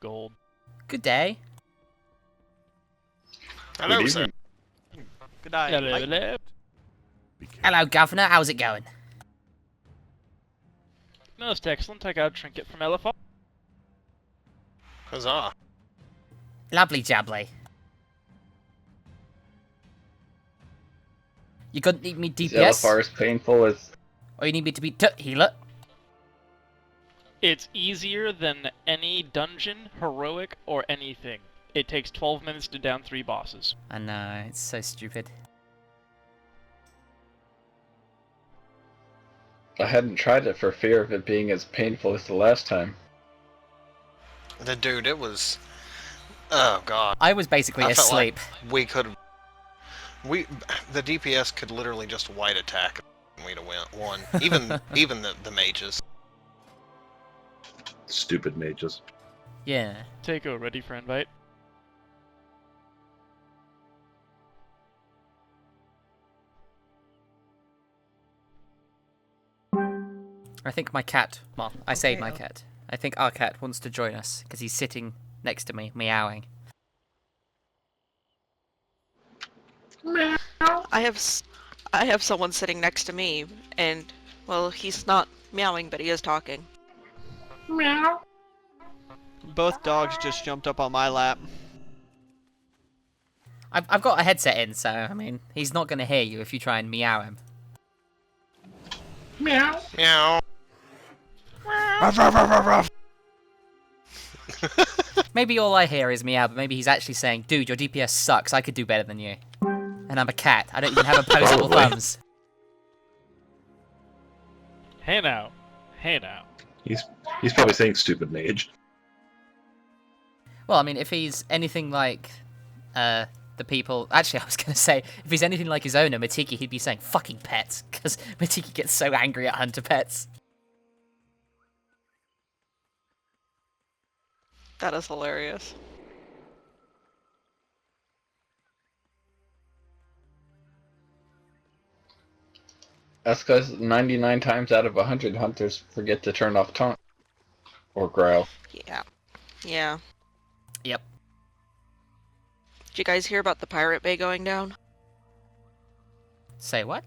Gold. Good day. Hello, Good sir. evening. Good night. Hello, Bye. hello. Hello, Governor. How's it going? Most excellent. I got a trinket from Elephant. Huzzah. Lovely jubbly. You gonna need me Is DPS? LFR as painful as... Or you need me to be healer? It's easier than any dungeon, heroic, or anything. It takes 12 minutes to down 3 bosses. I know, it's so stupid. I hadn't tried it for fear of it being as painful as the last time. Dude, it was... Oh, God. I was basically I felt asleep. like we could... The DPS could literally just white attack and we'd have won. Even the mages. Stupid mages. Yeah. Takeo, ready for invite? I think my cat, well, I say my cat. I think our cat wants to join us, because he's sitting next to me, meowing. I have someone sitting next to me, and, well, he's not meowing, but he is talking. Both dogs just jumped up on my lap. I've got a headset in, so, I mean, he's not going to hear you if you try and meow him. Meow. Maybe all I hear is meow, but maybe he's actually saying, dude, your DPS sucks, I could do better than you. And I'm a cat, I don't even have opposable thumbs. Hey now. Hey now. He's probably saying stupid mage. Well, I mean, if he's anything like, the people... Actually, I was going to say, if he's anything like his owner, Matiki, he'd be saying fucking pets, because Matiki gets so angry at hunter pets. That is hilarious. That's because 99 times out of 100 hunters forget to turn off taunt. Or growl. Yeah. Yeah. Yep. Did you guys hear about the Pirate Bay going down? Say what?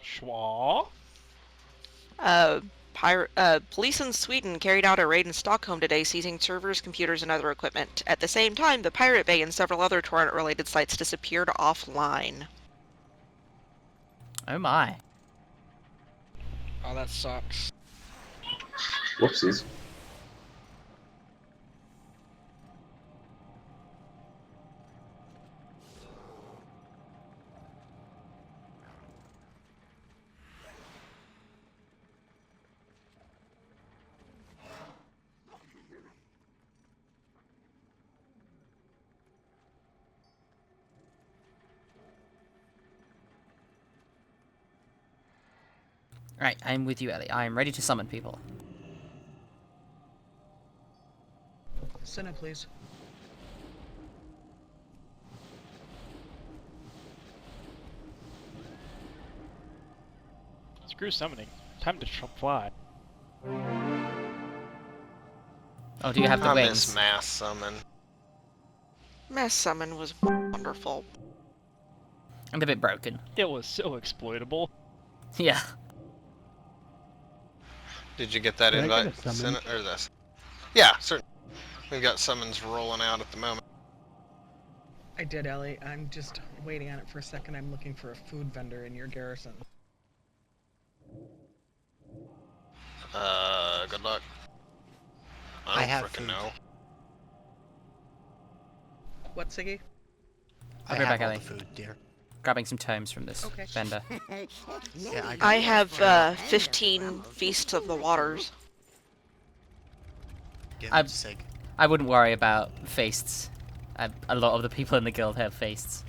Schwa? Police in Sweden carried out a raid in Stockholm today, seizing servers, computers, and other equipment. At the same time, the Pirate Bay and several other torrent-related sites disappeared offline. Oh my. Oh, that sucks. Whoopsies. Right, I'm with you, Ellie. I am ready to summon people. Send it, please. Screw summoning. Time to fly. Oh, do you have the I wings? miss mass summon. Mass Summon was wonderful. And a bit broken. It was so exploitable. Yeah. Did you get that Can I get invite? a summon? Or this? Yeah, certainly. We've got summons rolling out at the moment. I did, Ellie. I'm just waiting on it for a second. I'm looking for a food vendor in your garrison. Good luck. I I don't have frickin' food. know. What, Siggy? I'll I be have back, all Ellie. the food, dear. Grabbing some tomes from this Okay. vendor. Yeah, I have 15 Feasts of the Waters. Give I'm- it to Sig. I wouldn't worry about feasts. A lot of the people in the guild have feasts.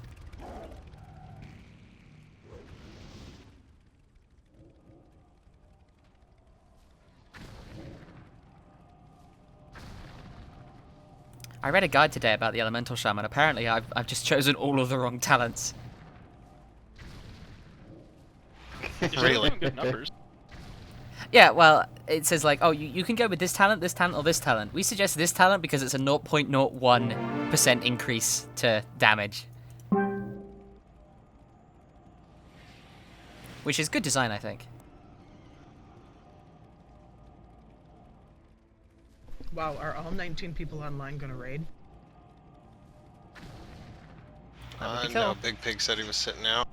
I read a guide today about the elemental shaman. Apparently, I've just chosen all of the wrong talents. You're still Really? doing good numbers. Yeah, well, it says like, oh, you can go with this talent, or this talent. We suggest this talent because it's a 0.01% increase to damage. Which is good design, I think. Wow, are all 19 people online gonna raid? That would be No, cool. Big Pig said he was sitting out.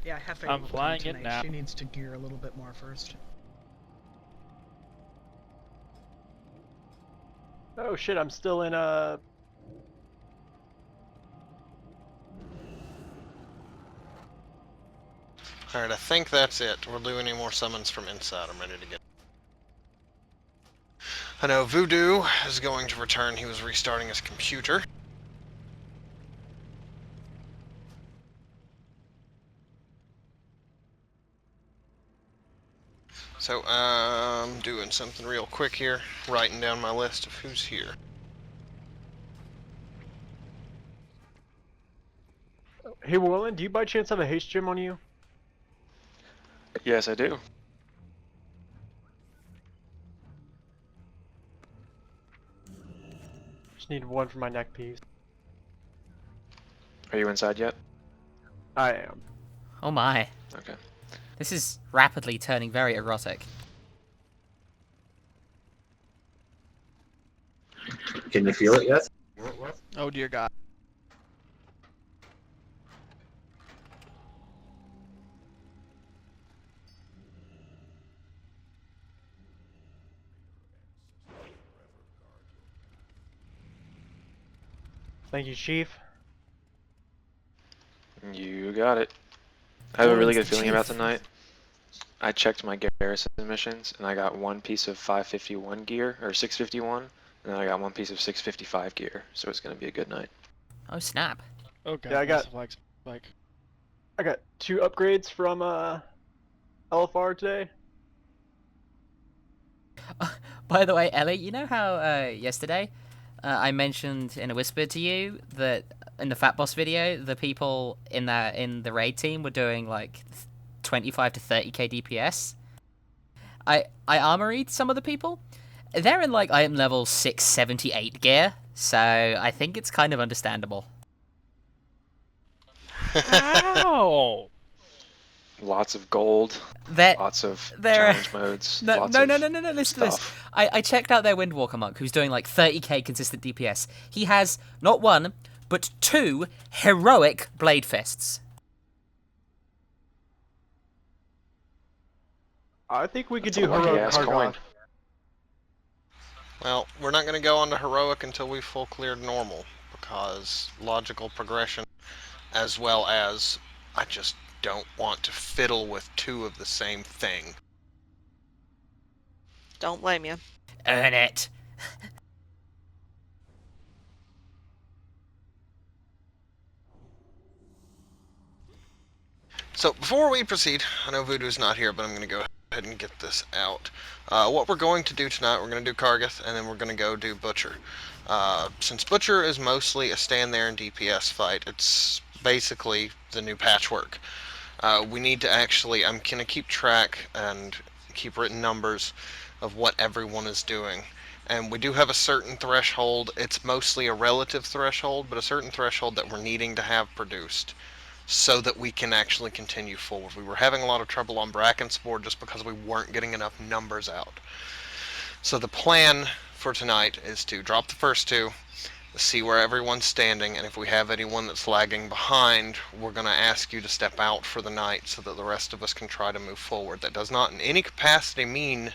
Yeah, Hefe I'm will come flying in tonight. now. She needs to gear a little bit more first. Oh shit, I'm still in Alright, I think that's it. We'll do any more summons from inside. I'm ready to get... I know Voodoo is going to return. He was restarting his computer. So, I'm doing something real quick here. Writing down my list of who's here. Hey Warland, do you by chance have a haste gem on you? Yes, I do. Just need one for my neck piece. Are you inside yet? I am. Oh my. Okay. This is rapidly turning very erotic. Can you feel it yet? Oh dear God. Thank you, Chief. You got it. I have a really Warland's good the feeling chief. about tonight. I checked my garrison missions, and I got one piece of 551 gear, or 651, and then I got one piece of 655 gear, so it's going to be a good night. Oh snap. Okay, Yeah, I got- like. I got 2 upgrades from LFR today. By the way, Ellie, you know how yesterday I mentioned in a whisper to you that in the Fat Boss video, the people in the raid team were doing like 25 to 30k DPS. I armoried some of the people. They're in like item level 678 gear, so I think it's kind of understandable. Ow! Lots of gold, They're lots of they're- challenge modes, No, lots no, of no, no, no, no, listen to this. stuff. I checked out their Windwalker monk who's doing like 30k consistent DPS. He has not one, but 2 heroic blade fists. I think we could That's do a lucky heroic ass coin. Kargoth. Well, we're not going to go on to heroic until we've full cleared normal, because logical progression, as well as I just don't want to fiddle with 2 of the same thing. Don't blame you. Earn it. So before we proceed, I know Voodoo's not here, but I'm going to go ahead and get this out. What we're going to do tonight, we're going to do Kargoth, and then we're going to go do Butcher. Since Butcher is mostly a stand there and DPS fight, it's basically the new patchwork. We need to actually, I'm going to keep track and keep written numbers of what everyone is doing. And we do have a certain threshold. It's mostly a relative threshold, but a certain threshold that we're needing to have produced so that we can actually continue forward. We were having a lot of trouble on Bracken's board just because we weren't getting enough numbers out. So the plan for tonight is to drop the first 2, see where everyone's standing, and if we have anyone that's lagging behind, we're going to ask you to step out for the night so that the rest of us can try to move forward. That does not in any capacity mean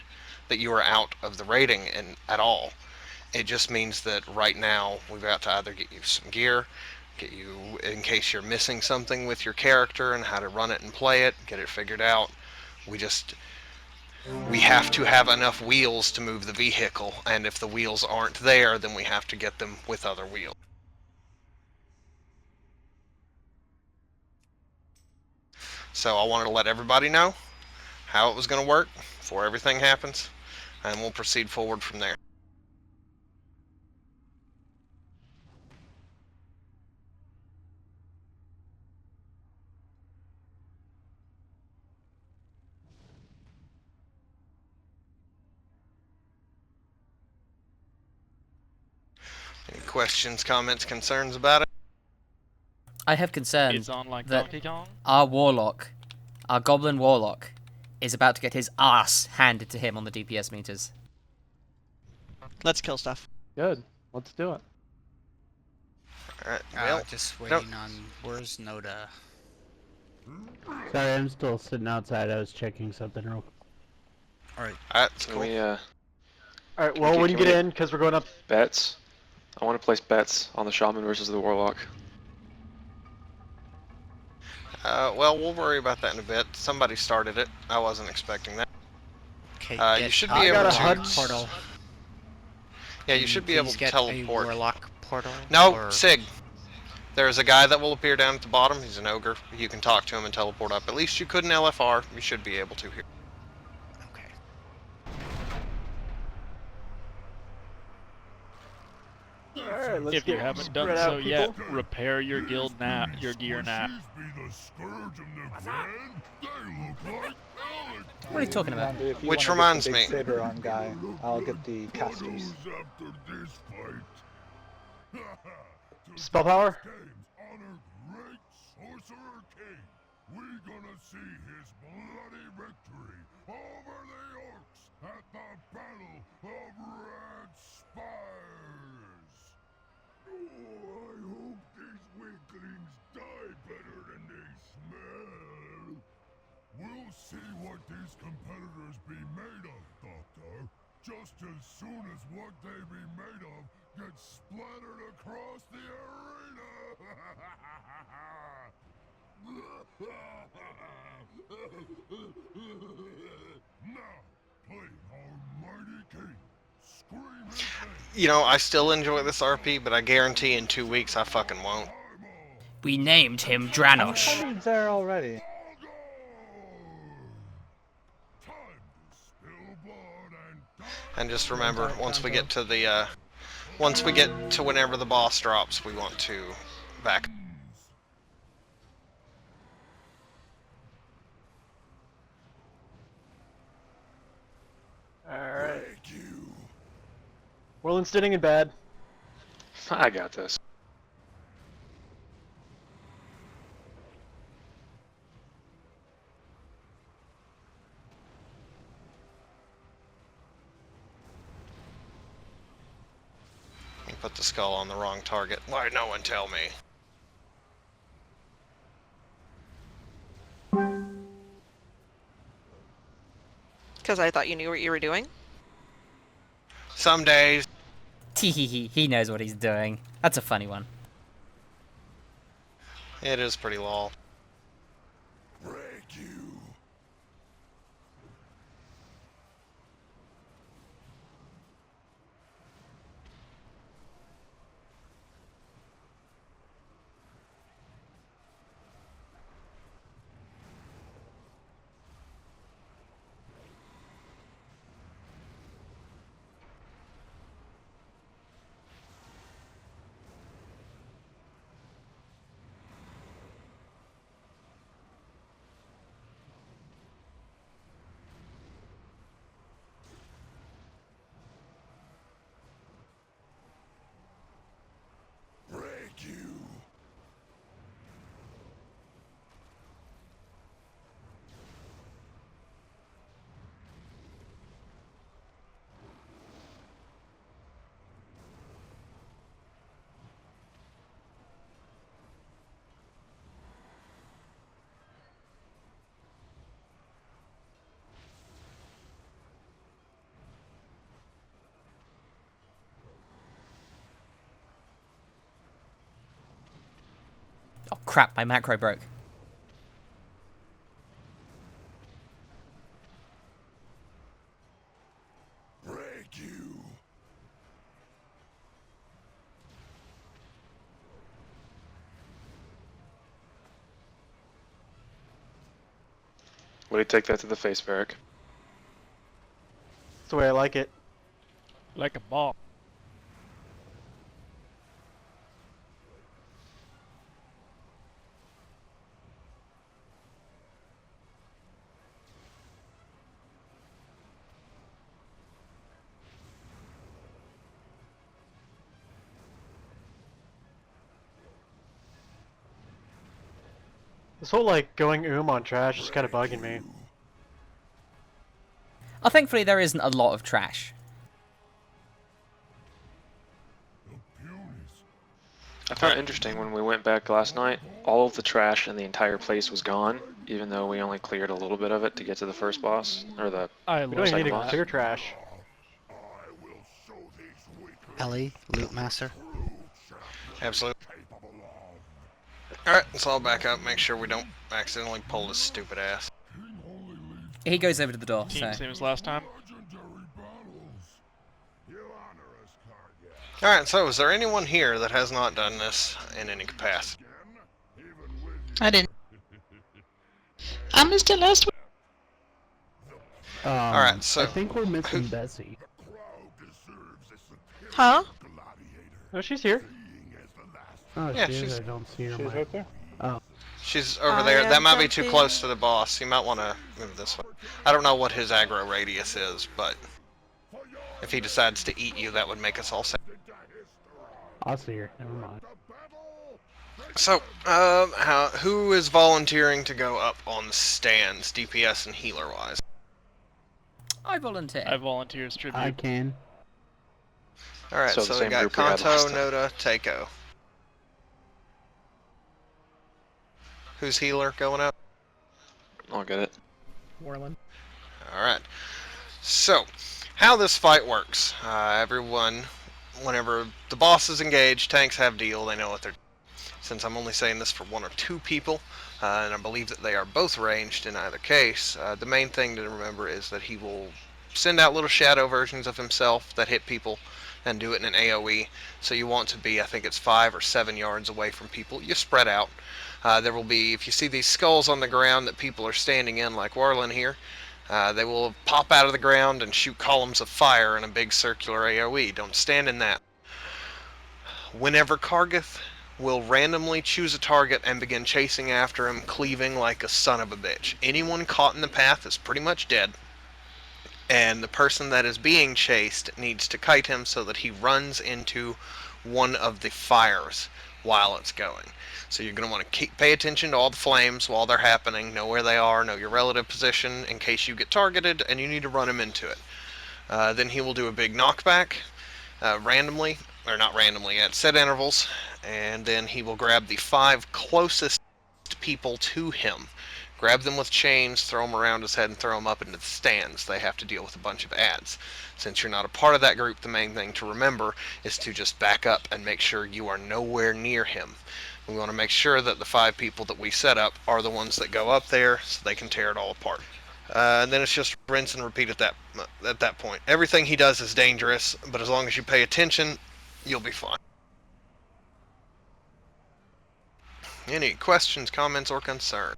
that you are out of the rating at all. It just means that right now we've got to either get you some gear, get you in case you're missing something with your character and how to run it and play it, get it figured out. We have to have enough wheels to move the vehicle, and if the wheels aren't there, then we have to get them with other wheels. So I wanted to let everybody know how it was going to work before everything happens, and we'll proceed forward from there. Any questions, comments, concerns about it? I have concern It's on like that Donkey Kong. our warlock, our goblin warlock, is about to get his ass handed to him on the DPS meters. Let's kill stuff. Good. Let's do it. Alright, well, Just nope. waiting on where's Noda. Sorry, I'm still sitting outside. I was checking something real quick. Can cool. we, Alright, Can well, we- when you can get we- in, because we're going up. bets? I want to place bets on the Shaman versus the Warlock. Well, we'll worry about that in a bit. Somebody started it. I wasn't expecting that. Okay, You should I be got able a to... HUD portal. Yeah, you should be able to get teleport. a warlock portal. No, or... Sig. There's a guy that will appear down at the bottom. He's an ogre. You can talk to him and teleport up. At least you could in LFR. You should be able to here. Okay. Alright, let's If get you haven't done spread so out, yet, people. repair your guild now, your gear now. What are you talking about? Which reminds me. Guy, I'll get the casters. Spell power? We'll see what these competitors be made of, Doctor. Just as soon as what they be made of gets splattered across the arena. Now, play our mighty king. Scream his name. You know, I still enjoy this RP, but I guarantee in 2 weeks I fucking won't. We named him Dranosh. I'm there already. And just remember, once we get to the, once we get to whenever the boss drops, we want to back. Alright. Whirling's sitting in bed. I got this. You put the skull on the wrong target. Why no one tell me? Because I thought you knew what you were doing. Some days. Teehee, he knows what he's doing. That's a funny one. It is pretty lol. Oh crap, my macro broke. What do you take that to the face, Varric? That's the way I like it. Like a ball. This whole like going on trash is kind of bugging me. Oh, thankfully there isn't a lot of trash. I found it interesting when we went back last night, all of the trash in the entire place was gone, even though we only cleared a little bit of it to get to the first boss, or the I We don't even love need to that. clear trash. Ellie, loot master. Absolutely. Alright, let's all back up, make sure we don't accidentally pull this stupid ass. He goes over to the door, Team so... same as last time. Alright, so is there anyone here that has not done this in any capacity? I didn't. I missed it last week. Alright, so... I think we're missing Bessie. Huh? No, she's here. Oh, Yeah, she is? she's- I don't see her. She's right there. Oh. She's over I there. am That might be too jumping. close to the boss. You might want to move this way. I don't know what his aggro radius is, but if he decides to eat you, that would make us all safe. I'll see her. Never mind. So, who is volunteering to go up on the stands, DPS and healer-wise? I volunteer. I volunteer as tribute. I can. Alright, So the so we same got group we had Kanto, last time. Noda, Takeo. Who's healer going up? I'll get it. Warland. Alright. So, how this fight works. Everyone, whenever the boss is engaged, tanks have deal, they know what they're doing. Since I'm only saying this for 1 or 2 people, and I believe that they are both ranged in either case, the main thing to remember is that he will send out little shadow versions of himself that hit people and do it in an AoE. So you want to be, I think it's 5 or 7 yards away from people. You spread out. There will be, if you see these skulls on the ground that people are standing in, like Warlin here, they will pop out of the ground and shoot columns of fire in a big circular AoE. Don't stand in that. Whenever Kargith will randomly choose a target and begin chasing after him, cleaving like a son of a bitch. Anyone caught in the path is pretty much dead, and the person that is being chased needs to kite him so that he runs into one of the fires while it's going. So you're going to want to pay attention to all the flames while they're happening, know where they are, know your relative position in case you get targeted and you need to run him into it. Then he will do a big knockback randomly, or not randomly, at set intervals, and then he will grab the 5 closest people to him, grab them with chains, throw them around his head, and throw them up into the stands. They have to deal with a bunch of ads. Since you're not a part of that group, the main thing to remember is to just back up and make sure you are nowhere near him. We want to make sure that the 5 people that we set up are the ones that go up there so they can tear it all apart. And then it's just rinse and repeat at that point. Everything he does is dangerous, but as long as you pay attention, you'll be fine. Any questions, comments, or concerns?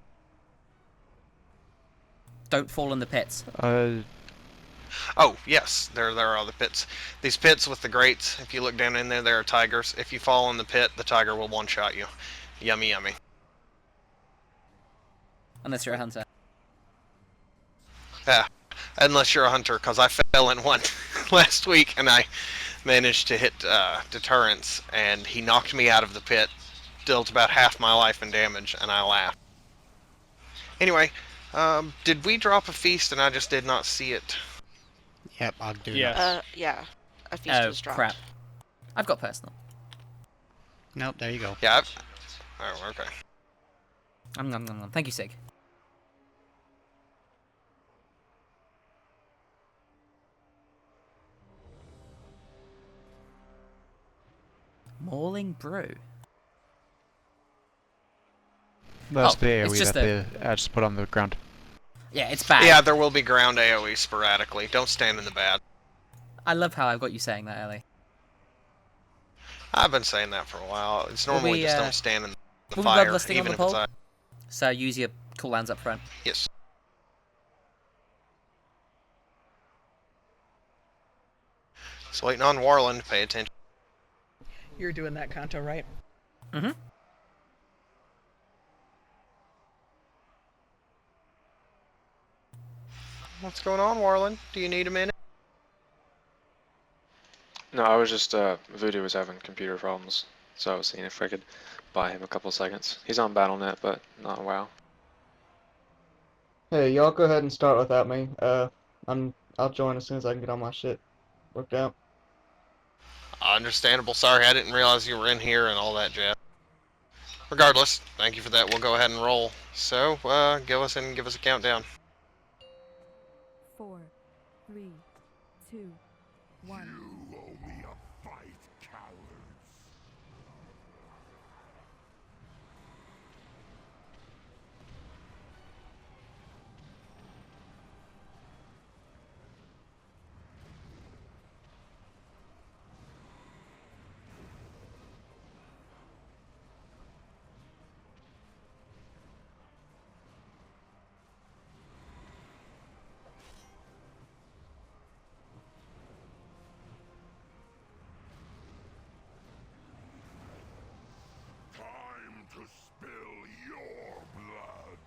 Don't fall in the pits. Oh, yes, there are the pits. These pits with the grates, if you look down in there, there are tigers. If you fall in the pit, the tiger will one-shot you. Yummy, yummy. Unless you're a hunter. Yeah, unless you're a hunter, because I fell in one last week, and I managed to hit deterrence, and he knocked me out of the pit, dealt about half my life in damage, and I laughed. Anyway, did we drop a feast and I just did not see it? Yep, I'll do Yes. that. Yeah. A feast was dropped. Crap. I've got personal. Nope, there you go. Yeah, oh, okay. Thank you, Sig. Mauling Brew. That's Oh, the it's AoE just that they just put on the ground. Yeah, it's bad. Yeah, there will be ground AoE sporadically. Don't stand in the bad. I love how I've got you saying that, Ellie. I've been saying that for a while. It's normally we, just don't stand in the we'll be fire, bloodlusting on even the if it's pole? So use your cooldowns up front. Yes. Just waiting on Warland to pay attention. You're doing that, Kanto, right? Mm-hmm. What's going on, Warland? Do you need a minute? No, I was just, Voodoo was having computer problems, so I was seeing if I could buy him a couple seconds. He's on BattleNet, but not WoW. Hey, y'all go ahead and start without me. I'll join as soon as I can get all my shit worked out. Understandable. Sorry, I didn't realize you were in here and all that jazz. Regardless, thank you for that. We'll go ahead and roll. So, go us and give us a countdown. 4, 3, 2, 1. You owe me a fight, cowards. Time to spill your blood.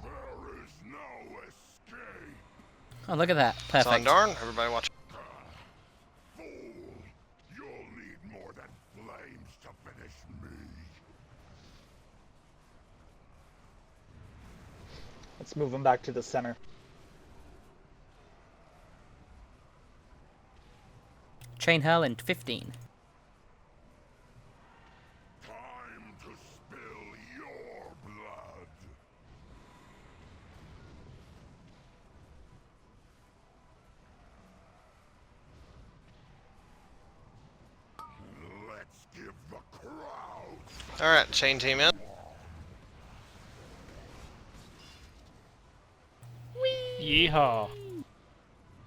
There is no escape. Oh, look at that. Perfect. Sondarn, everybody watch. Fool, you'll need more than flames to finish me. Let's move him back to the center. Chain hurl in 15. Time to spill your blood. Let's give the crowd. Alright, chain team in. Yeehaw.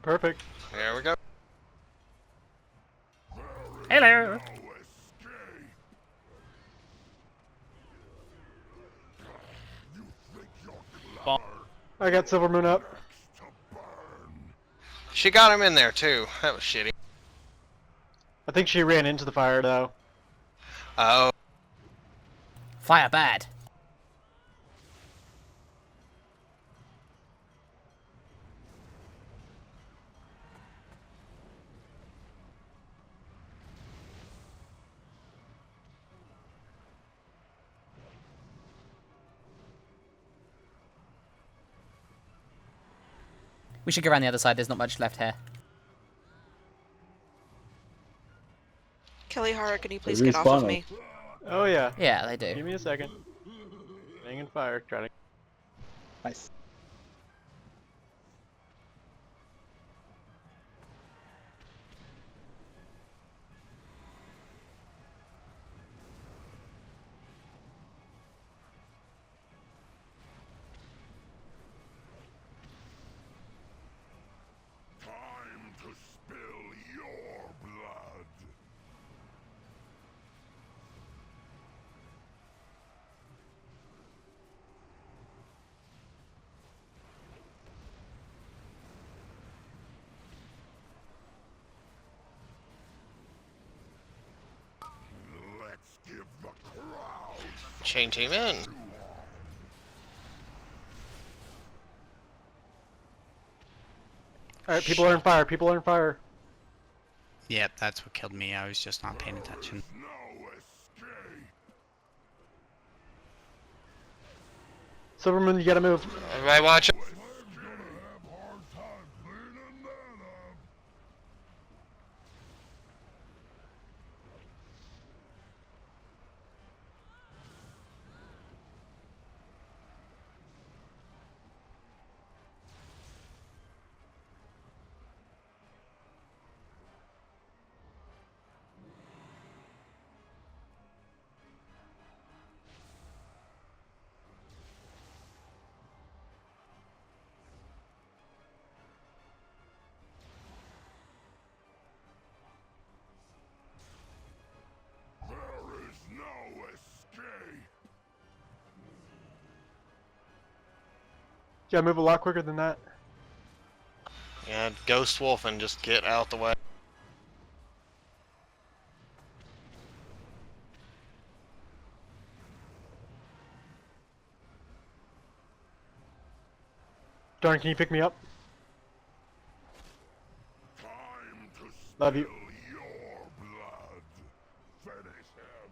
Perfect. There we go. Hello. No escape. You think you're Bomb. I got Silver Moon up. to burn. She got him in there too. That was shitty. I think she ran into the fire though. Oh, Fire bad. We should go around the other side. There's not much left here. Kelly Hara, can you please They get off of respawn me? Oh yeah. Yeah, they do. Give me a second. Hang in fire. Try to. Nice. Time to spill your blood. Let's give the crowd. chain team in. Alright, people are in fire. People are in fire. Yep, that's what killed me. I was just not paying attention. No escape. Silver Moon, you gotta move. Everybody watch it. We're gonna have hard time cleaning that up. There is no escape. You gotta move a lot quicker than that. Yeah, Ghost Wolf and just get out the way. Darn, can you pick me up? Love you. Your blood. Finish him.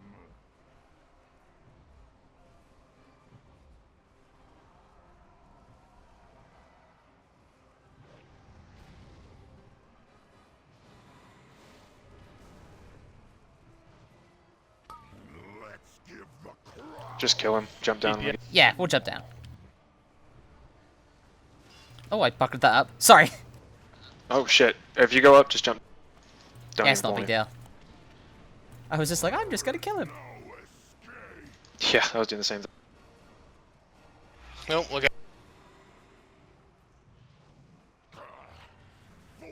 Let's give the crowd. Just kill him. Jump down. Yeah. Yeah, we'll jump down. Oh, I buckled that up. Sorry. Oh shit. If you go up, just jump. Don't Yeah, it's even not a pull big me. deal. I was just like, I'm just gonna kill him. Yeah, I was doing the same thing. Nope, look at. Fool.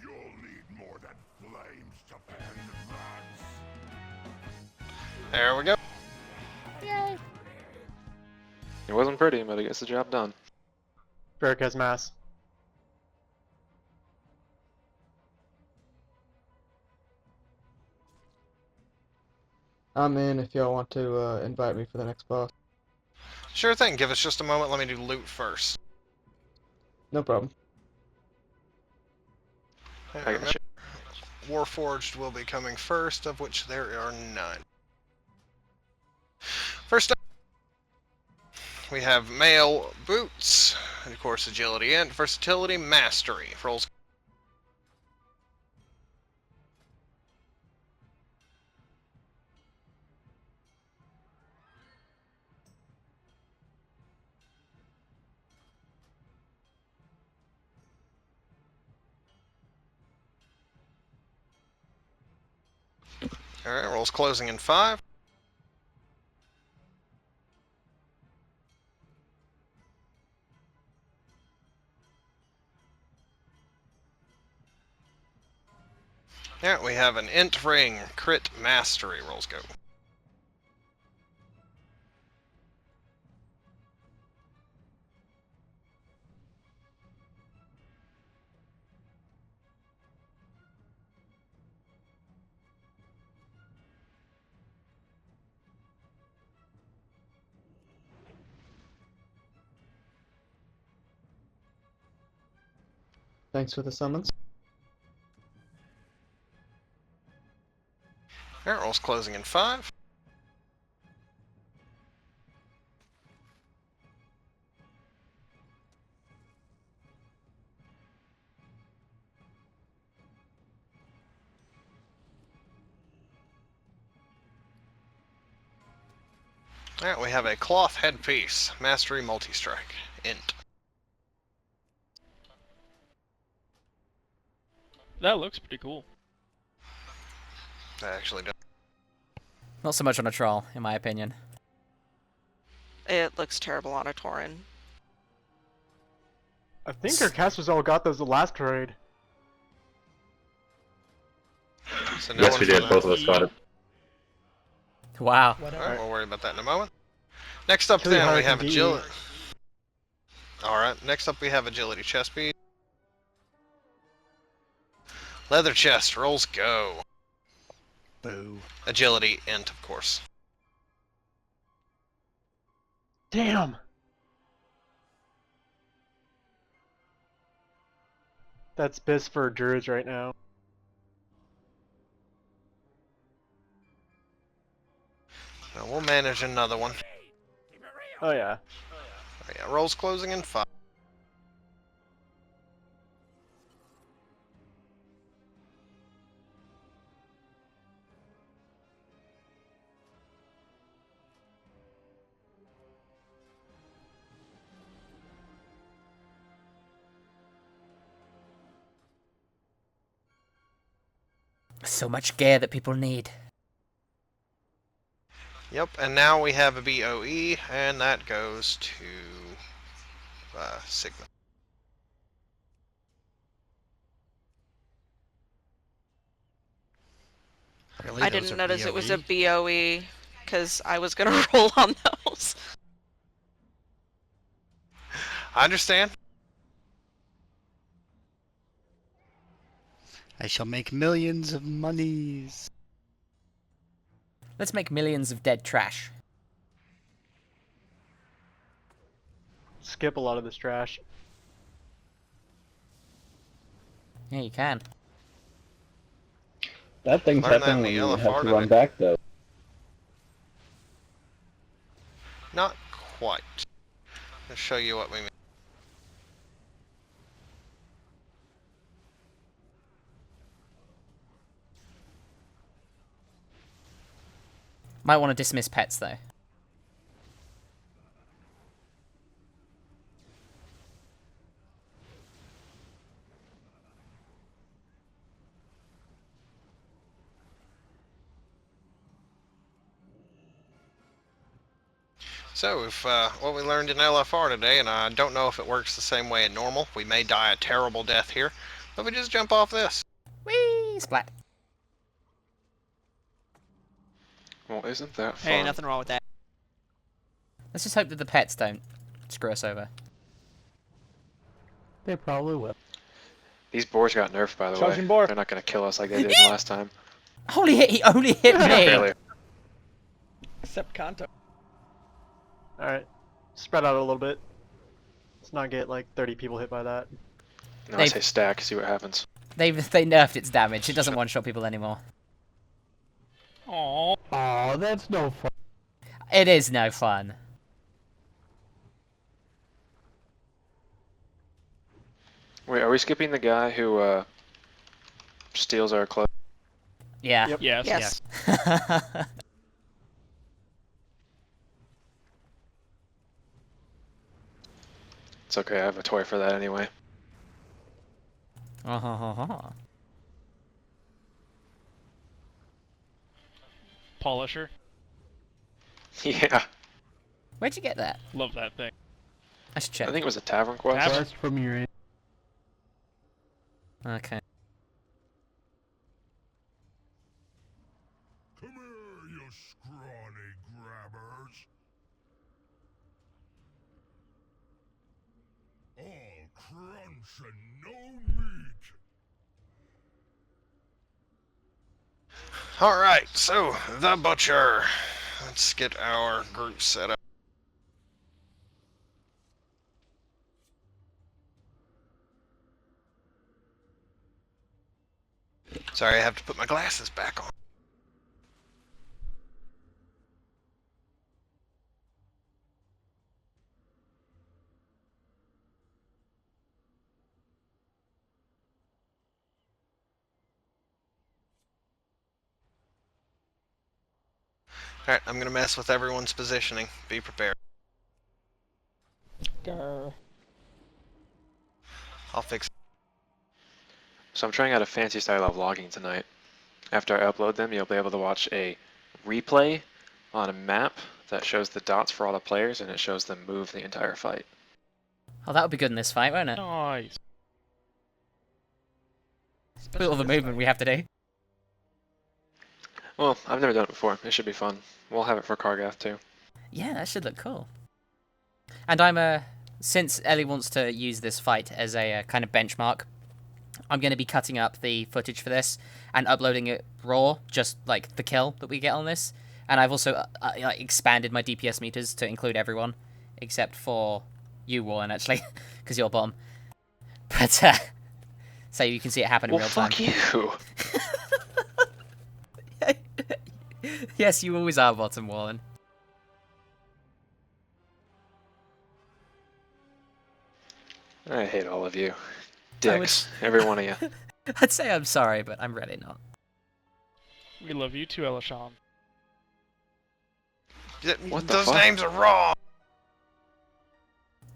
You'll need more than flames to pen that. There we go. Yay. It wasn't pretty, but it gets the job done. Varric has mass. I'm in if y'all want to invite me for the next boss. Sure thing. Give us just a moment. Let me do loot first. No problem. Hey, I got remember, Warforged will be coming first, of which there are none. First up, we have male boots, and of course agility and versatility mastery. Rolls. Alright, rolls closing in 5. Yeah, we have an int ring, crit mastery. Rolls go. Thanks for the summons. Alright, rolls closing in 5. Alright, we have a cloth headpiece, mastery multi-strike, int. That looks pretty cool. I actually don't. Not so much on a troll, in my opinion. It looks terrible on a Tauren. I think our casters all got those the last trade. So no Yes, one we for did. that. Both of us got it. Wow. Alright, we'll worry about that in a moment. Next up Kill your then, we Hurricane have DE. agility. Alright, next up we have agility chest piece. Leather chest, rolls go. Boo. Agility, int, of course. Damn! That's BIS for druids right now. Now we'll manage another one. Oh yeah. Oh, yeah, rolls closing in 5. So much gear that people need. Yep, and now we have a BOE, and that goes to Sigma. Really? I Those didn't are notice it was a BOE? BOE, because I was gonna roll on those. I understand. I shall make millions of monies. Let's make millions of dead trash. skip a lot of this trash. Yeah, you can. That thing's Learn that in happening the when you have LFR to run today. back, though. Not quite. I'll show you what we mean. Might want to dismiss pets, though. So, if what we learned in LFR today, and I don't know if it works the same way in normal, we may die a terrible death here, but we just jump off this. Whee! Splat. Well, isn't that fun? Hey, nothing wrong with that. Let's just hope that the pets don't screw us over. They probably will. These boars got nerfed, by the Charging way. boar. They're not going to kill us like they did the last time. He only hit me! Barely. Except Kanto. Alright. Spread out a little bit. Let's not get like 30 people hit by that. No, I say stack, see what happens. They nerfed its damage. It doesn't one-shot people anymore. Aww. Oh, that's no fun. It is no fun. Wait, are we skipping the guy who steals our clothes? Yeah. Yep. Yes. Yes. It's okay, I have a toy for that anyway. Polisher. Yeah. Where'd you get that? Love that thing. I should check. I think it was a tavern quest. Quest from your... Okay. Come here, you scrawny grabbers. All crunch and no meat. Alright, so, the Butcher. Let's get our group set up. Sorry, I have to put my glasses back on. Alright, I'm gonna mess with everyone's positioning. Be prepared. Grr. I'll fix it. So I'm trying out a fancy style of logging tonight. After I upload them, you'll be able to watch a replay on a map that shows the dots for all the players, and it shows them move the entire fight. Oh, that would be good in this fight, won't it? Nice. With all the movement we have to do. Well, I've never done it before. It should be fun. We'll have it for Kargath too. Yeah, that should look cool. And since Ellie wants to use this fight as a kind of benchmark, I'm going to be cutting up the footage for this and uploading it raw, just like the kill that we get on this. And I've also expanded my DPS meters to include everyone, except for you, Warren, actually, because you're bottom. But, so you can see it happen in real time. Well, fuck you! Yes, you always are bottom, Warren. I hate all of you. Dicks. Every one of you. I'd say I'm sorry, but I'm really not. We love you too, Elishan. What the Those fuck? names are wrong!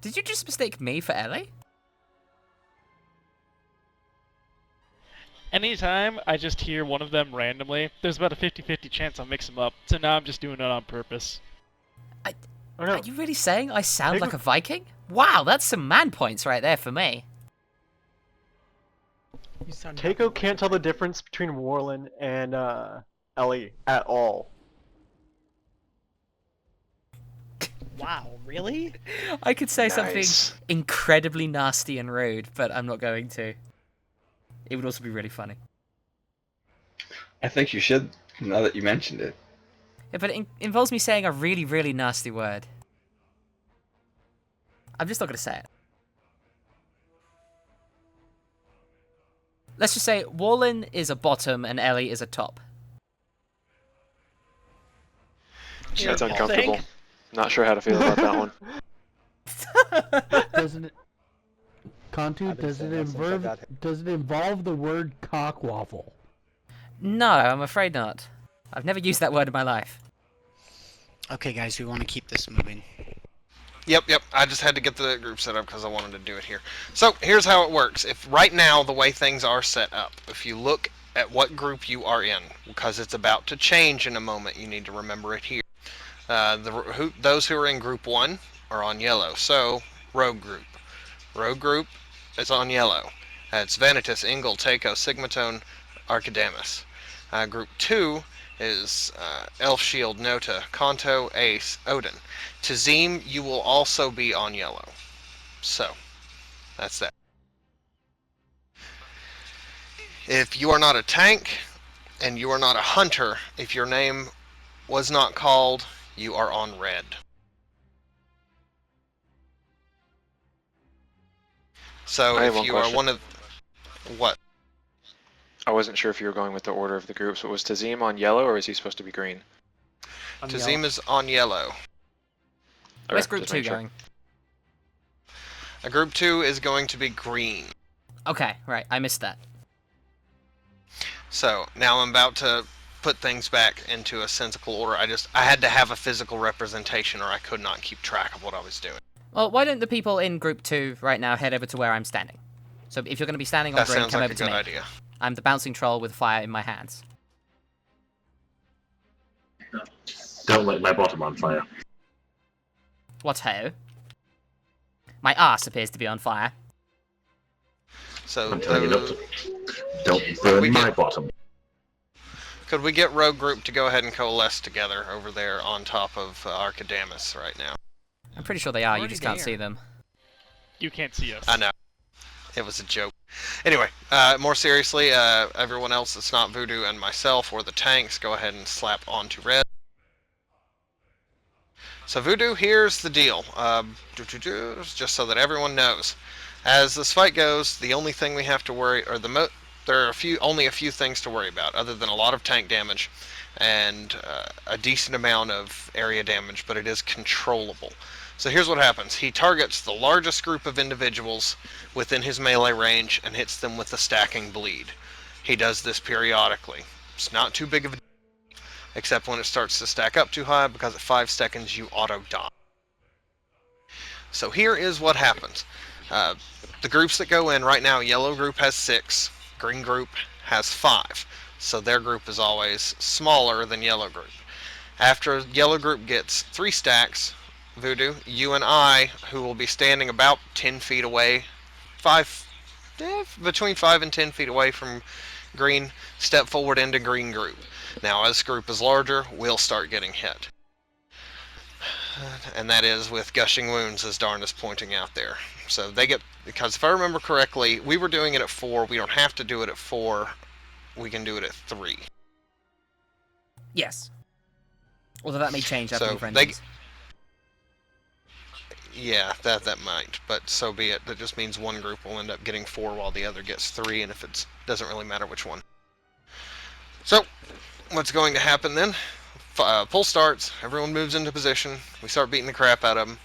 Did you just mistake me for Ellie? Anytime I just hear one of them randomly, there's about a 50-50 chance I'll mix them up. So now I'm just doing it on purpose. Are you really saying I sound like a Viking? Wow, that's some man points right there for me. Keiko can't tell the difference between Warlin and Ellie at all. Wow, really? I could say Nice. something incredibly nasty and rude, but I'm not going to. It would also be really funny. I think you should, now that you mentioned it. Yeah, but it involves me saying a really, really nasty word. I'm just not going to say it. Let's just say Wallin is a bottom and Ellie is a top. That's uncomfortable. Not sure how to feel about that one. Doesn't it? Contu, I've been saying that since I got here. does it involve the word cockwaffle? No, I'm afraid not. I've never used that word in my life. Okay, guys, we want to keep this moving. Yep. I just had to get the group set up because I wanted to do it here. So here's how it works. If right now the way things are set up, if you look at what group you are in, because it's about to change in a moment, you need to remember it here. Those who are in group 1 are on yellow. So rogue group. Rogue group is on yellow. It's Vanitas, Ingol, Takeo, Sigmatone, Archidamus. Group 2 is Elf Shield, Nota, Kanto, Ace, Odin. Tazim, you will also be on yellow. So, that's that. If you are not a tank, and you are not a hunter, if your name was not called, you are on red. So, I have if one you question. are one of... What? I wasn't sure if you were going with the order of the groups, but was Tazim on yellow or is he supposed to be green? Tazim is on yellow. Where's Okay, group just 2 making sure. going? Group 2 is going to be green. Okay, right, I missed that. So, now I'm about to put things back into a sensical order. I had to have a physical representation or I could not keep track of what I was doing. Well, why don't the people in group 2 right now head over to where I'm standing? So if you're going to be standing on That green, sounds come like over a to good me. idea. I'm the bouncing troll with fire in my hands. Don't light my bottom on fire. What ho? My arse appears to be on fire. So, I'm telling you not to. Don't burn my bottom. Could we get Rogue Group to go ahead and coalesce together over there on top of Archidamus right now? I'm pretty sure they are, you just can't see them. You can't see us. I know. It was a joke. Anyway, more seriously, everyone else that's not Voodoo and myself or the tanks, go ahead and slap onto red. So Voodoo, here's the deal. Just so that everyone knows. As this fight goes, the only thing we have to worry, or there are only a few things to worry about, other than a lot of tank damage and a decent amount of area damage, but it is controllable. So here's what happens. He targets the largest group of individuals within his melee range and hits them with a stacking bleed. He does this periodically. It's not too big of a deal, except when it starts to stack up too high, because at 5 seconds you auto-die. So here is what happens. The groups that go in right now, yellow group has 6, green group has 5. So their group is always smaller than yellow group. After yellow group gets 3 stacks, Voodoo, you and I, who will be standing about 10 feet away, between 5 and 10 feet away from green, step forward into green group. Now, as group is larger, we'll start getting hit. And that is with gushing wounds, as Darn is pointing out there. So they get, because if I remember correctly, we were doing it at 4. We don't have to do it at 4. We can do it at 3. Yes. Although that may change after So you've rendered. Yeah, that might, but so be it. That just means one group will end up getting 4 while the other gets 3, and if it doesn't really matter which one. So, what's going to happen then? Pull starts, everyone moves into position, we start beating the crap out of him.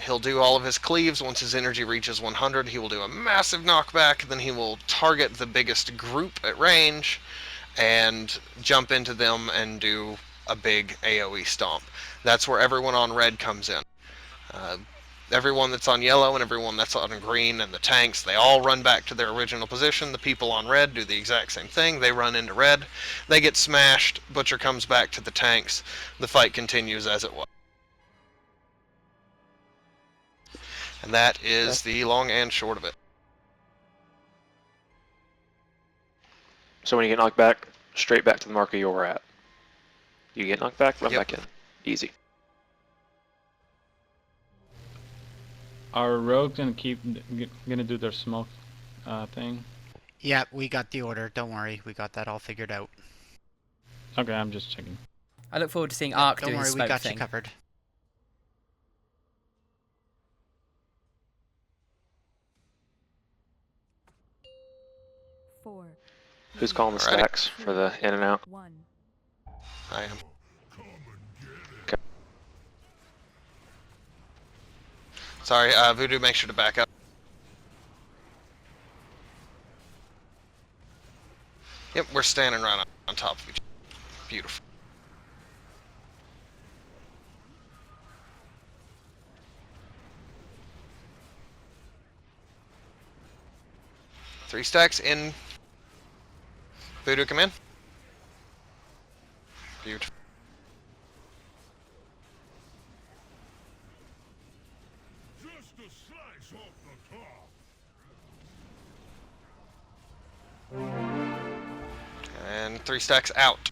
He'll do all of his cleaves. Once his energy reaches 100, he will do a massive knockback, then he will target the biggest group at range, and jump into them and do a big AoE stomp. That's where everyone on red comes in. Everyone that's on yellow and everyone that's on green and the tanks, they all run back to their original position. The people on red do the exact same thing. They run into red. They get smashed. Butcher comes back to the tanks. The fight continues as it was. And that is the long and short of it. So when you get knocked back, straight back to the marker you were at. You get knocked back, run back in. Easy. Are rogues gonna do their smoke thing? Yeah, we got the order. Don't worry, we got that all figured out. Okay, I'm just checking. I look forward to seeing Ark Don't do worry, his we smoke got thing. you covered. 4. Who's calling the Alrighty. stacks for the in and out? 1. I am. Okay. Sorry, Voodoo, make sure to back up. Yep, we're standing right on top of each other. Beautiful. Three stacks in. Voodoo, come in. Beautiful. Just a slice off the top. And three stacks out.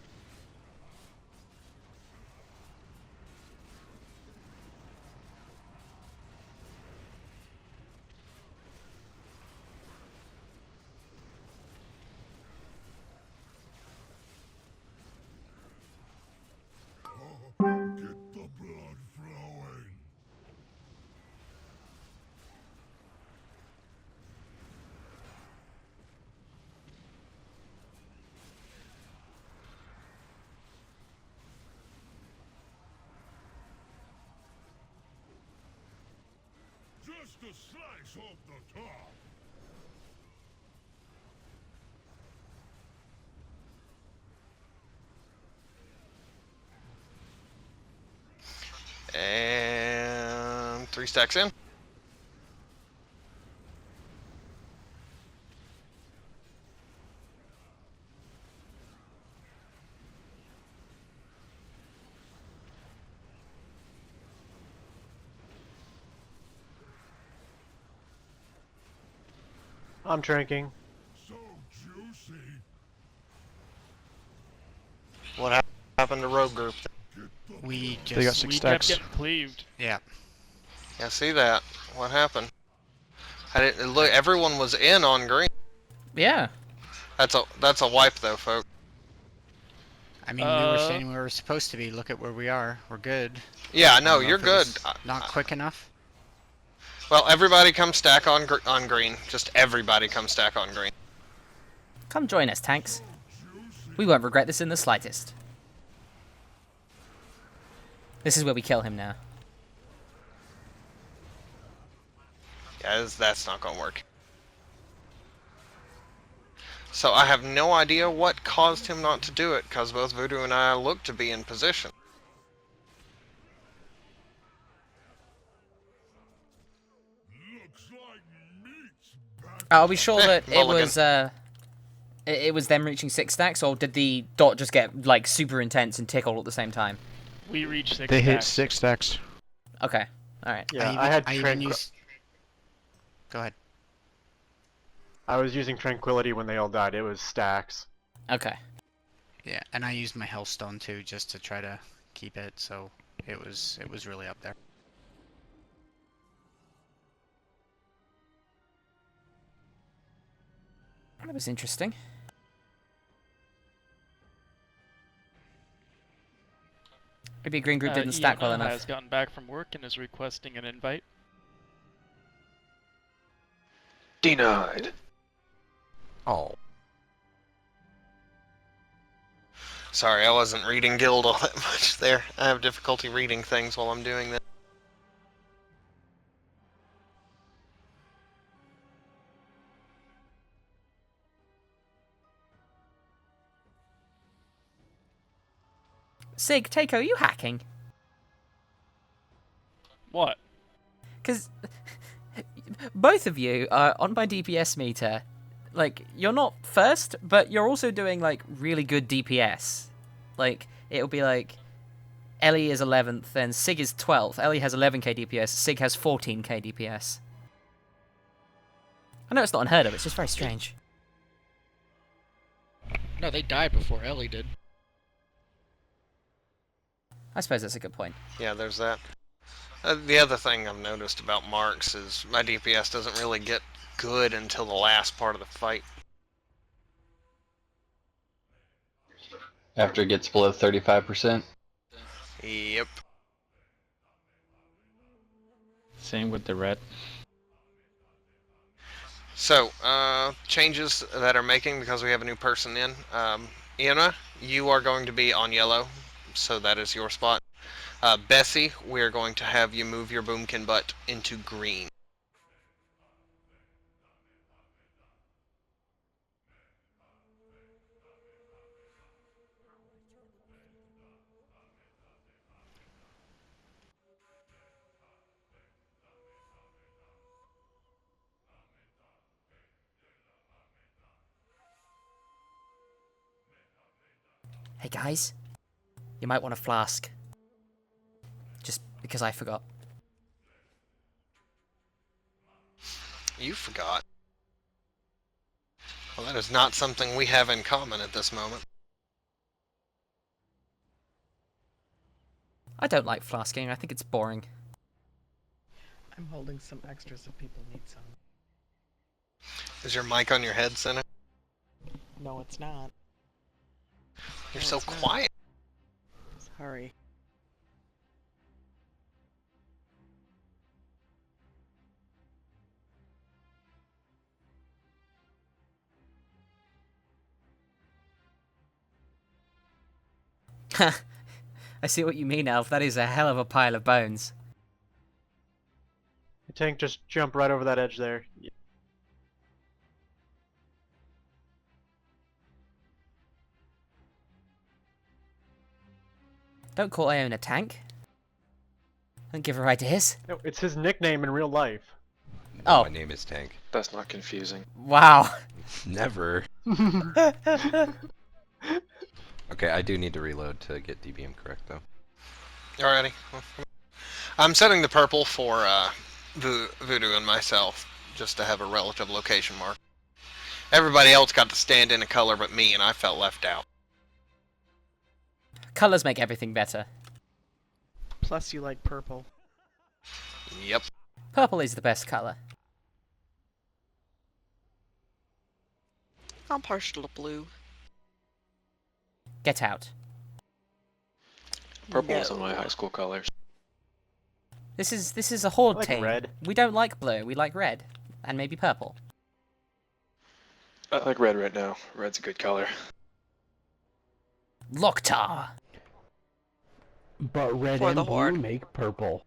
Get the blood flowing. Just a slice off the top. And three stacks in. I'm drinking. So juicy. What happened to rogue group? We just... They got 6 We stacks. kept getting cleaved. Yeah. Yeah, see that? What happened? I didn't look. Everyone was in on green. Yeah. That's a wipe though, folks. I mean, we were saying we were supposed to be. Look at where we are. We're good. Yeah, I no, don't know you're if it good. was Not quick enough. Well, everybody come stack on green. Just everybody come stack on green. Come join us, tanks. We won't regret this in the slightest. This is where we kill him now. Yeah, that's not gonna work. So I have no idea what caused him not to do it, because both Voodoo and I look to be in position. Looks like meat's back. Are we sure that Mulligan. it was them reaching 6 stacks, or did the dot just get like super intense and tick all at the same time? We reached 6 They hit stacks. 6 stacks. Okay, all right. Yeah, I had even used... Go ahead. I was using tranquility when they all died. It was stacks. Okay. Yeah, and I used my Hellstone too, just to try to keep it, so it was really up there. That was interesting. Maybe Green Group didn't stack well EML enough. has gotten back from work and is requesting an invite. Denied. Oh. Sorry, I wasn't reading Guild all that much there. I have difficulty reading things while I'm doing that. Sig, Takeo, are you hacking? What? Because both of you are on my DPS meter. Like, you're not first, but you're also doing, like, really good DPS. Like, it'll be like, Ellie is 11th, then Sig is 12th. Ellie has 11k DPS, Sig has 14k DPS. I know it's not unheard of, it's just very strange. No, they died before Ellie did. I suppose that's a good point. Yeah, there's that. The other thing I've noticed about Marks is my DPS doesn't really get good until the last part of the fight. After it gets below 35%. Yep. Same with the red. So, changes that are making because we have a new person in. Iona, you are going to be on yellow, so that is your spot. Bessie, we're going to have you move your boomkin butt into green. Hey guys, you might want a flask. Just because I forgot. You forgot. Well, that is not something we have in common at this moment. I don't like flasking, I think it's boring. I'm holding some extras if people need some. Is your mic on your head, Senna? No, it's not. You're No, so it's not. quiet. Sorry. I see what you mean, Elf. That is a hell of a pile of bones. The tank just jumped right over that edge there. Don't call Ion a tank. Don't give her ideas. No, it's his nickname in real life. Oh. My name is Tank. That's not confusing. Wow. Never. Okay, I do need to reload to get DBM correct, though. Alrighty. I'm setting the purple for Voodoo and myself, just to have a relative location mark. Everybody else got to stand in a color but me, and I felt left out. Colors make everything better. Plus, you like purple. Yep. Purple is the best color. I'm partial to blue. Get out. Purple wasn't my high school colors. This is a horde I like team. red. We don't like blue, we like red. And maybe purple. I like red right now. Red's a good color. Loktar! But red For and the blue Horde. make purple.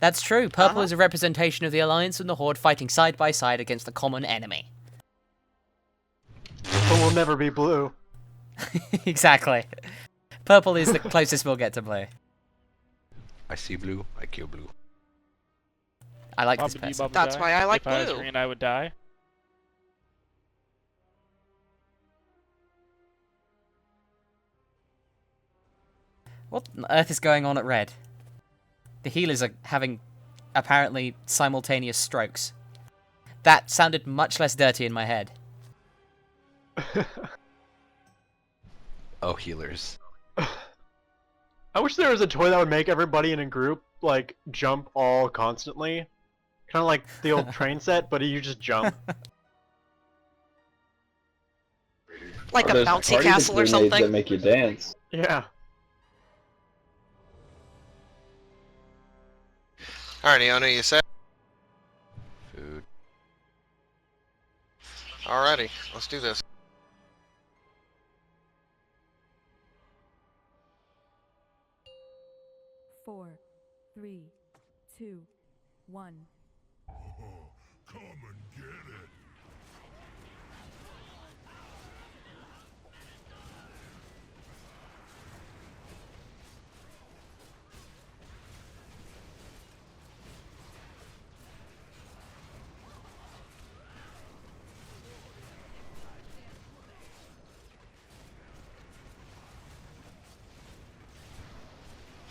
That's true. Purple is a representation of the Alliance and the Horde fighting side by side against the common enemy. But we'll never be blue. Exactly. Purple is the closest we'll get to blue. I see blue, I kill blue. I like this Bobbidi person. bobbidi. That's why I like If I was blue. green, I would die. What on earth is going on at red? The healers are having, apparently, simultaneous strokes. That sounded much less dirty in my head. Oh, healers. I wish there was a toy that would make everybody in a group, like, jump all constantly. Kind of like the old train set, but you just jump. Like Or a those bouncy party castle or grenades something. that make you dance. Yeah. Alrighty, Iona, you set? Food. Alrighty, let's do this. Four, three, two, one. Come and get it.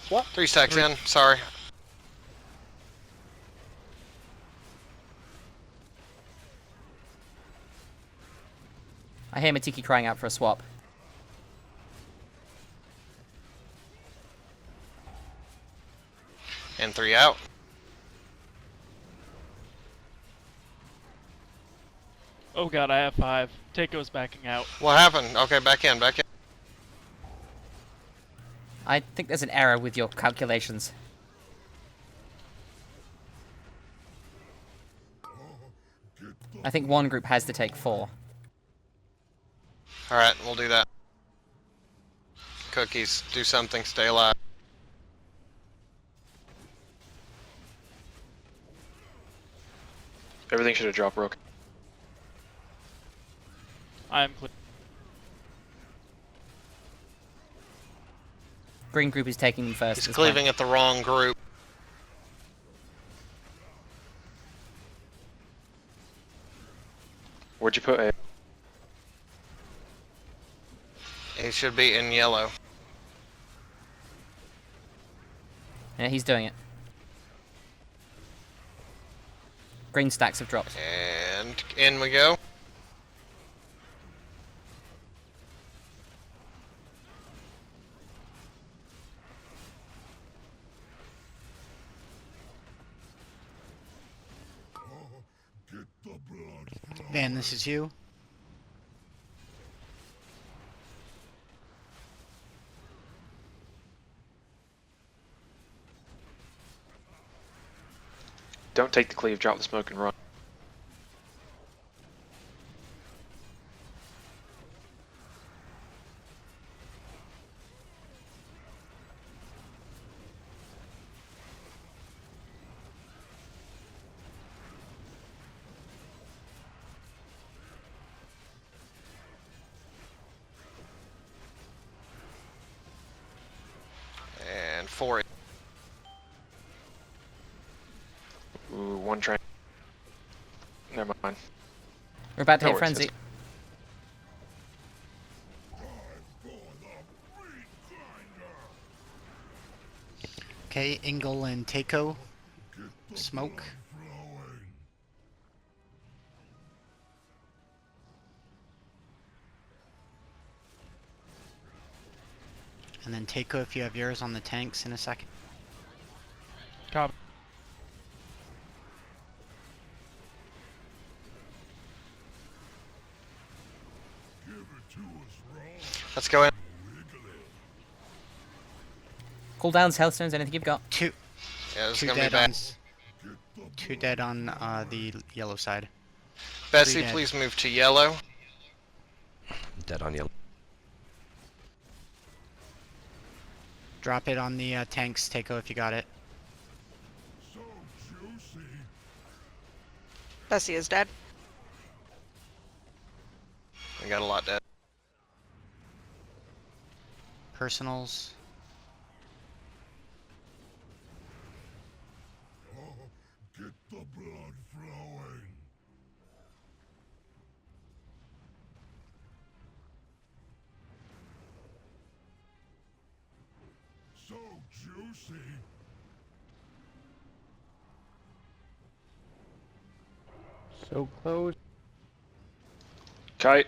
What? 3 stacks in, sorry. I hear Matiki crying out for a swap. And 3 out. Oh god, I have 5. Taco's backing out. What happened? Okay, back in, back in. I think there's an error with your calculations. Get the I think one group has to take 4. Alright, we'll do that. Cookies, do something, stay alive. Everything should have dropped real. I'm clear. Green group is taking them first. He's at this cleaving point. at the wrong group. Where'd you put A? He should be in yellow. Yeah, he's doing it. Green stacks have dropped. And in we go. Van, this is you. Don't take the cleave, drop the smoke and run. And 4. Ooh, one train. Never mind. We're about to No hit worries, frenzy. Okay, Ingle and Takeo. Smoke. And then Takeo if you have yours on the tanks in a second. Copy. Let's go in. Cooldowns, Hellstones, anything you've got? Two. Yeah, this is Two gonna be dead bad. on. Two dead on the yellow side. Bessie, dead. please move to yellow. Dead on yellow. Drop it on the tanks, Takeo if you got it. Bessie is dead. We got a lot dead. Personals. Get the blood flowing. So juicy. So close. Kite.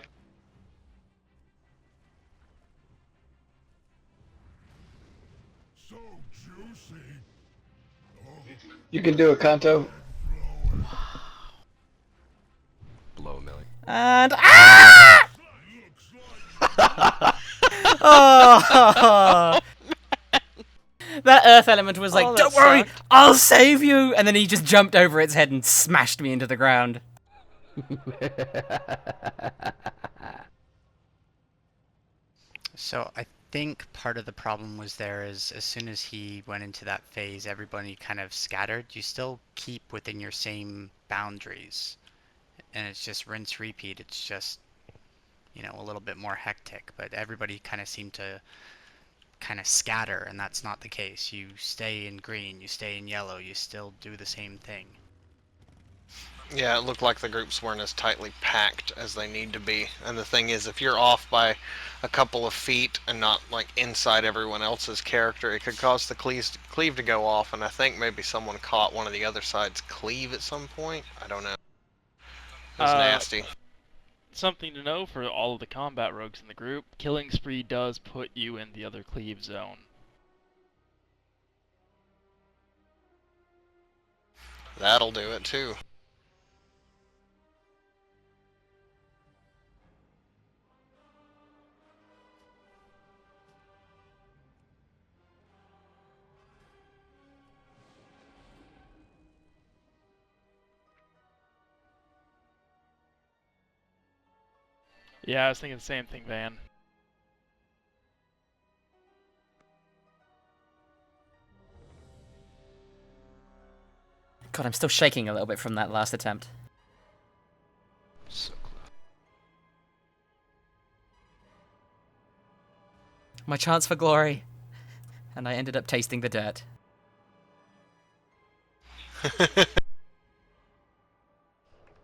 So juicy. You can do it, Kanto. Blow a million. And oh, that earth element was like, Oh, that "Don't worry, sucked. I'll save you," and then he just jumped over its head and smashed me into the ground. So I think part of the problem was there is as soon as he went into that phase, everybody kind of scattered. You still keep within your same boundaries, and it's just rinse repeat. It's just, you know, a little bit more hectic, but everybody kind of seemed to kind of scatter, and that's not the case. You stay in green, you stay in yellow, you still do the same thing. Yeah, it looked like the groups weren't as tightly packed as they need to be. And the thing is, if you're off by a couple of feet and not like inside everyone else's character, it could cause the cleave to go off. And I think maybe someone caught one of the other side's cleave at some point. I don't know. It was nasty. Something to know for all of the combat rogues in the group, Killing Spree does put you in the other cleave zone. That'll do it too. Yeah, I was thinking the same thing, Van. God, I'm still shaking a little bit from that last attempt. So close. My chance for glory. And I ended up tasting the dirt.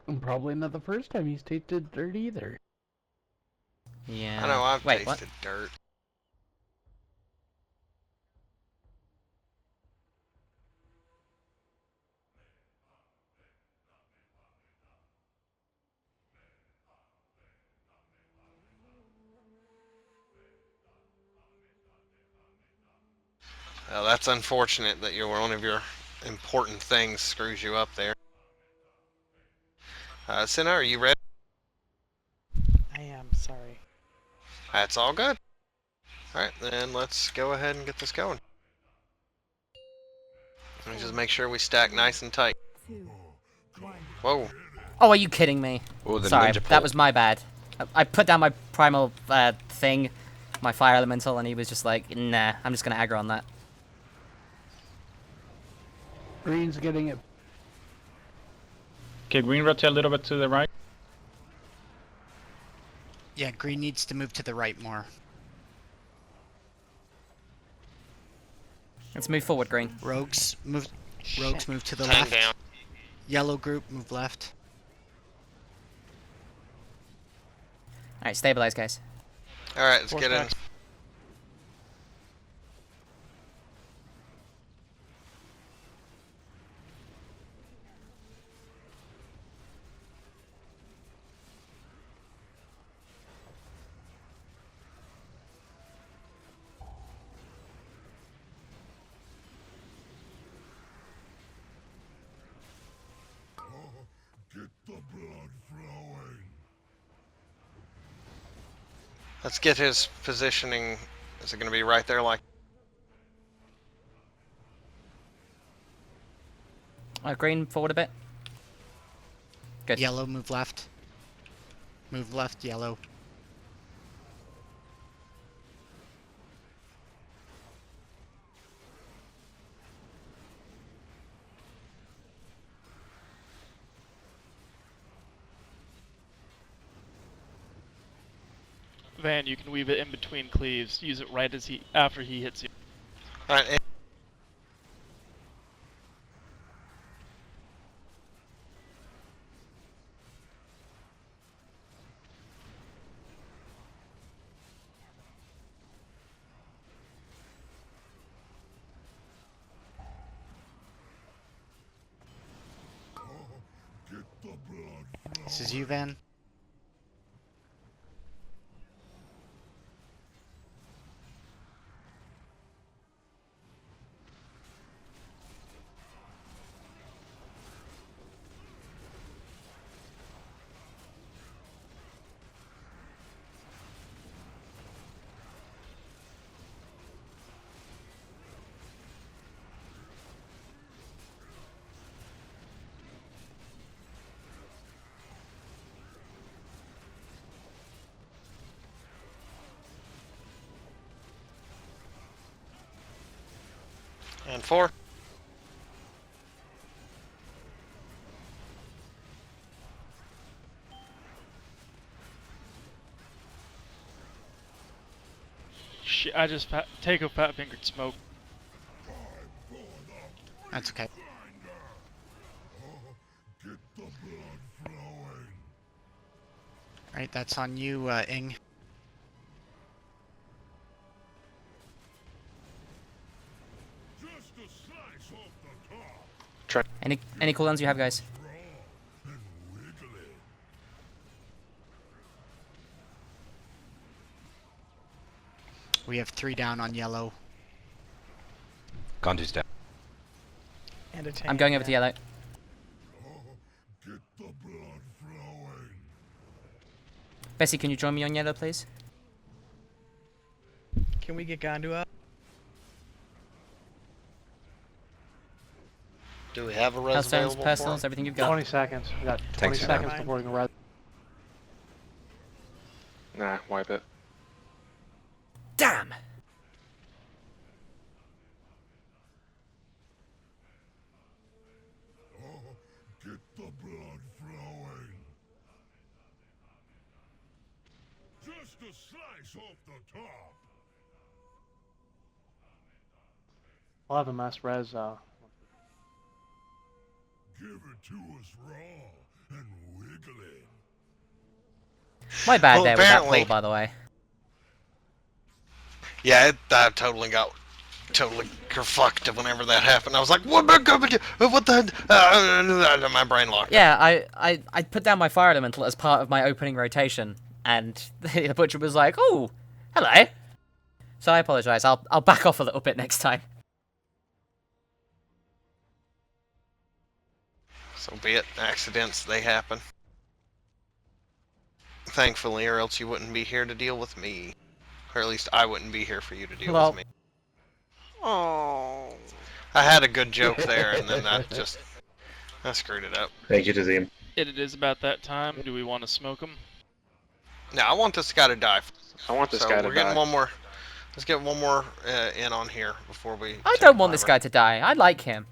And probably not the first time he's tasted dirt either. Yeah. I know I've Wait, tasted dirt. Well, that's unfortunate that one of your important things screws you up there. Senna, are you ready? I am, sorry. That's all good. Alright, then let's go ahead and get this going. Let me just make sure we stack nice and tight. 2, 1. Whoa. Oh, are you kidding me? Oh, the Sorry, ninja pull. that was my bad. I put down my primal thing, my fire elemental, and he was just like, nah, I'm just gonna aggro on that. Green's getting it. Okay, green rotate a little bit to the right. Yeah, green needs to move to the right more. Let's move forward, green. Rogues move to the Time left. down. Yellow group move left. Alright, stabilize, guys. Alright, let's get in. Get the blood flowing. Let's get his positioning. Is it going to be right there like... Green, forward a bit. Good. Yellow move left. Move left, yellow. Van, you can weave it in between cleaves. Use it right as after he hits you. Alright, Get the blood flowing. This is you, Van. and 4. Shit, I just take a fat fingered smoke. That's okay. Get the blood flowing. Right, that's on you, Ing. Just a slice off the top. Any cooldowns you have, guys? Raw and wiggly. We have 3 down on yellow. Gantu's down. And a tank. I'm going over to yellow. Get the blood flowing. Bessie, can you join me on yellow, please? Can we get Gandu up? Do we have a res Healthstones, available for personals, him? everything you've got. 20 seconds. We got 20 Thanks, seconds Ryan. before we can res. Nah, wipe it. Damn! Get the blood flowing. Just a slice off the top. I'll have a mass res. Give it to us raw and wiggly. My bad Well, there with that apparently- pull, by the way. Yeah, I totally got kerfucked whenever that happened. I was like, what the? My brain locked. Yeah, I put down my fire elemental as part of my opening rotation, and the butcher was like, "Oh, hello." So I apologise. I'll back off a little bit next time. So be it. Accidents, they happen. Thankfully, or else you wouldn't be here to deal with me. Or at least I wouldn't be here for you to deal with me. Oh. I had a good joke there, and then I screwed it up. Thank you, Tazim. It is about that time. Do we want to smoke him? No, I want this guy to die. I want this So guy to we're getting die. one more. Let's get one more in on here before we. I take don't a want this timer. guy to die. I like him.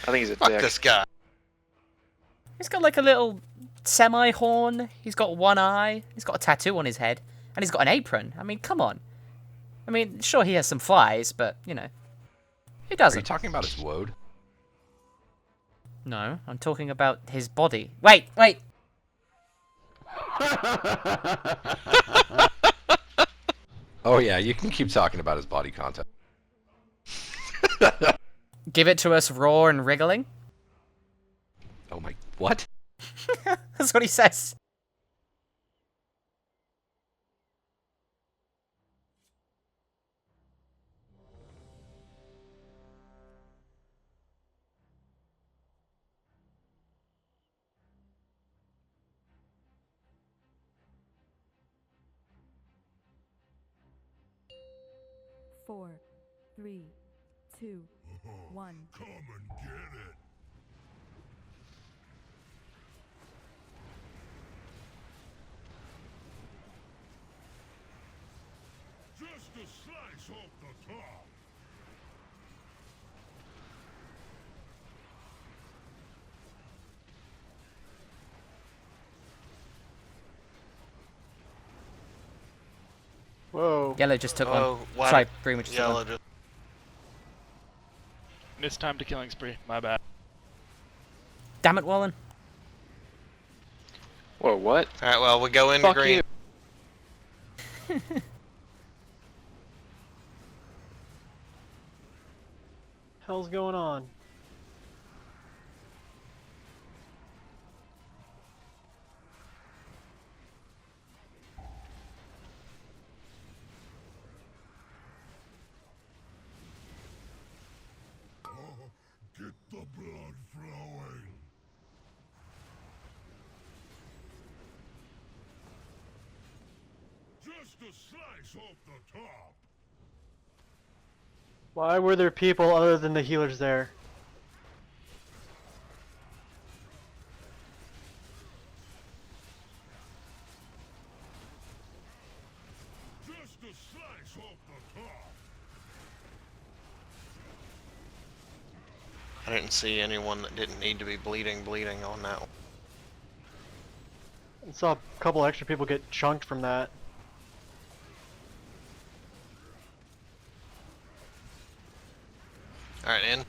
I think he's a Fuck dick. this guy. He's got like a little semi-horn. He's got one eye. He's got a tattoo on his head. And he's got an apron. I mean, come on. I mean, sure, he has some flies, but, you know. Who Are you doesn't? talking about his woad? No, I'm talking about his body. Wait! Oh yeah, you can keep talking about his body content. Give it to us raw and wriggling? Oh my... What? That's what he says. Four, three, two, one. Come and get it. Just a slice off the top. Whoa. Yellow just took Oh, one. why Sorry, did Green just took Yellow one. just. Missed time to killing spree. My bad. Damn it, Wallen. Whoa, what? Alright, well, we go into Fuck green. you. Hell's going on? Get the blood flowing. Just a slice off the top. Why were there people other than the healers there? Just a slice off the top. I didn't see anyone that didn't need to be bleeding on that one. I saw a couple extra people get chunked from that. Alright, in.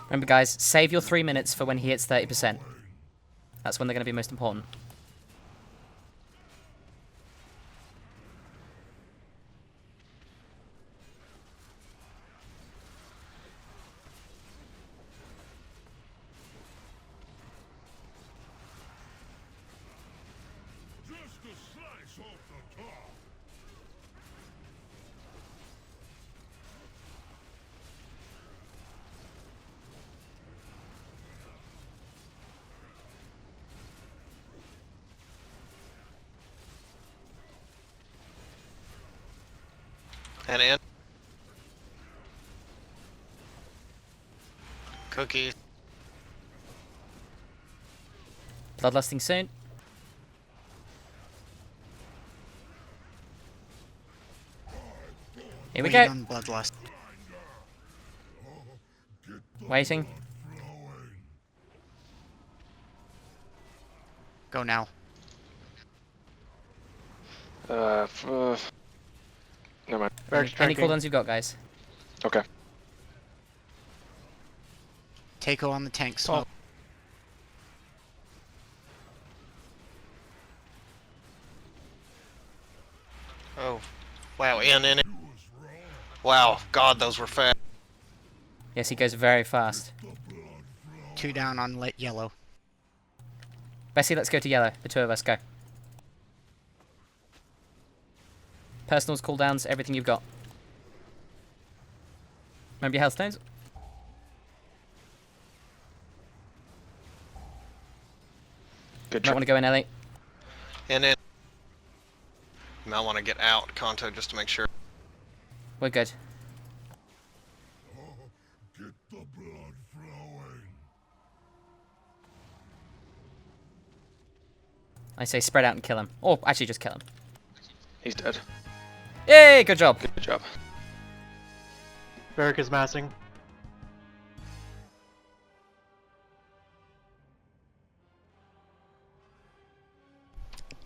Remember, guys, save your 3 minutes for when he hits 30%. That's when they're going to be most important. Just a slice off the top. And in. Cookies. Bloodlusting soon. Here we Wait go. on Bloodlust. Waiting. Go now. Never mind. Any cooldowns you've got, guys? Okay. Takeo on the tank smoke. Oh. Wow, in. Wow, God, those were fast. Yes, he goes very fast. 2 down on lit yellow. Bessie, let's go to yellow. The two of us, go. Personals, cooldowns, everything you've got. Remember your health stones? Good Might job. want to go in, Ellie. And in. You might want to get out, Kanto, just to make sure. We're good. Get the blood flowing. I say spread out and kill him. Or actually just kill him. He's dead. Yay, good job. Good job. Varric is massing.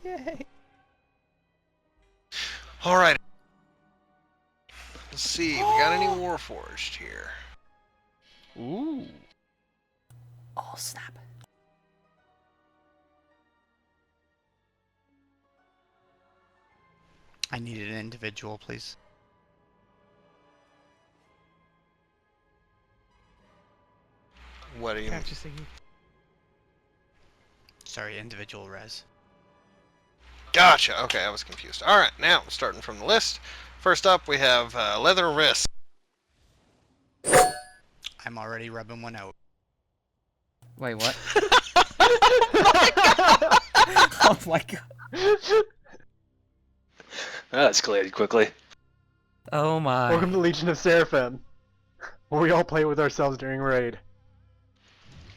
Yay. Alright. Let's see, we got any Warforged here? Ooh. Oh, snap. I need an individual, please. What do you mean? Sorry, individual res. Gotcha. Okay, I was confused. All right, now starting from the list. First up, we have leather wrist. I'm already rubbing one out. Wait, what? Oh my god. That escalated quickly. Oh my. Welcome to Legion of Seraphim, where we all play with ourselves during raid.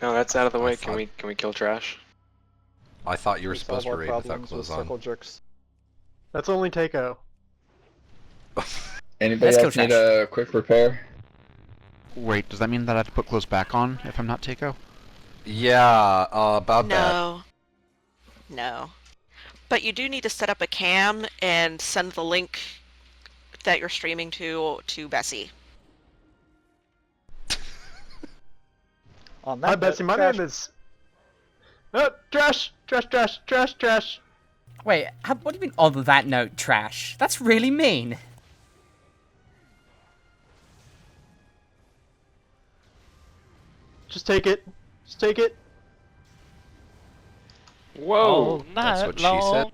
No, that's out of the way. thought- Can we kill trash? I thought you were We solve supposed to our raid without problems with clothes on. circle jerks. That's only Takeo. Anybody Let's kill else need trash. a quick repair? Wait, does that mean that I have to put clothes back on if I'm not Takeo? Yeah, about that. No. No. But you do need to set up a cam and send the link that you're streaming to Bessie. On Hi, that Betsy. note, My trash. name is. Trash, trash, trash, trash, trash. Wait, what do you mean on that note, trash? That's really mean. Just take it. Just take it. Whoa! That's what she said.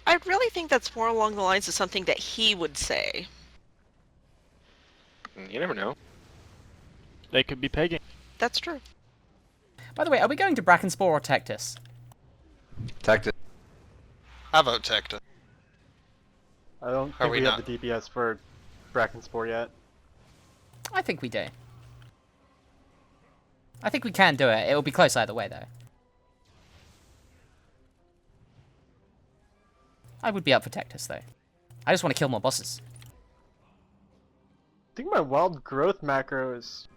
I really think that's more along the lines of something that he would say. You never know. They could be pegging. That's true. By the way, are we going to Brackenspore or Tectus? Tactic. I vote Tecta. I don't Are think we we not? have the DPS for Brackenspore yet. I think we do. I think we can do it. It will be close either way, though. I would be up for Tectus, though. I just want to kill more bosses. I think my wild growth macro is.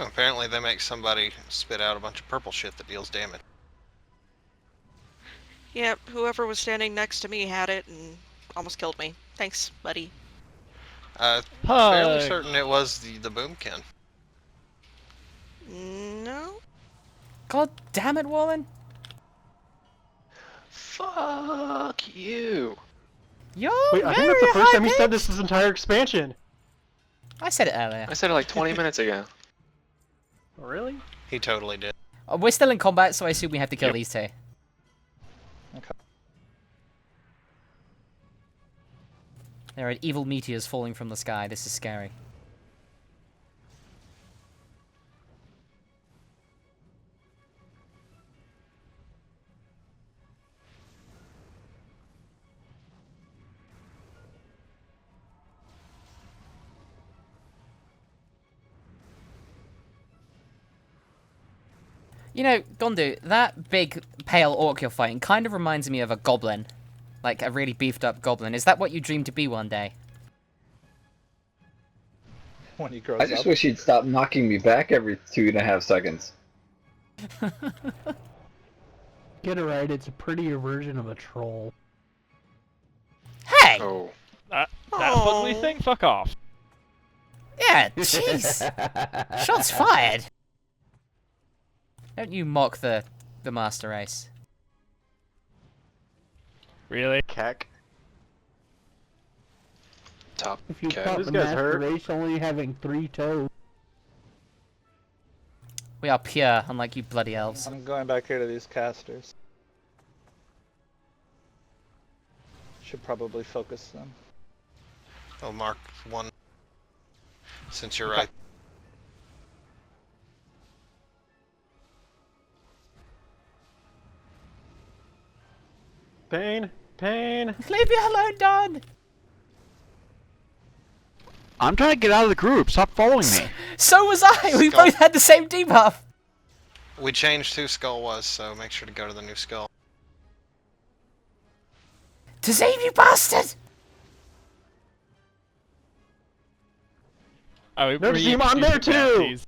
Apparently they make somebody spit out a bunch of purple shit that deals damage. Yep, whoever was standing next to me had it and almost killed me. Thanks, buddy. Fairly certain it was the boomkin. No? God damn it, Wallen! Fuck you. You're Wait, I think very that's the first time he high-pitched. said this entire expansion. I said it earlier. I said it like 20 minutes ago. Really? He totally did. We're still in combat, so I assume we have to kill these two. Okay. There are evil meteors falling from the sky. This is scary. You know, Gondu, that big pale orc you're fighting kind of reminds me of a goblin. Like a really beefed up goblin. Is that what you dream to be one day? When he grows I just up. wish he'd stop knocking me back every 2.5 seconds. Get it right, it's a prettier version of a troll. Hey! Oh. That ugly thing? Fuck off. Yeah, jeez. Shots fired. Don't you mock the master race. Really? Keck. Top. If you Okay. thought This the guy's master hurt. race only having 3 toes. We are pure, unlike you bloody elves. I'm going back here to these casters. Should probably focus them. I'll mark one. Since you're right. Pain. Pain. Leave me alone, Don! I'm trying to get out of the group. Stop following me. So was I! We Skull. both had the same debuff! We changed who Skull was, so make sure to go to the new Skull. To save you, bastard! Oh, No, team, I'm there too!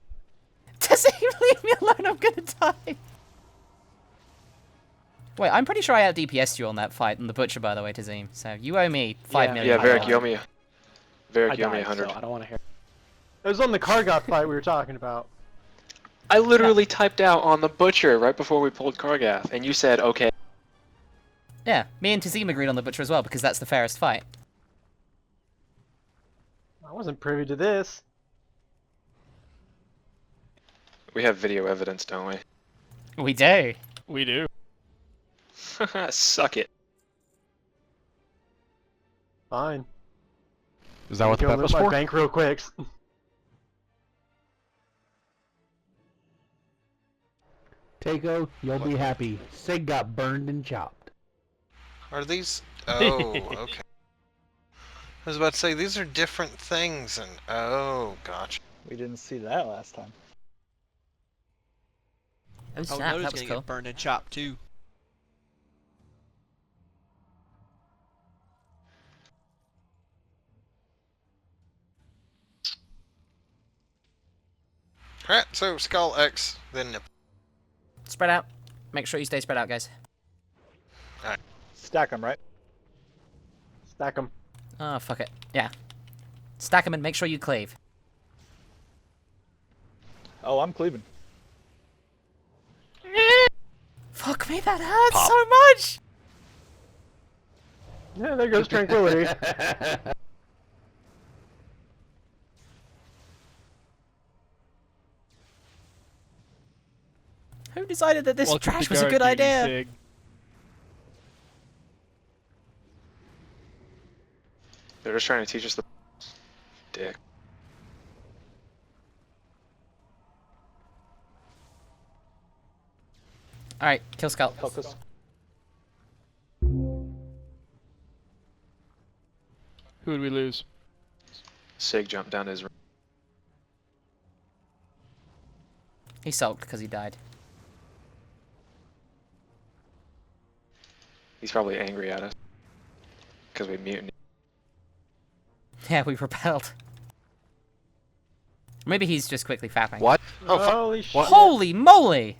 To save, leave me alone, I'm gonna die! Wait, I'm pretty sure I out DPS'd you on that fight, and the Butcher, by the way, Tazim. So you owe me 5 million. Yeah, Varric, you owe me. Varric, I you owe me died, 100. so I don't want to hear. It was on the Kargoth fight we were talking about. I literally typed out on the Butcher right before we pulled Kargath, and you said, okay. Yeah, me and Tazim agreed on the Butcher as well, because that's the fairest fight. I wasn't privy to this. We have video evidence, don't we? We do. We do. Suck it. Fine. Is that what the Go pepper's loot my for? bank real quick. Takeo, you'll be happy. Sig got burned and chopped. Are these... Oh, okay. I was about to say, these are different things, and... Oh, gotcha. We didn't see that last time. Oh, Oh, snap, Noda's that was gonna cool. get burned and chopped too. Alright, so Skull X, then Nip. Spread out. Make sure you stay spread out, guys. Alright. Stack them, right? Stack them. Oh, fuck it. Yeah. Stack them and make sure you cleave. Oh, I'm cleaving. Fuck me, that hurts so much! Yeah, there goes tranquility. Who decided that this Welcome trash to was a guard good duty, idea? Sig. They're just trying to teach us the dick. Alright, kill Skull. Focus. Who would we lose? Sig jumped down his room. He sulked because he died. He's probably angry at us. Because we mutinied. Yeah, we repelled. Maybe he's just quickly fapping. What? Oh, Holy shit. Holy moly!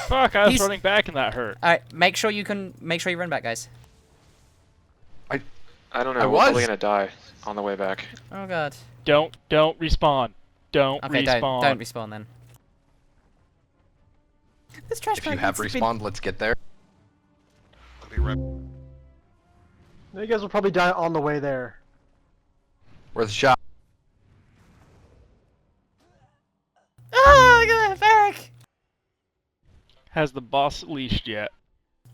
Fuck, I was He's- running back and that hurt. Alright, make sure you run back, guys. I don't know. I We're was. probably gonna die on the way back. Oh god. Don't respawn. Don't Okay, respawn. don't respawn then. This trash If you bag have needs to be- respawned, let's get there. I'll be right. You guys will probably die on the way there. Where's the shot? Oh, look at that, Varric! Has the boss leashed yet?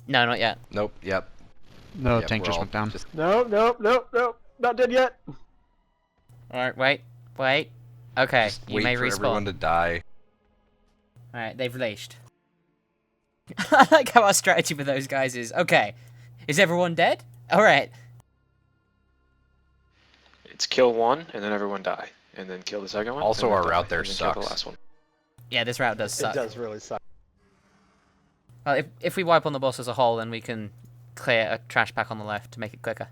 No, not yet. Nope. Yep. No, Yep, tank we're just all went down. Nope, nope, nope, nope. Not dead yet. Alright, wait. Okay, Just you wait may for everyone respawn. to die. Alright, they've leashed. I like how our strategy for those guys is, okay, is everyone dead? Alright. It's kill one, and then everyone die, and then kill the second one. Also, and then our die, route there and then kill sucks. the last one. Yeah, this route does suck. It does really suck. Well, if we wipe on the boss as a whole, then we can clear a trash pack on the left to make it quicker.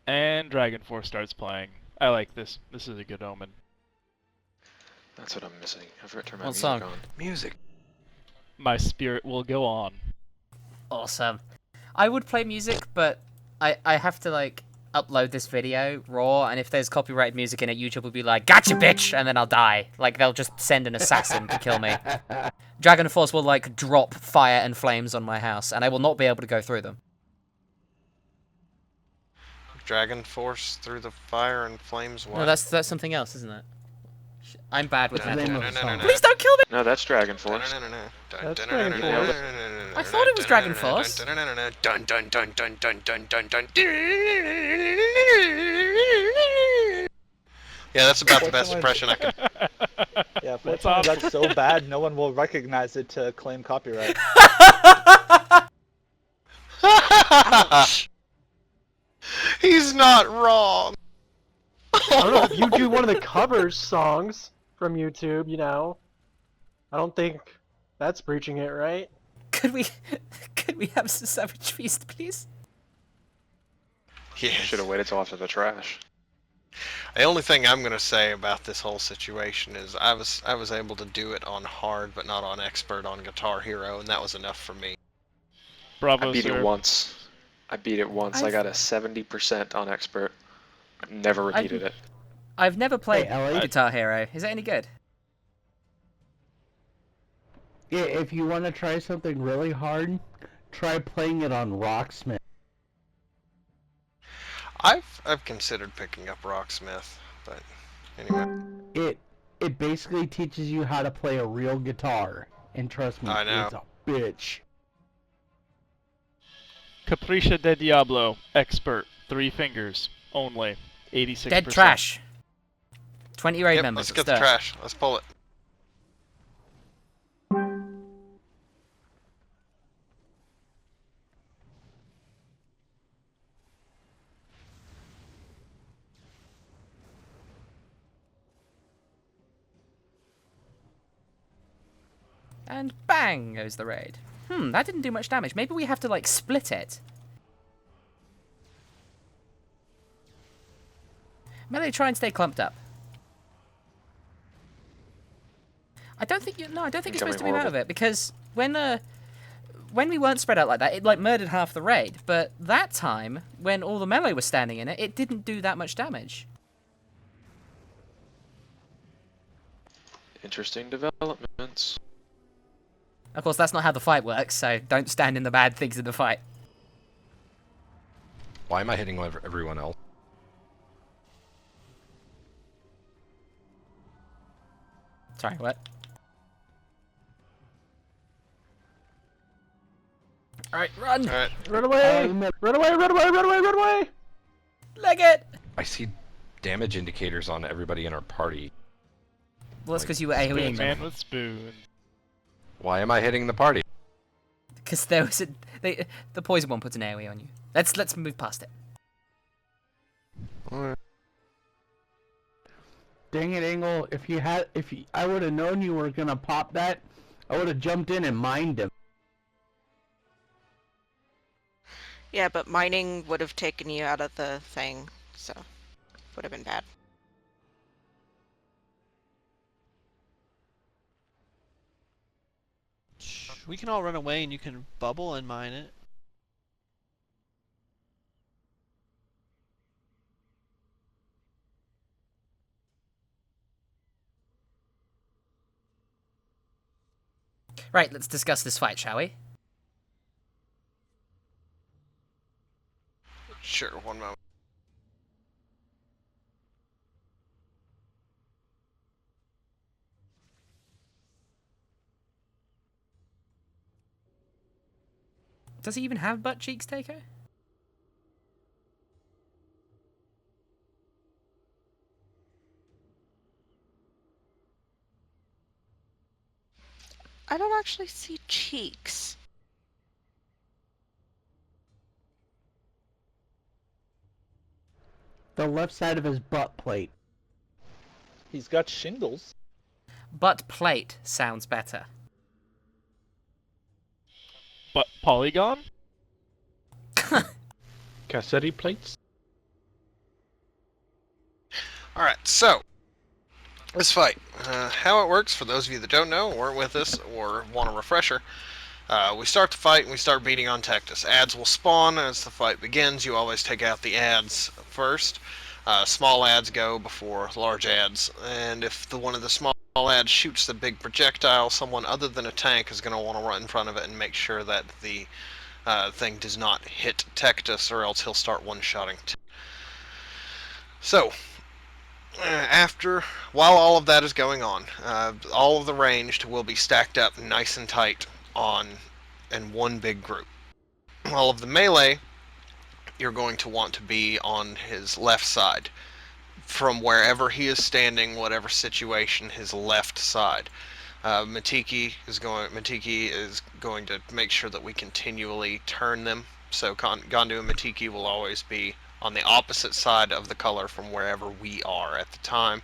And Dragon Force starts playing. I like this. This is a good omen. That's what I'm missing. I forgot to turn my What music song? on. Music. My spirit will go on. Awesome. I would play music, but I have to, like, upload this video raw, and if there's copyrighted music in it, YouTube will be like, gotcha, bitch! And then I'll die. Like, they'll just send an assassin to kill me. Dragon Force will, like, drop fire and flames on my house, and I will not be able to go through them. Dragon Force through the fire and flames. What? No, that's something else, isn't it? I'm bad with No, that. no, no, no, no, no. Please don't kill me! No, that's Dragon Force. That's Dragon Force. I thought it was Dragon Force. Dun dun dun dun dun dun dun dun dun. Yeah, that's about the best impression I could. Yeah, That's fortunately that's so bad, no one will recognize it to claim copyright. He's not wrong. I don't know if you do one of the covers songs from YouTube, you know. I don't think that's breaching it, right? Could we have some Savage Feast, please? Yeah. Should have waited till after the trash. The only thing I'm gonna say about this whole situation is I was able to do it on hard, but not on expert on Guitar Hero, and that was enough for me. Bravo, I beat sir. it once. I got a 70% on expert. Never repeated it. I've never played Hey, Ellie? Guitar Hero. Is it any good? Yeah, if you want to try something really hard, try playing it on Rocksmith. I've considered picking up Rocksmith, but anyway. It basically teaches you how to play a real guitar, and trust me, I know. it's a bitch. Capricia de Diablo, expert, 3 fingers, only, 86%. Dead trash. 20 raid Yep, members. let's get the trash. Let's pull it. And bang goes the raid. That didn't do much damage. Maybe we have to, like, split it. Melee, try and stay clumped up. I don't think you're supposed to move out of it, because when we weren't spread out like that, it, like, murdered half the raid. But that time, when all the melee was standing in it, it didn't do that much damage. Interesting developments. Of course, that's not how the fight works, so don't stand in the bad things in the fight. Why am I hitting everyone else? Sorry, what? Alright, run! Alright. Run away! Run away, run away, run away, run away! Leg it! I see damage indicators on everybody in our party. Well, that's because you were AoEing Man them. with spoon. Why am I hitting the party? Because there was the poison one puts an AoE on you. Let's move past it. Dang it, Angle! I would have known you were gonna pop that, I would have jumped in and mined him. Yeah, but mining would have taken you out of the thing, so would have been bad. We can all run away and you can bubble and mine it. Right, let's discuss this fight, shall we? Sure, one moment. Does he even have butt cheeks, Takeo? I don't actually see cheeks. The left side of his butt plate. He's got shingles. Butt plate sounds better. But polygon? Cassette plates? Alright, so, this fight. How it works, for those of you that don't know, weren't with us, or want a refresher, we start the fight and we start beating on Tectus. Ads will spawn as the fight begins. You always take out the ads first. Small ads go before large ads, and if one of the small ads shoots the big projectile, someone other than a tank is going to want to run in front of it and make sure that the thing does not hit Tectus, or else he'll start one-shotting. So, while all of that is going on, all of the ranged will be stacked up nice and tight in one big group. All of the melee, you're going to want to be on his left side. From wherever he is standing, whatever situation, his left side. Matiki is going to make sure that we continually turn them. So Gandu and Matiki will always be on the opposite side of the color from wherever we are at the time.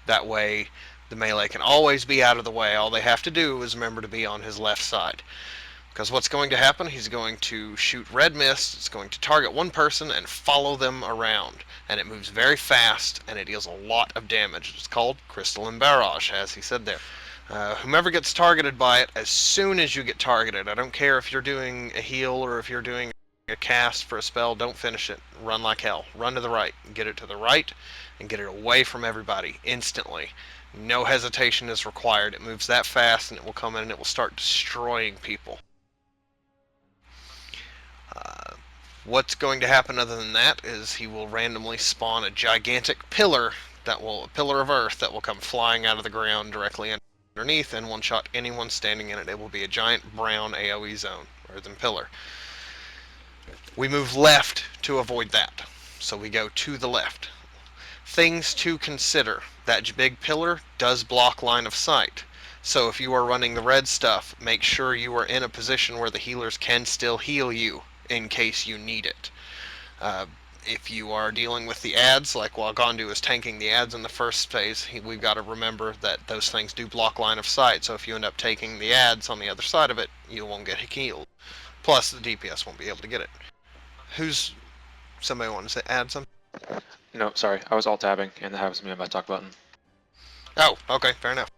That way, the melee can always be out of the way. All they have to do is remember to be on his left side. Because what's going to happen, he's going to shoot red mist, it's going to target one person and follow them around. And it moves very fast, and it deals a lot of damage. It's called Crystalline Barrage, as he said there. Whomever gets targeted by it, as soon as you get targeted, I don't care if you're doing a heal or if you're doing a cast for a spell, don't finish it. Run like hell. Run to the right. Get it to the right, and get it away from everybody instantly. No hesitation is required. It moves that fast, and it will come in and it will start destroying people. What's going to happen other than that is he will randomly spawn a gigantic pillar a pillar of earth that will come flying out of the ground directly underneath and one-shot anyone standing in it. It will be a giant brown AoE zone, earthen pillar. We move left to avoid that, so we go to the left. Things to consider: that big pillar does block line of sight. So if you are running the red stuff, make sure you are in a position where the healers can still heal you in case you need it. If you are dealing with the ads, like while Gandu is tanking the ads in the first phase, we've got to remember that those things do block line of sight, so if you end up taking the ads on the other side of it, you won't get healed. Plus, the DPS won't be able to get it. Somebody want to add something? No, sorry, I was alt-tabbing, and that happens to be on my talk button. Oh, okay, fair enough.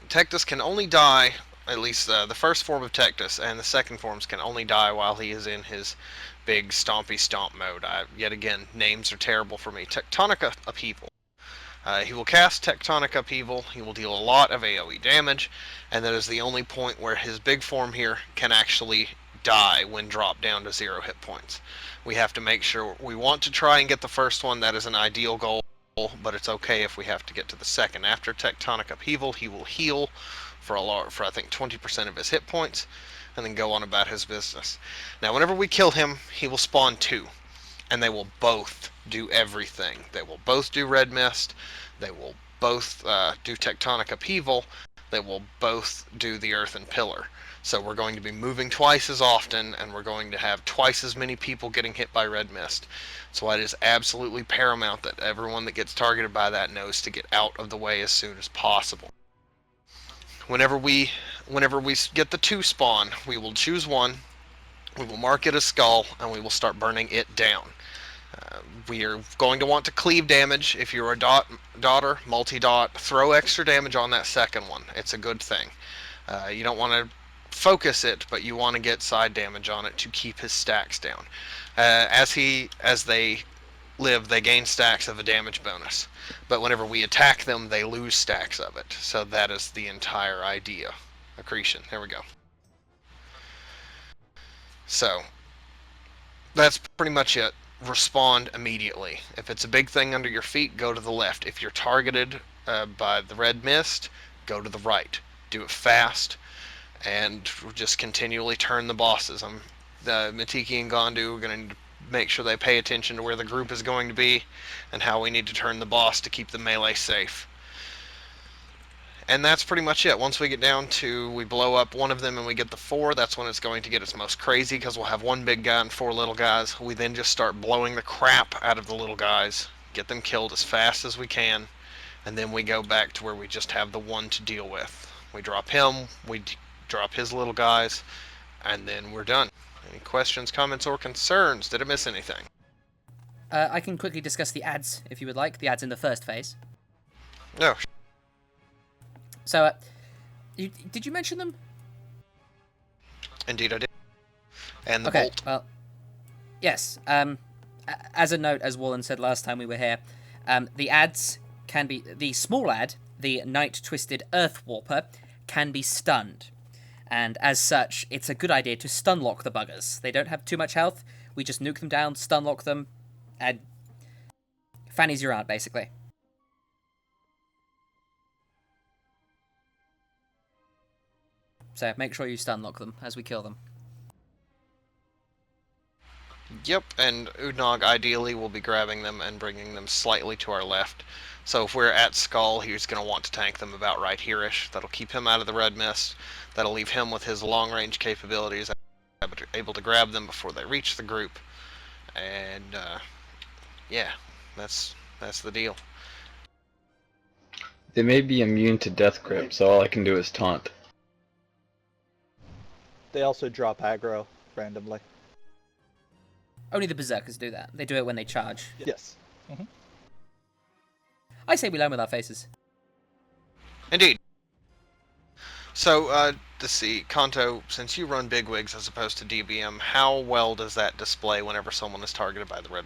Tectus can only die, at least the first form of Tectus, and the second forms can only die while he is in his big stompy stomp mode. Yet again, names are terrible for me. Tectonic Upheaval. He will cast Tectonic Upheaval, he will deal a lot of AoE damage, and that is the only point where his big form here can actually die when dropped down to 0 hit points. We have to make sure, we want to try and get the first one, that is an ideal goal, but it's okay if we have to get to the second. After Tectonic Upheaval, he will heal for I think 20% of his hit points, and then go on about his business. Now, whenever we kill him, he will spawn 2, and they will both do everything. They will both do Red Mist, they will both do Tectonic Upheaval, that will both do the earthen pillar. So we're going to be moving twice as often, and we're going to have twice as many people getting hit by red mist. So it is absolutely paramount that everyone that gets targeted by that knows to get out of the way as soon as possible. Whenever we get the 2 spawn, we will choose one, we will mark it as skull, and we will start burning it down. We are going to want to cleave damage. If you're a daughter, multi-dot, throw extra damage on that second one. It's a good thing. You don't want to focus it, but you want to get side damage on it to keep his stacks down. As they live, they gain stacks of a damage bonus. But whenever we attack them, they lose stacks of it. So that is the entire idea. Accretion. There we go. So that's pretty much it. Respond immediately. If it's a big thing under your feet, go to the left. If you're targeted by the red mist, go to the right. Do it fast, and just continually turn the bosses. Matiki and Gondu are going to need to make sure they pay attention to where the group is going to be and how we need to turn the boss to keep the melee safe. And that's pretty much it. Once we get down to, we blow up one of them and we get the 4, that's when it's going to get its most crazy, because we'll have 1 big guy and 4 little guys. We then just start blowing the crap out of the little guys, get them killed as fast as we can, and then we go back to where we just have the 1 to deal with. We drop him, we drop his little guys, and then we're done. Any questions, comments, or concerns? Did I miss anything? I can quickly discuss the ads, if you would like. The ads in the first phase. No. So, did you mention them? Indeed I did. And the okay, bolt. Well, yes. As a note, as Wallen said last time we were here, the ads can be... The small ad, the Night Twisted Earth Warper, can be stunned. And as such, it's a good idea to stun lock the buggers. They don't have too much health. We just nuke them down, stun lock them, and fannies your aunt, basically. So make sure you stun lock them as we kill them. Yep, and Udnog ideally will be grabbing them and bringing them slightly to our left. So if we're at Skull, he's going to want to tank them about right here-ish. That'll keep him out of the red mist. That'll leave him with his long-range capabilities, able to grab them before they reach the group. And, yeah, that's the deal. They may be immune to death grip, so all I can do is taunt. They also drop aggro randomly. Only the Berserkers do that. They do it when they charge. Yes. Mm-hmm. I say we learn with our faces. Indeed. So, let's see, Kanto, since you run bigwigs as opposed to DBM, how well does that display whenever someone is targeted by the red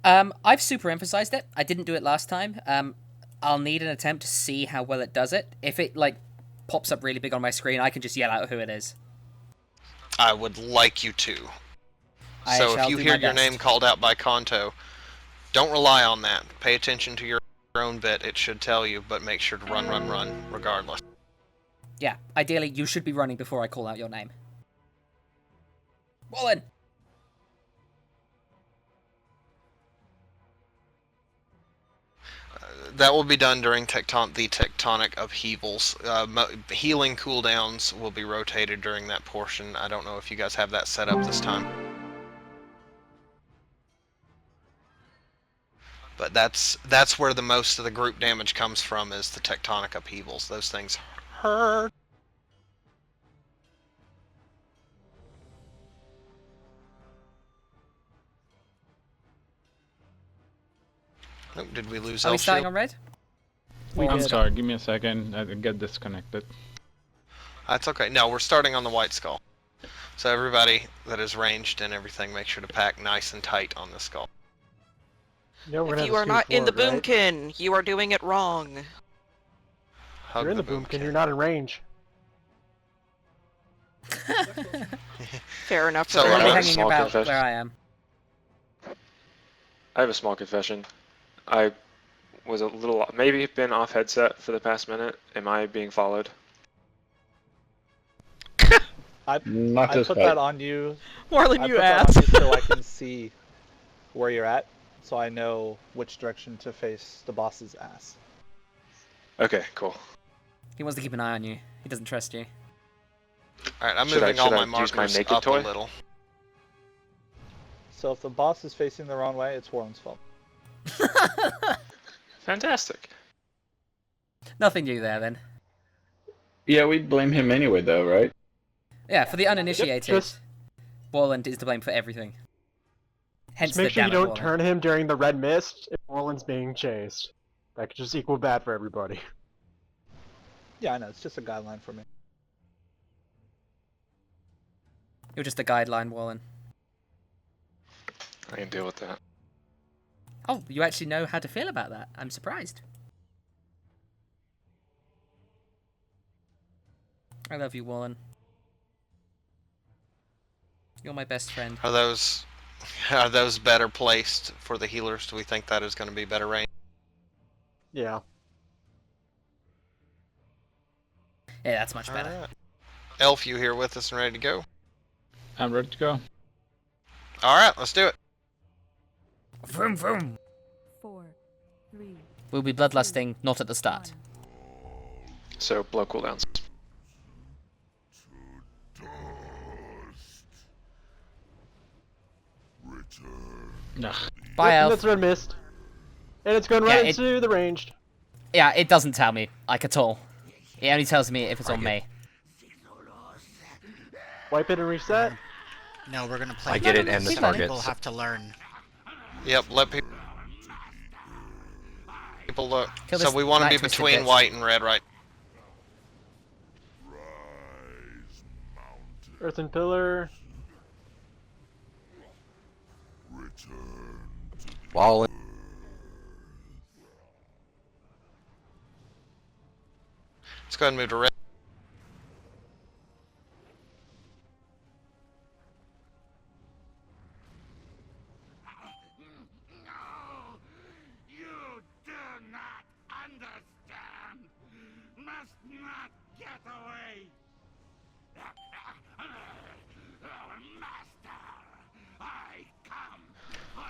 man? I've super emphasized it. I didn't do it last time. I'll need an attempt to see how well it does it. If it, like, pops up really big on my screen, I can just yell out who it is. I would like you to. So if you hear your name called out by Kanto, don't rely on that. Pay attention to your own bit. It should tell you, but make sure to run, regardless. Yeah, ideally, you should be running before I call out your name. Wallen! That will be done during the tectonic upheavals. Healing cooldowns will be rotated during that portion. I don't know if you guys have that set up this time. But that's where the most of the group damage comes from, is the tectonic upheavals. Those things hurt. Oh, did we lose? Are we starting on red? I'm sorry, give me a second. I get disconnected. That's okay. No, we're starting on the white skull. So everybody that is ranged and everything, make sure to pack nice and tight on the skull. Yeah, if you are not in the boomkin, you are doing it wrong. You're in the boomkin, you're not in range. Fair enough. So We're only I have a hanging small about confession. where I am. I have a small confession. I was a little, maybe been off headset for the past minute. Am I being followed? I put that on you. Marlon, I you put that ass. on you so I can see where you're at, so I know which direction to face the boss's ass. Okay, cool. He wants to keep an eye on you. He doesn't trust you. Alright, I'm Should I- moving all should my I use my markers naked up toy? a little. So if the boss is facing the wrong way, it's Warren's fault. Fantastic. Nothing new there then. Yeah, we'd blame him anyway, though, right? Yeah, for the uninitiated, just- Warland is to blame for everything. Hence Just make the sure you damn it, don't Warland. turn him during the red mist if Orland's being chased. That could just equal bad for everybody. Yeah, I know. It's just a guideline for me. You're just a guideline, Warland. I can deal with that. Oh, you actually know how to feel about that. I'm surprised. I love you, Warland. You're my best friend. Are those better placed for the healers? Do we think that is going to be better range? Yeah. Yeah, that's much better. Alright. Elf, you here with us and ready to go? I'm ready to go. Alright, let's do it. Vroom vroom. 4, 3. We'll be bloodlusting, not at the start. So, blow cooldowns. Ugh. Bye, Yep, Elf. That's red mist. And it's going Yeah, right it- into the ranged. Yeah, it doesn't tell me, like, at all. It only tells me if it's on me. Wipe it and reset. No, we're gonna play. I get it and the so target. People have to learn. Yep, let people look. Kill So this we want to night be twisted between bitch. white and red, right? Earthen pillar. Wall. Let's go ahead and move to red.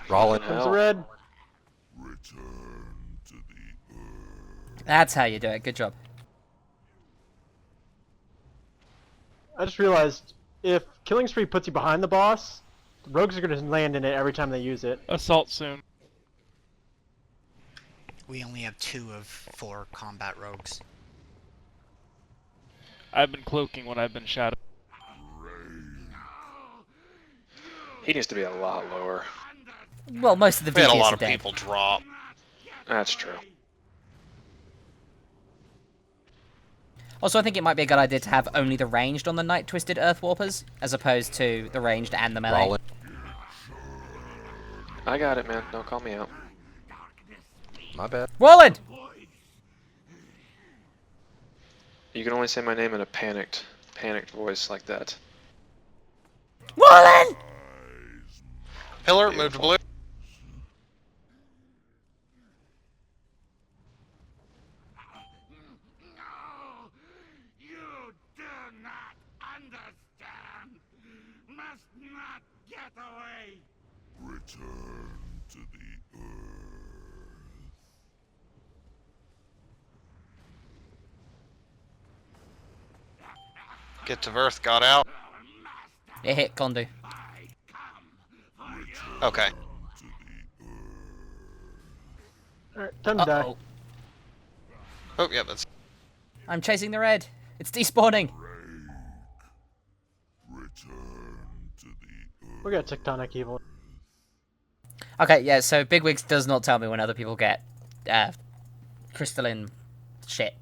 Rollin' Comes hell. red. That's how you do it. Good job. I just realized if Killing Spree puts you behind the boss, the rogues are going to land in it every time they use it. Assault soon. We only have 2 of 4 combat rogues. I've been cloaking when I've been shadowed. He needs to be a lot lower. Well, most of the We had a VPs lot are of dead. people drop. That's true. Also, I think it might be a good idea to have only the ranged on the Night Twisted Earthwarpers, as opposed to the ranged and the melee. Rollin'. I got it, man. Don't call me out. My bad. Roland! You can only say my name in a panicked voice like that. Roland! Pillar, move to blue. Get to Verth, got out. It hit Kondu. Okay. Alright, time to die. Uh-oh. Oh, yeah, that's... I'm chasing the red. It's despawning. We got Tectonic Evil. Okay, yeah, so Bigwigs does not tell me when other people get crystalline shit.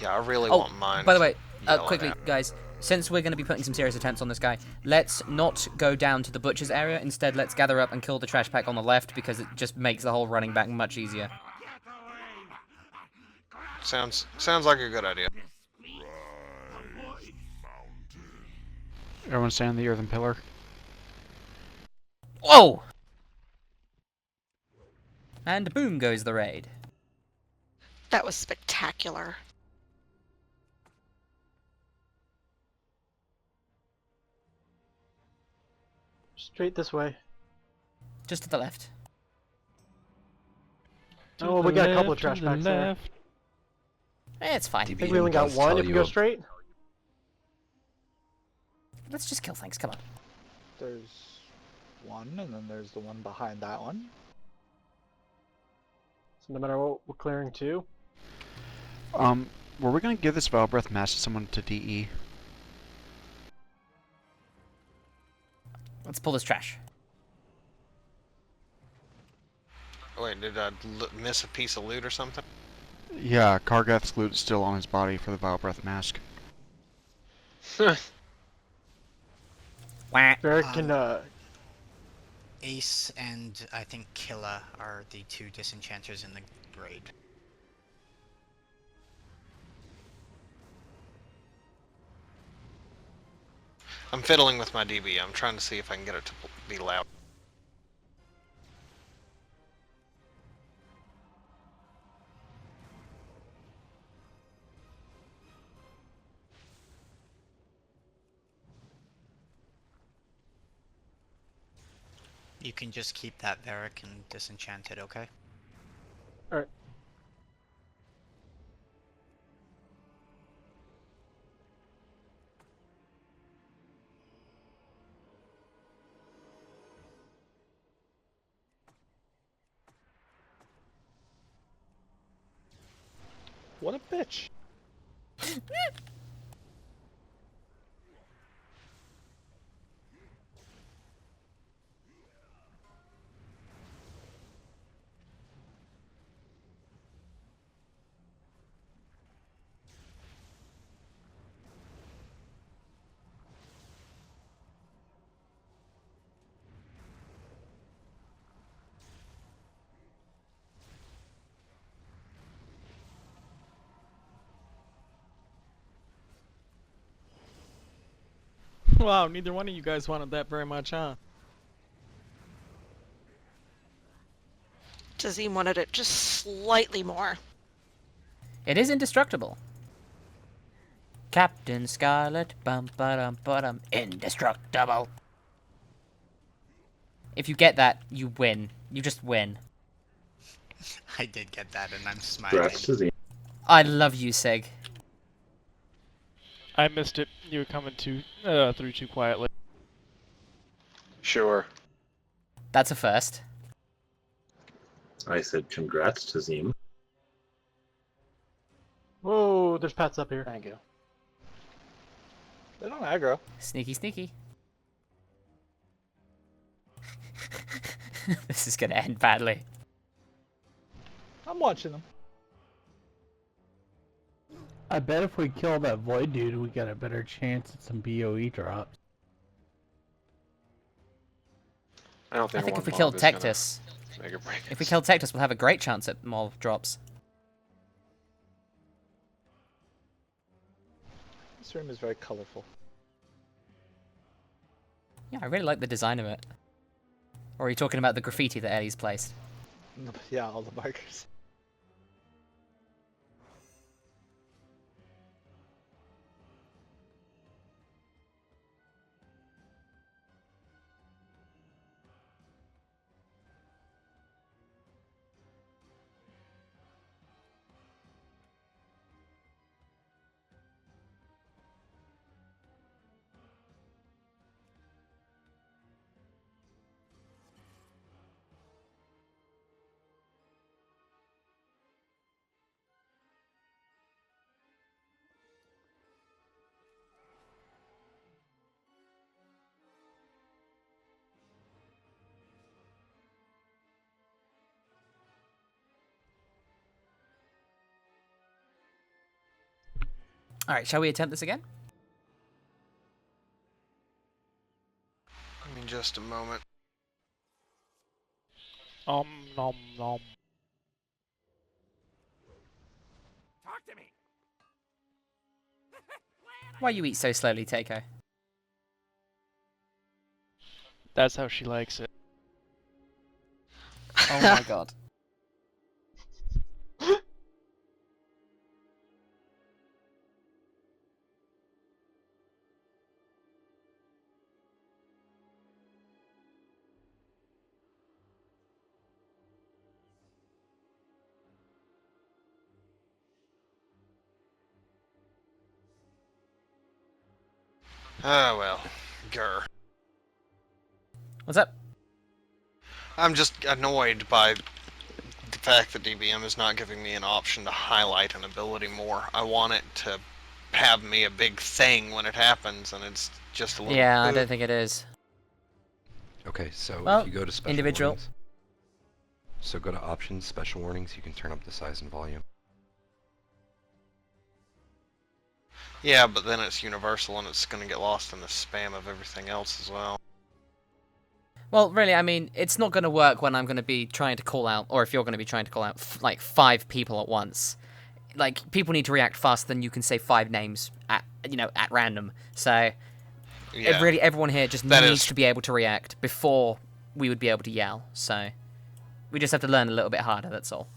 Yeah, I really Oh, want mine. by the way, yellow quickly, now. guys, since we're going to be putting some serious attempts on this guy, let's not go down to the butcher's area. Instead, let's gather up and kill the trash pack on the left, because it just makes the whole running back much easier. Sounds like a good idea. Everyone stand on the earthen pillar. Whoa! And boom goes the raid. That was spectacular. Straight this way. Just to the left. Oh, we got a couple of To trash the packs there. left. It's fine. I think we only got one if we go straight. Let's just kill things. Come on. There's one, and then there's the one behind that one. So no matter what, we're clearing two. Were we gonna give this Vile Breath Mask to someone to DE? Let's pull this trash. Wait, did I miss a piece of loot or something? Yeah, Kargath's loot is still on his body for the Vile Breath Mask. Barrick can, Ace and I think Killa are the two disenchanters in the raid. I'm fiddling with my DB. I'm trying to see if I can get it to be loud. You can just keep that Varric and disenchant it, okay? Alright. What a bitch. Wow, neither one of you guys wanted that very much, huh? Tazim wanted it just slightly more. It is indestructible. Captain Scarlet, bum ba dum, indestructible. If you get that, you win. You just win. I did get that, and I'm smiling. I love you, Sig. I missed it. You were coming through too quietly. Sure. That's a first. I said congrats to Zim. Whoa, there's pets up here. Thank you. They don't aggro. Sneaky, sneaky. This is gonna end badly. I'm watching them. I bet if we kill that void dude, we got a better chance at some BOE drops. I don't I think think one if we mob kill is gonna Tectus, make or break if we us. kill Tectus, we'll have a great chance at more drops. This room is very colorful. Yeah, I really like the design of it. Or are you talking about the graffiti that Eddie's placed? Yeah, all the markers. Alright, shall we attempt this again? Give me just a moment. Nom nom. Talk to me. Why you eat so slowly, Takeo? That's how she likes it. Oh my god. Oh well. Grr. What's up? I'm just annoyed by the fact that DBM is not giving me an option to highlight an ability more. I want it to have me a big thing when it happens, and it's just a little... Yeah, I don't think it is. Okay, so Well, if you go to special individual. warnings, so go to options, special warnings, you can turn up the size and volume. Yeah, but then it's universal and it's going to get lost in the spam of everything else as well. Well, really, I mean, it's not going to work when I'm going to be trying to call out, or if you're going to be trying to call out, like, 5 people at once. Like, people need to react faster than you can say 5 names at random. So, Yeah. really, everyone here just That needs is- to be able to react before we would be able to yell. So, we just have to learn a little bit harder, that's all.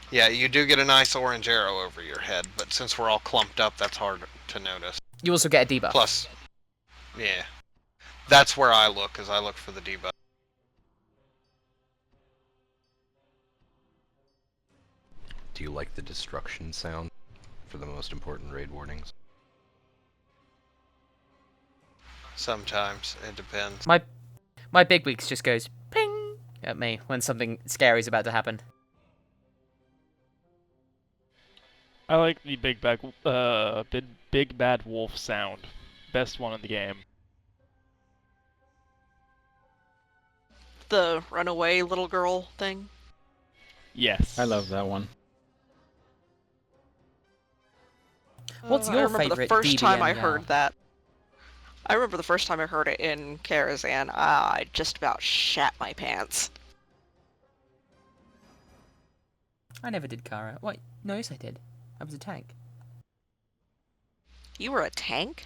Yeah, you do get a nice orange arrow over your head, but since we're all clumped up, that's hard to notice. You also get a debuff. Plus, yeah. That's where I look, is I look for the debuff. Do you like the destruction sound for the most important raid warnings? Sometimes. It depends. My big wigs just goes ping at me when something scary is about to happen. I like the big bad wolf sound. Best one in the game. The runaway little girl thing. Yes. I love that one. What's I your remember favorite the first time I DBM heard that. I remember the first time I heard it in Karazhan, I just about shat my pants. I never did Kara. Wait, no, yes I did. I was a tank. You were a tank?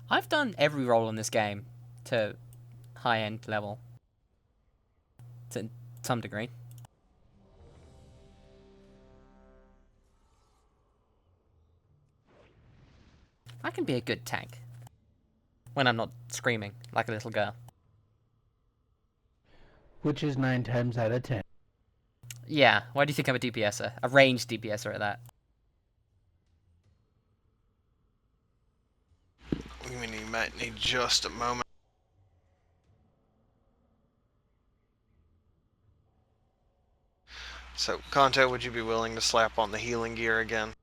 I've done every role in this game to high-end level. To some degree. I can be a good tank. When I'm not screaming like a little girl. Which is 9 times out of 10. Yeah, why do you think I'm a DPSer? A ranged DPSer at that. I mean, you might need just a moment. So, Kanto, would you be willing to slap on the healing gear again?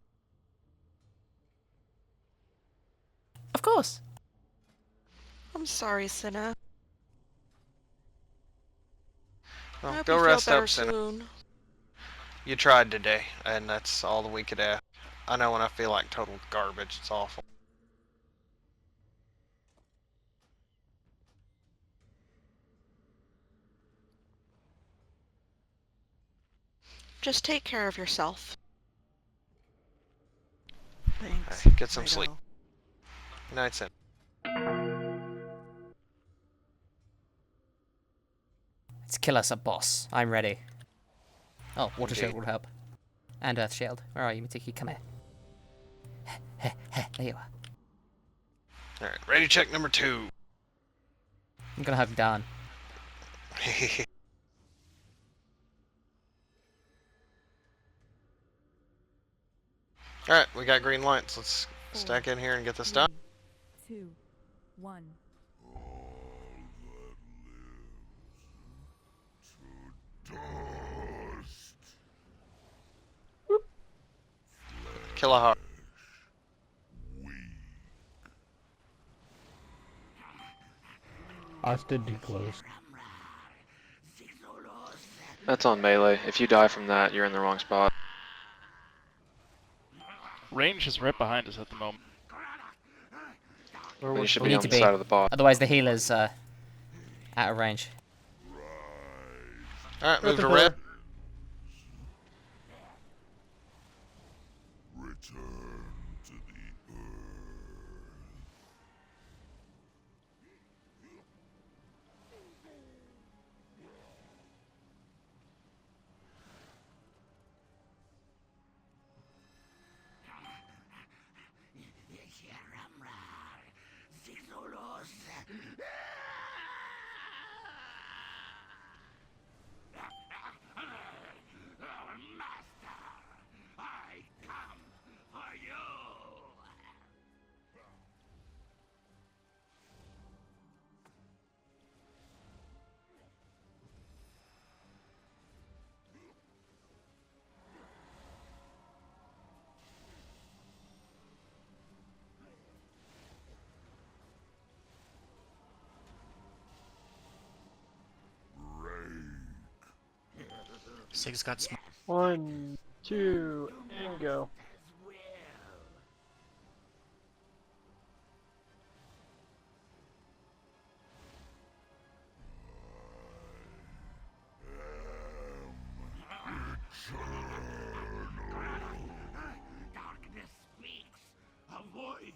Of course. I'm sorry, Cinna. Well, I hope go you rest feel better up, Cinna. soon. You tried today, and that's all that we could ask. I know when I feel like total garbage, it's awful. Just take care of yourself. Thanks. Hey, get some Righto. sleep. Good night, Cinna. Let's kill us a boss. I'm ready. Oh, water Indeed. shield will help. And earth shield. Where are you, Mitiki? Come here. There you are. Alright, ready check number 2. I'm gonna have done. Alright, we got green lights. Let's stack in here and get this done. 2, 1. Kill I stood too close. That's on melee. If you die from that, you're in the wrong spot. Range is right behind us at the moment. You should We be need on to the be. side of the boss. Otherwise the healer's out of range. Alright, move to red. Return to the earth. Sig's got smoke. 1, 2, and go. Darkness speaks. A voice.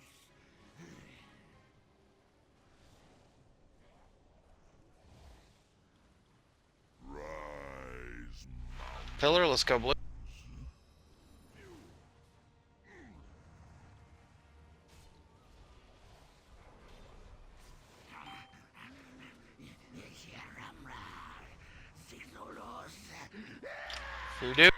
Rise. Pillar, let's go blue. Voodoo.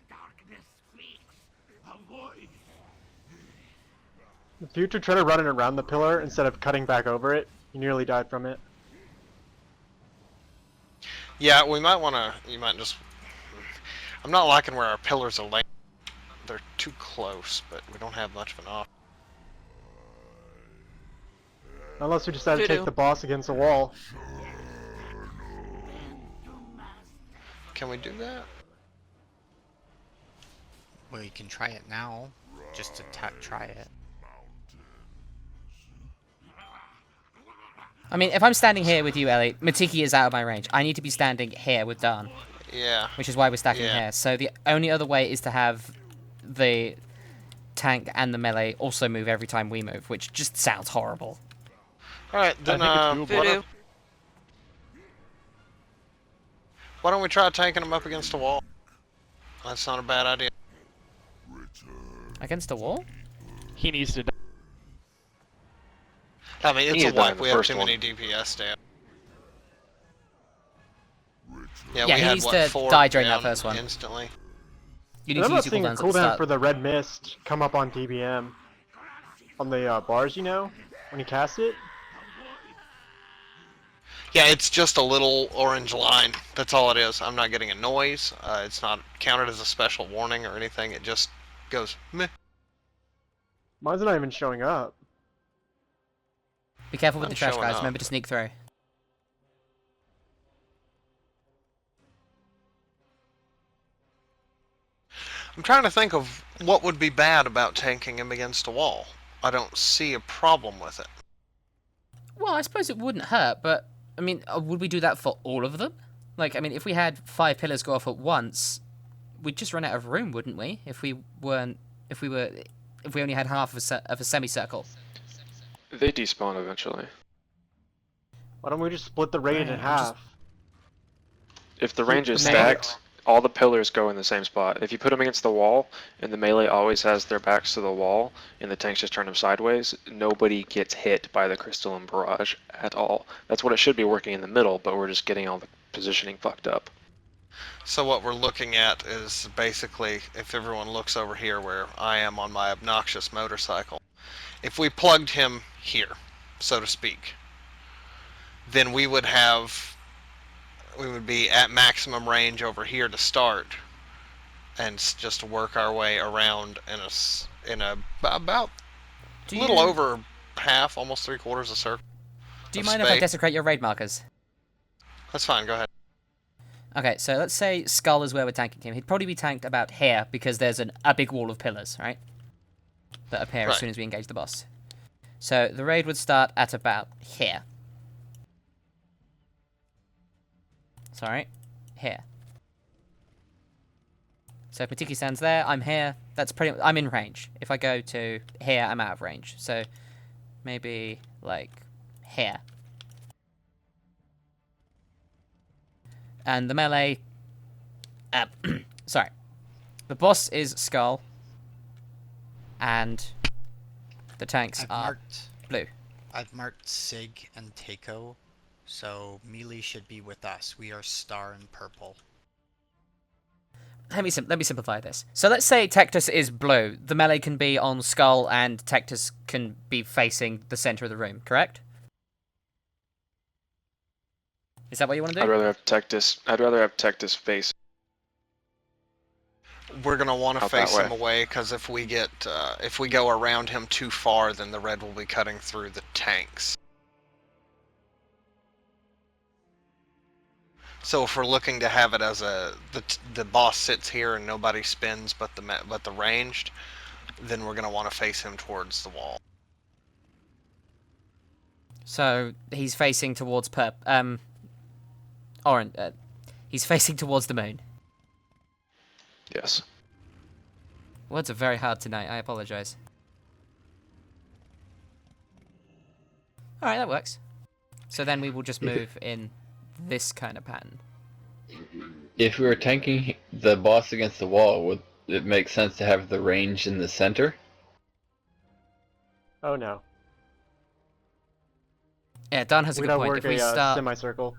Darkness speaks. A voice. In the future, try to run it around the pillar instead of cutting back over it. You nearly died from it. Yeah, we might want to. You might just. I'm not liking where our pillars are laying. They're too close, but we don't have much of an off. Unless we decide to Voodoo. take the boss against the wall. Can we do that? Well, you can try it now. Just to try it. I mean, if I'm standing here with you, Ellie, Matiki is out of my range. I need to be standing here with Dan. Yeah. Which is why we're stacking Yeah. here. So the only other way is to have the tank and the melee also move every time we move, which just sounds horrible. Alright, then Voodoo. why don't we try taking them up against a wall? That's not a bad idea. Against a wall? He needs to die. I mean, it's He a died in wipe. the We have first too one. many DPS down. Yeah, we he had, needs what, to 4 die during that down first one. Instantly. You And need I'm to not use your seeing a cooldowns at the cooldown start. for the red mist come up on DBM. On the bars, you know? When you cast it? Yeah, it's just a little orange line. That's all it is. I'm not getting a noise. It's not counted as a special warning or anything. It just goes meh. Mine's not even showing up. Be careful with I'm the trash, showing guys. up. Remember to sneak through. I'm trying to think of what would be bad about tanking him against a wall. I don't see a problem with it. Well, I suppose it wouldn't hurt, but I mean, would we do that for all of them? Like, I mean, if we had 5 pillars go off at once, we'd just run out of room, wouldn't we? If we only had half of a semicircle. They despawn eventually. Why don't we just split the raid in half? If the range is the melee- stacked, all the pillars go in the same spot. If you put them against the wall, and the melee always has their backs to the wall, and the tanks just turn them sideways, nobody gets hit by the crystalline barrage at all. That's what it should be working in the middle, but we're just getting all the positioning fucked up. So what we're looking at is basically, if everyone looks over here where I am on my obnoxious motorcycle, if we plugged him here, so to speak, then we would be at maximum range over here to start, and just work our way around in a about a little over half, almost 3/4 a circle. Do you of mind if I space. desecrate your raid markers? That's fine. Go ahead. Okay, so let's say Skull is where we're tanking him. He'd probably be tanked about here because there's a big wall of pillars, right? That appear as Right. soon as we engage the boss. So the raid would start at about here. Sorry, here. So if Matiki stands there, I'm here. That's pretty. I'm in range. If I go to here, I'm out of range. So maybe like here. And the melee. Sorry. The boss is Skull. And the tanks are blue. I've marked Sig and Takeo, so melee should be with us. We are star and purple. Let me simplify this. So let's say Tectus is blue. The melee can be on Skull, and Tectus can be facing the center of the room. Correct? Is that what you want to do? I'd rather have Tectus face. We're gonna want to Out that face him way. away because if we go around him too far, then the red will be cutting through the tanks. So if we're looking to have it as the boss sits here and nobody spins but the ranged, then we're gonna want to face him towards the wall. So he's facing towards orange. He's facing towards the moon. Yes. Words are very hard tonight. I apologize. All right, that works. So then we will just move in this kind of pattern. If we were tanking the boss against the wall, would it make sense to have the range in the center? Oh no. Yeah, Dan has a We good gotta point. work If we a start, semicircle.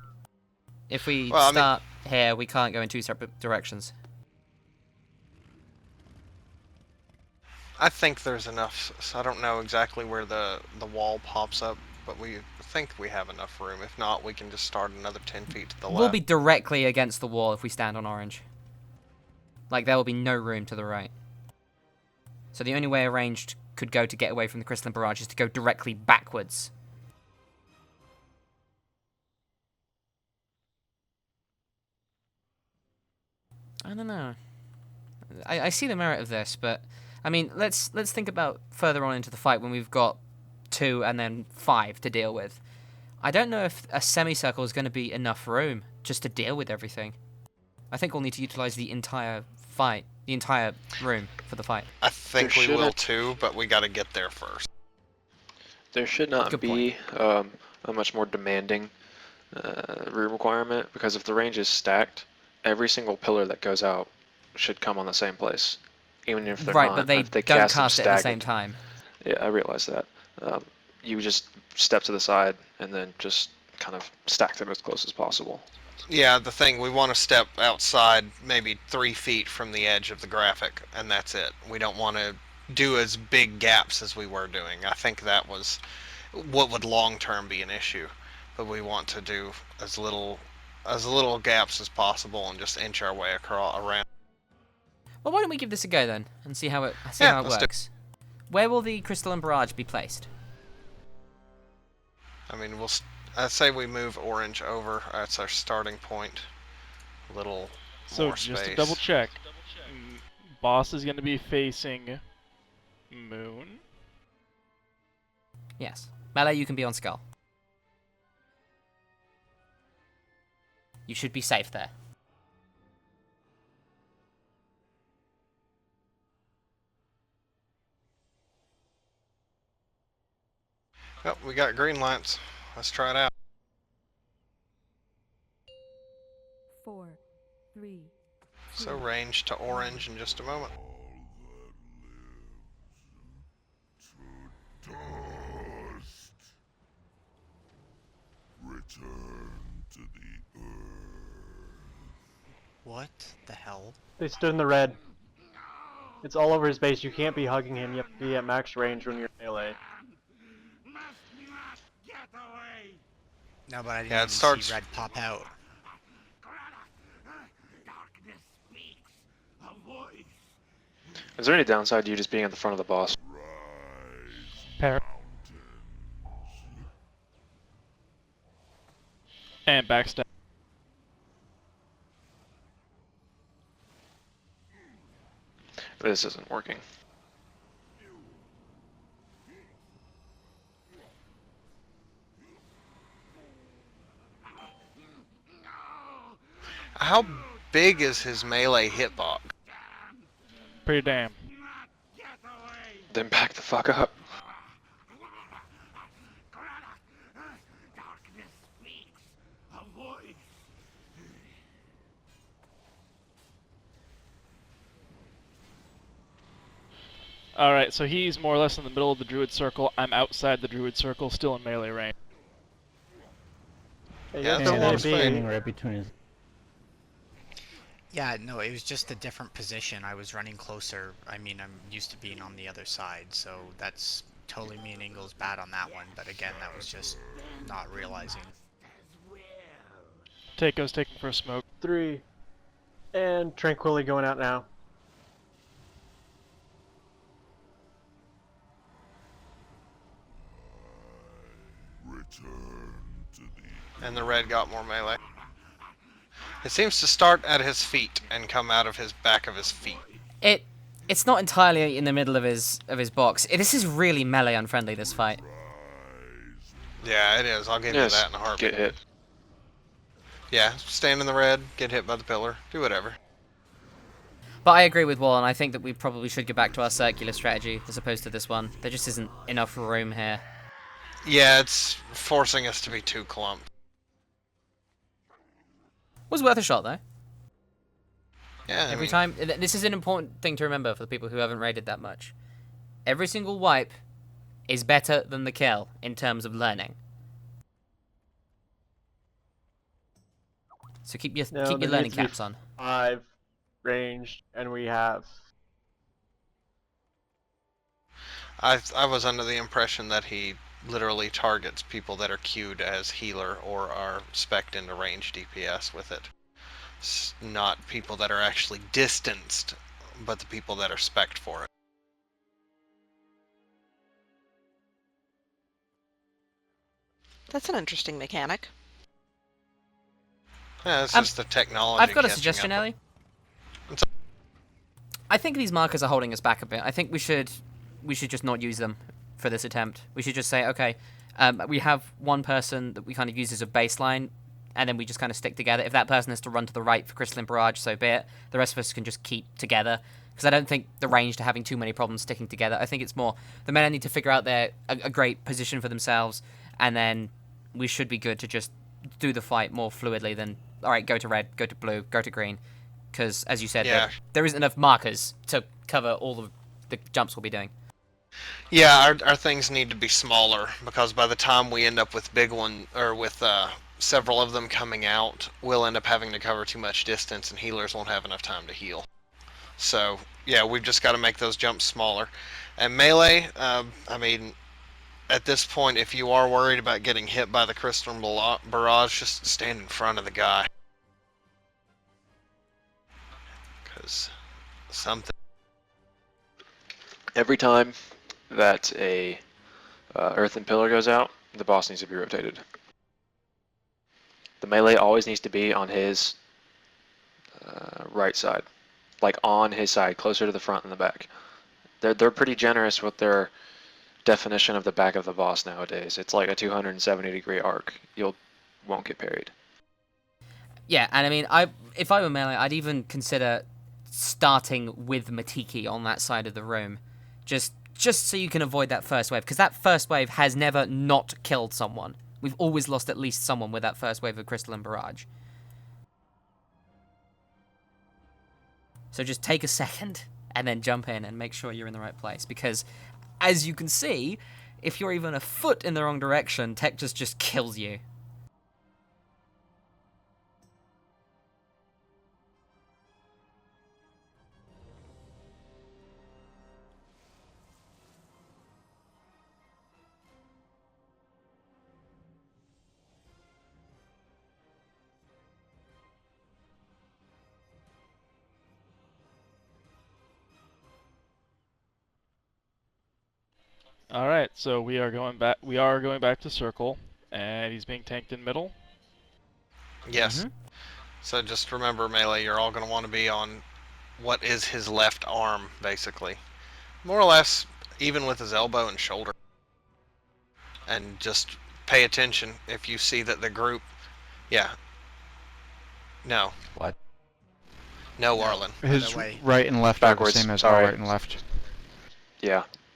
if we Well, I mean- start here, we can't go in two separate directions. I think there's enough. So I don't know exactly where the wall pops up, but we think we have enough room. If not, we can just start another 10 feet to the left. We'll be directly against the wall if we stand on orange. Like, there will be no room to the right. So the only way a ranged could go to get away from the crystalline barrage is to go directly backwards. I don't know. I see the merit of this, but I mean, let's think about further on into the fight when we've got 2 and then 5 to deal with. I don't know if a semicircle is going to be enough room just to deal with everything. I think we'll need to utilize the entire fight, the entire room for the fight. I think we will too, but we got to get there first. There should not Good be a much more demanding room requirement, because if the range is stacked, every single pillar that goes out should come on the same place, even if they're Right, not. but they if they don't cast them cast it at the same staggered. time. Yeah, I realize that. You just step to the side and then just kind of stack them as close as possible. Yeah, the thing, we want to step outside maybe 3 feet from the edge of the graphic, and that's it. We don't want to do as big gaps as we were doing. I think that was what would long term be an issue. But we want to do as little gaps as possible and just inch our way around. Well, why don't we give this a go then and see how it let's do it. works? Where will the crystalline barrage be placed? I mean, I'd say we move orange over. That's our starting point. Little So more just space. to double check, boss is going to be facing moon. Yes. Melee, you can be on skull. You should be safe there. Oh, we got green lights. Let's try it out. 4, 3. So range to orange in just a moment. Return to the What the hell? They stood in the red. It's all over his base. You can't be hugging him. You have to be at max range when you're melee. No, but I didn't Yeah, it even starts- see red pop out. Is there any downside to you just being at the front of the boss? And backstab. This isn't working. How big is his melee hitbox? Pretty damn. Then back the fuck up. Alright, so he's more or less in the middle of the druid circle. I'm outside the druid circle, still in melee range. Yeah, And don't want he's to standing right between his. Yeah, no, it was just a different position. I was running closer. I mean, I'm used to being on the other side, so that's totally me and Ingle's bad on that one. But again, that was just not realizing. Taco's taking for a smoke. 3. And Tranquility going out now. and the red got more melee. It seems to start at his feet and come out of his back of his feet. It's not entirely in the middle of his box. This is really melee unfriendly, this fight. Yeah, it is. I'll give you that in a heartbeat. Get hit. Yeah, stand in the red, get hit by the pillar, do whatever. But I agree with Wall, and I think that we probably should get back to our circular strategy as opposed to this one. There just isn't enough room here. Yeah, it's forcing us to be too clumped. Was worth a shot, though. Yeah, Every time... This is an important thing to remember for the people who haven't raided that much. Every single wipe is better than the kill in terms of learning. So keep your learning caps on. 5 ranged, and we have... I was under the impression that he literally targets people that are queued as healer or are spec'd into range DPS with it. Not people that are actually distanced, but the people that are spec'd for it. That's an interesting mechanic. Yeah, it's just the technology. I've got a suggestion, Ellie. I think these markers are holding us back a bit. I think we should just not use them for this attempt. We should just say, okay, we have one person that we kind of use as a baseline, and then we just kind of stick together. If that person has to run to the right for Crystalline Barrage, so be it. The rest of us can just keep together. Because I don't think the ranged are having too many problems sticking together. I think it's more the men need to figure out a great position for themselves, and then we should be good to just do the fight more fluidly than, all right, go to red, go to blue, go to green. Because, as you said, there isn't enough markers to cover all of the jumps we'll be doing. Yeah, our things need to be smaller, because by the time we end up with with several of them coming out, we'll end up having to cover too much distance, and healers won't have enough time to heal. So, yeah, we've just got to make those jumps smaller. And melee, I mean, at this point, if you are worried about getting hit by the Crystalline Barrage, just stand in front of the guy. Because something... Every time that a earthen pillar goes out, the boss needs to be rotated. The melee always needs to be on his right side. Like on his side, closer to the front than the back. They're pretty generous with their definition of the back of the boss nowadays. It's like a 270-degree arc. Won't get parried. Yeah, and I mean, if I were melee, I'd even consider starting with Matiki on that side of the room, just so you can avoid that first wave, because that first wave has never not killed someone. We've always lost at least someone with that first wave of Crystalline Barrage. So just take a second and then jump in and make sure you're in the right place, because as you can see, if you're even a foot in the wrong direction, tech just kills you. All right, so we are going back. We are going back to circle, and he's being tanked in middle. Yes. Mm-hmm. So just remember, melee, you're all going to want to be on what is his left arm, basically. More or less, even with his elbow and shoulder. And just pay attention if you see that the group... Yeah. No. What? No, Arlen. His right and left Backwards. are the same as Sorry. our right and left.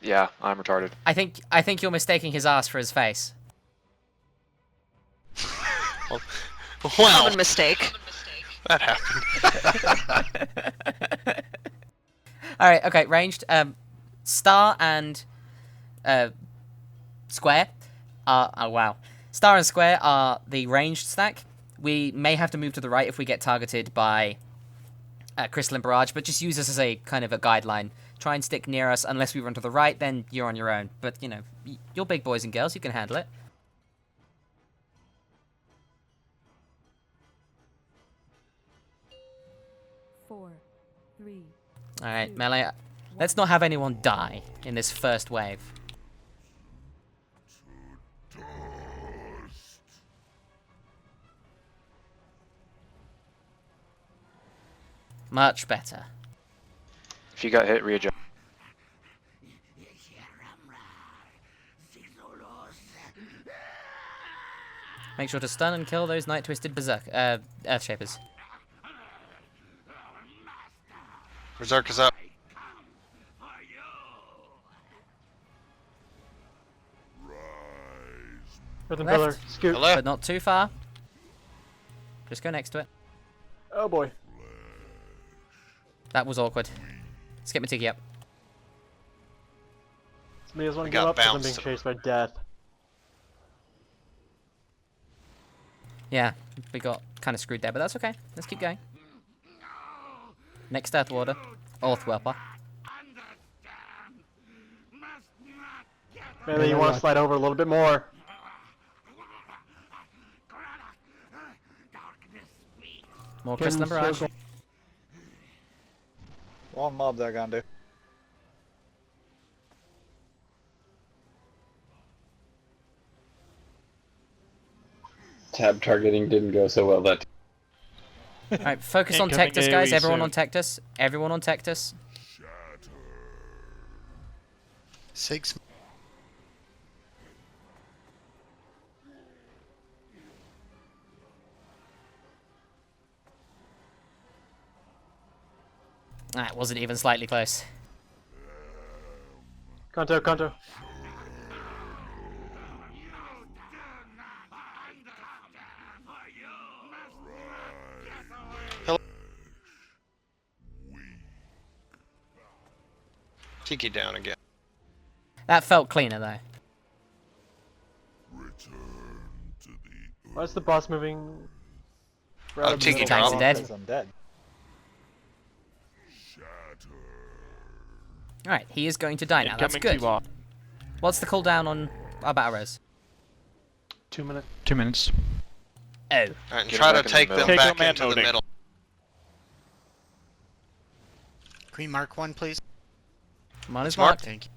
Yeah, I'm retarded. I think you're mistaking his ass for his face. Wow. Common mistake. That happened. All right, okay, ranged. Star and square are... Oh, wow. Star and square are the ranged stack. We may have to move to the right if we get targeted by Crystalline Barrage, but just use this as a kind of a guideline. Try and stick near us. Unless we run to the right, then you're on your own. But, you know, you're big boys and girls. You can handle it. Four, three. All right, melee. Let's not have anyone die in this first wave. Much better. If you got hit, readjust. Make sure to stun and kill those Night Twisted Berserk Earthshapers. Berserk is up. Earthen pillar, Left, scoot. but not too far. Just go next to it. Oh boy. That was awkward. Let's get my tiki up. Somebody else want to got give up because I'm bounced. being chased by death. Yeah, we got kind of screwed there, but that's okay. Let's keep going. Next Earth Warder. Earthwhelper. Maybe you want to slide over a little bit more. More Crystal and Barrage. Long mob there, Gandu. Tab targeting didn't go so well that. Alright, focus on Incoming Tectus, guys. AoE Everyone soon. on Tectus. Everyone on Tectus. 6. That wasn't even slightly close. Kanto, Kanto. Tiki down again. That felt cleaner, though. Why is the boss moving? Oh, Tiki Tanks drop. are dead. Because I'm dead. Alright, he is going to die now. That's Incoming good. T-Ball. What's the cooldown on our battle res? 2 minutes. 2 minutes. Oh. Alright, and Get try back to in the take middle. them Take back them into the man-moding. middle. Green mark 1, please. Mine is Smart. marked. Thank you.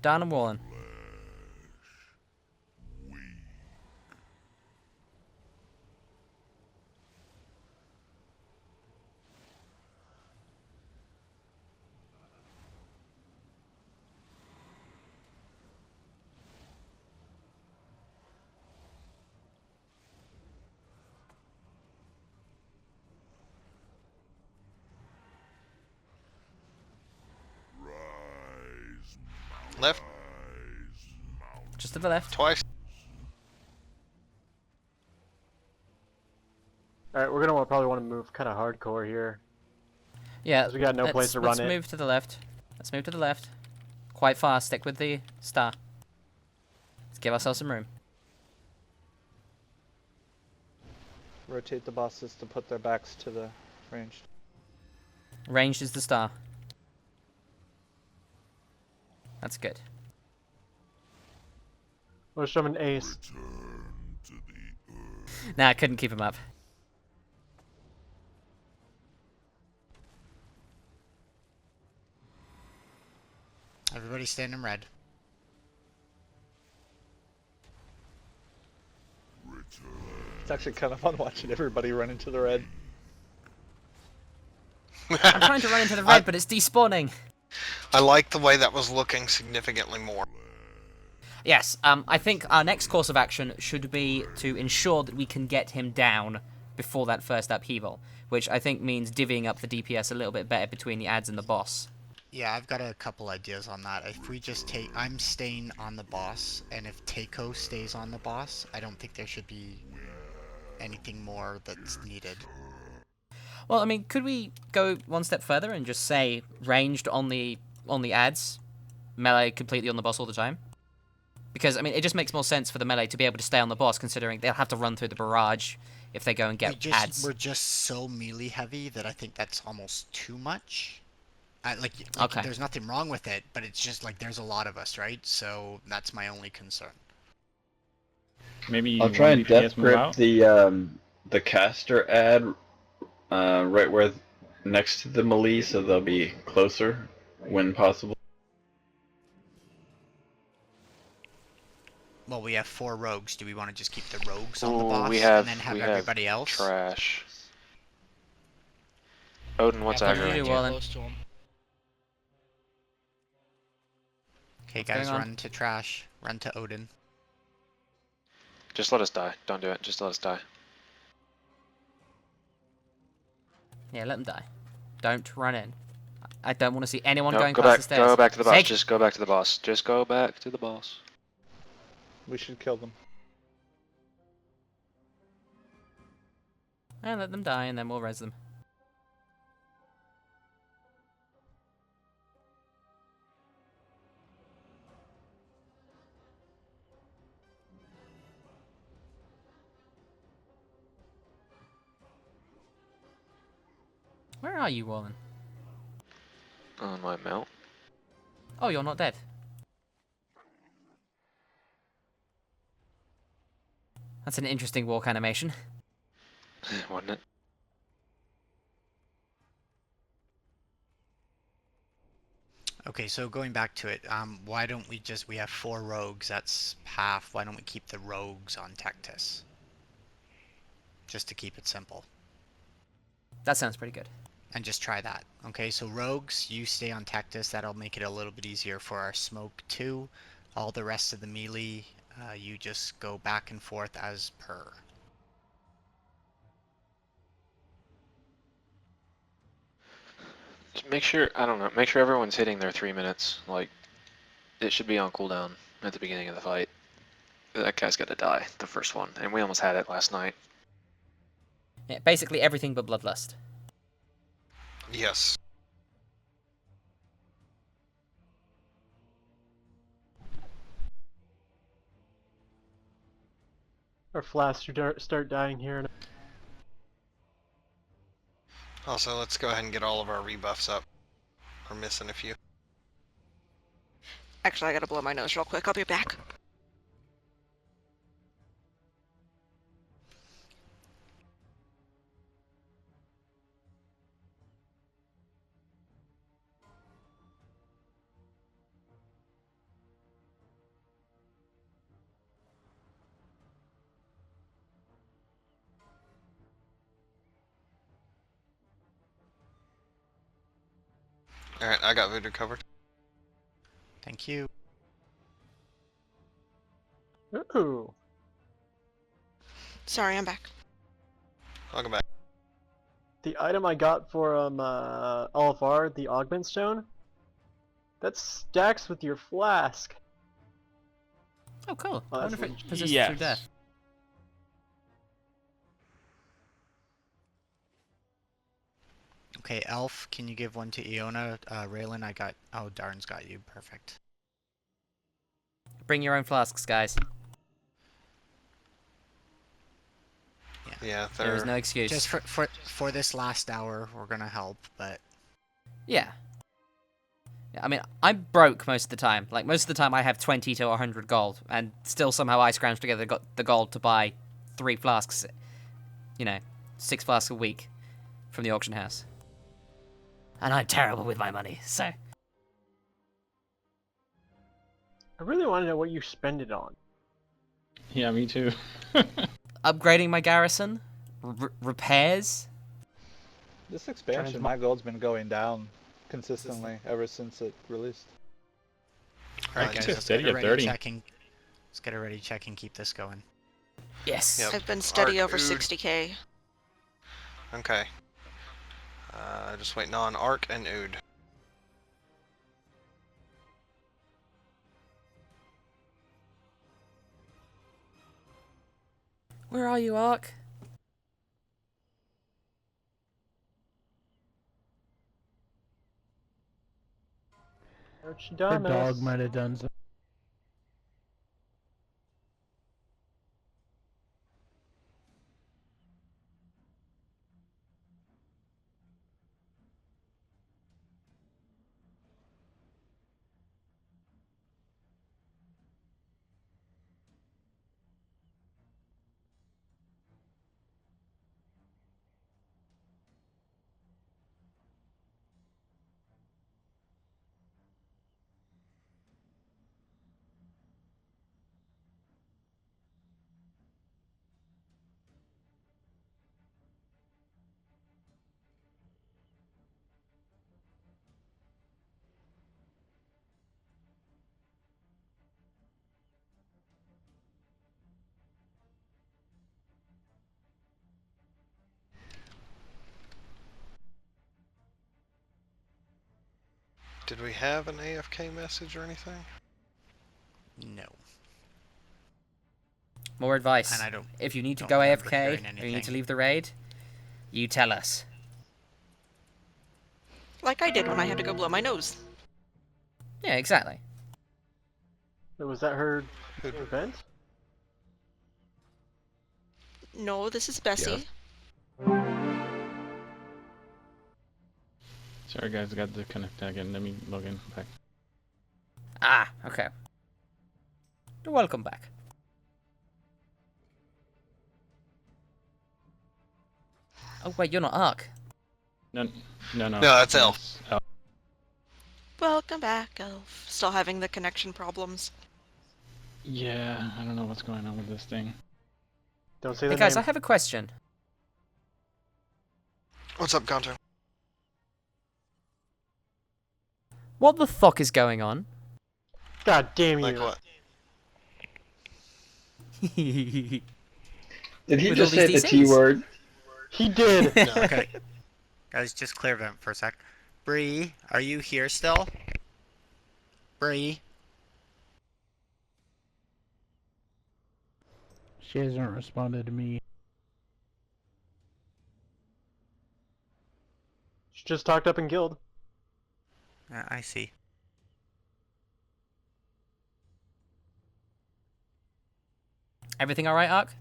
Down and walling. Left, Just to the left. twice. Alright, we're gonna probably want to move kind of hardcore here. Yeah, 'Cause we got no place to run let's it. move to the left. Let's move to the left. Quite far. Stick with the star. Let's give ourselves some room. Rotate the bosses to put their backs to the ranged. Ranged is the star. That's good. Let's show him an ace. Nah, I couldn't keep him up. Everybody stand in red. It's actually kind of fun watching everybody run into the red. I'm trying to run into the red, but it's despawning. I like the way that was looking significantly more. Yes, I think our next course of action should be to ensure that we can get him down before that first upheaval, which I think means divvying up the DPS a little bit better between the ads and the boss. Yeah, I've got a couple ideas on that. If we just take... I'm staying on the boss, and if Takeo stays on the boss, I don't think there should be anything more that's needed. Well, I mean, could we go one step further and just say ranged on the ads, melee completely on the boss all the time? Because, I mean, it just makes more sense for the melee to be able to stay on the boss, considering they'll have to run through the barrage if they go and get ads. We're just so melee heavy that I think that's almost too much. Okay. There's nothing wrong with it, but it's just like there's a lot of us, right? So that's my only concern. Maybe I'll try one and DPS death move grip out. the caster ad right where next to the melee, so they'll be closer when possible. Well, we have 4 rogues. Do we want to just keep the rogues on the Ooh, boss we have and then have we everybody have else? trash. Odin, what's Yeah, What did you aggroing do, you? Wallen? Close to him. Okay, What's guys, going on? run to trash. Run to Odin. Just let us die. Don't do it. Just let us die. Yeah, let them die. Don't run in. I don't want to see anyone No, going go past back. the stairs. Go back to the boss. Sig! Just go back to the boss. Just go back to the boss. We should kill them. And let them die, and then we'll res them. Where are you, Wallen? On my mount. Oh, you're not dead. That's an interesting walk animation. Wasn't it? Okay, so going back to it, why don't we have 4 rogues, that's half, why don't we keep the rogues on Tectis? Just to keep it simple. That sounds pretty good. And just try that. Okay, so rogues, you stay on Tectis, that'll make it a little bit easier for our smoke too. All the rest of the melee, you just go back and forth as per. Just make sure, I don't know, make sure everyone's hitting their 3 minutes. Like, it should be on cooldown at the beginning of the fight. That guy's gotta die, the first one. And we almost had it last night. Yeah, basically everything but Bloodlust. Yes. Our flasks start dying here. And Also, let's go ahead and get all of our rebuffs up. We're missing a few. Actually, I gotta blow my nose real quick. I'll be back. Alright, I got Voodoo covered. Thank you. ooh, Sorry, I'm back. Welcome back. the item I got for LFR, the Augment Stone, that stacks with your flask. Oh, cool. Oh, I wonder that's if it persists Yes. through death. Okay, Elf, can you give one to Iona? Raylan, I got... Oh, Darn's got you. Perfect. Bring your own flasks, guys. Yeah, There is no excuse. Just for this last hour, we're gonna help, but... Yeah. I mean, I'm broke most of the time. Like, most of the time I have 20 to 100 gold, and still somehow I scrounged together got the gold to buy 3 flasks, 6 flasks a week from the auction house. And I'm terrible with my money, so... I really want to know what you spend it on. Yeah, me too. Upgrading my garrison, repairs. This expansion, my gold's been going down consistently ever since it released. Alright guys, let's get a ready check and... Let's get a ready check and keep this going. Yes. Yep. I've been steady Arc, over Ood. 60k. Okay. Just waiting on Arc and Ood. Where are you, Ark? The dog might have done something. Did we have an AFK message or anything? No. More advice. And I don't. If you need to don't go remember AFK hearing or you need anything. to leave the raid, you tell us. Like I did when I had to go blow my nose. Yeah, exactly. Was that her event? No, this is Bessie. Sorry guys, I got disconnected again. Let me log in back. Ah, okay. Welcome back. Oh wait, you're not Ark. No. No, that's Elf. Welcome back, Elf. Still having the connection problems. Yeah, I don't know what's going on with this thing. Don't say Hey the guys, name. I have a question. What's up, Gonto? What the fuck is going on? God damn you. Like what? Did he With just all say these the T DCs? word? He did. Okay. Guys, just clear vent for a sec. Bree, are you here still? Bree? She hasn't responded to me. She just talked up and killed. I see. Everything alright, Ark?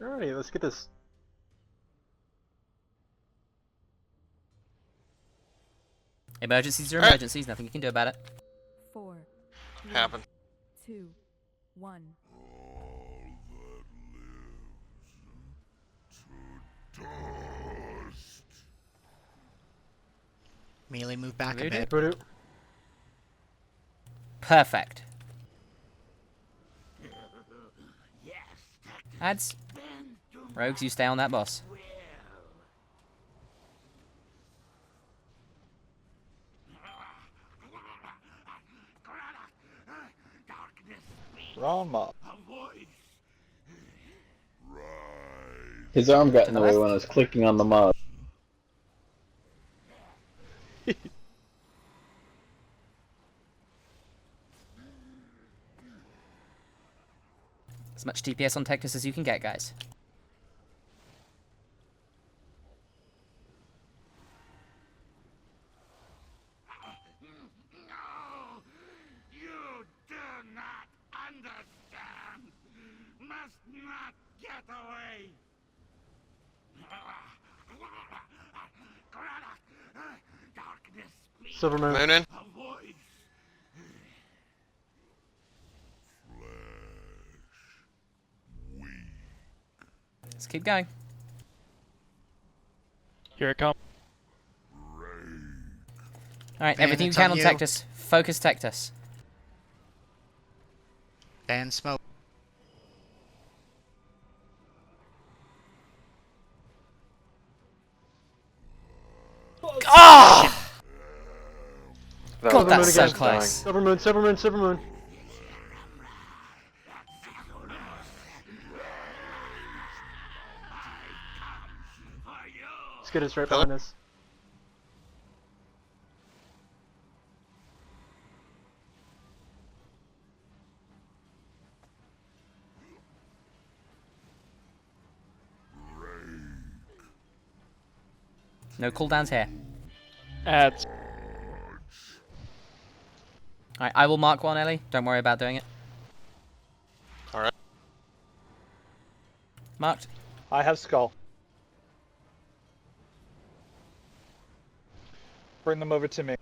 Alrighty, let's get this. Emergencies are Alright. emergencies, nothing you can do about it. 4, 3, Happened. 2, 1. Melee, move back a Voodoo? bit. Voodoo. Perfect. Ads. Rogues, you stay on that boss. Wrong mob. His arm got To in the the way left. when I was clicking on the mob. As much DPS on Tectus as you can get, guys. You do not understand. Must not get away. Darkness speaks. Silver Moon. Moon in? A voice. Let's keep going. Here it comes. Alright, Man, everything you it's can on on you. Tectus. Focus Tectus. Ban smoke. Ah! That God, was that's so just dying. close. Silver Moon, Silver Moon, Silver Moon. Let's get us right behind us. No cooldowns here. Ads. Alright, I will mark one, Ellie. Don't worry about doing it. Alright. Marked. I have skull. Bring them over to me.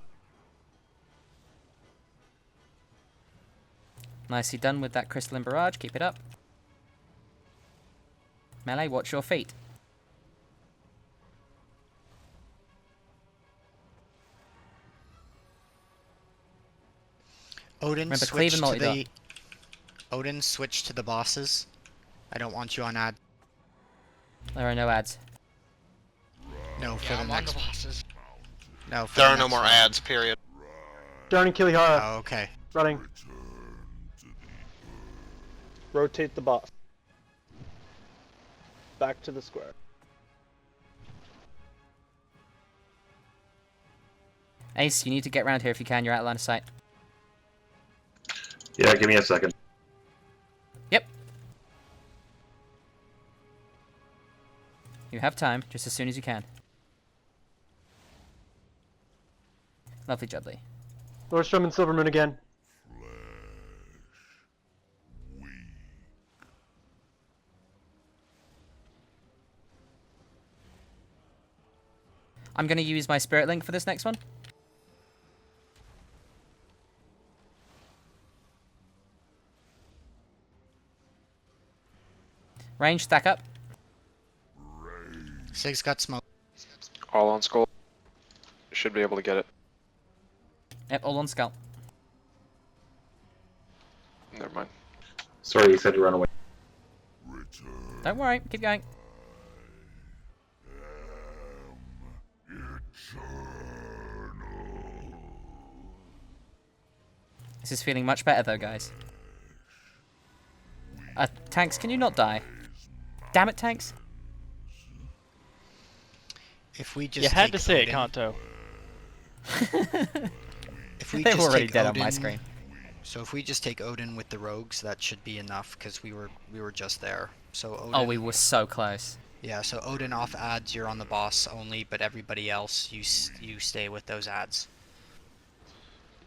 Nicely done with that crystalline barrage. Keep it up. Melee, watch your feet. Odin, Remember, cleave switch and to multi-dot. the... Odin, switch to the bosses. I don't want you on ad. There are no ads. No, for Yeah, the I'm on next the bosses. No, for There the are no next more one. ads, period. Darn Kilihara. Oh, okay. Running. Rotate the boss. Back to the square. Ace, you need to get around here if you can. You're out of line of sight. Yeah, give me a second. Yep. You have time, just as soon as you can. Lovely jubbly. Nordstrom and Silvermoon again. I'm going to use my Spirit Link for this next one. Range, stack up. Sig's got smoke. All on skull. Should be able to get it. Yep, all on Skull. Never mind. Sorry, you said to run away. Don't worry, keep going. This is feeling much better though, guys. Tanks, can you not die? Damn it, Tanks. If we just You had take to say it, Odin- Kanto. If we They just were already take dead Odin, on my screen. So if we just take Odin with the rogues, that should be enough because we were just there. So Odin, Oh, we were so close. yeah. So Odin off ads, you're on the boss only, but everybody else, you stay with those ads.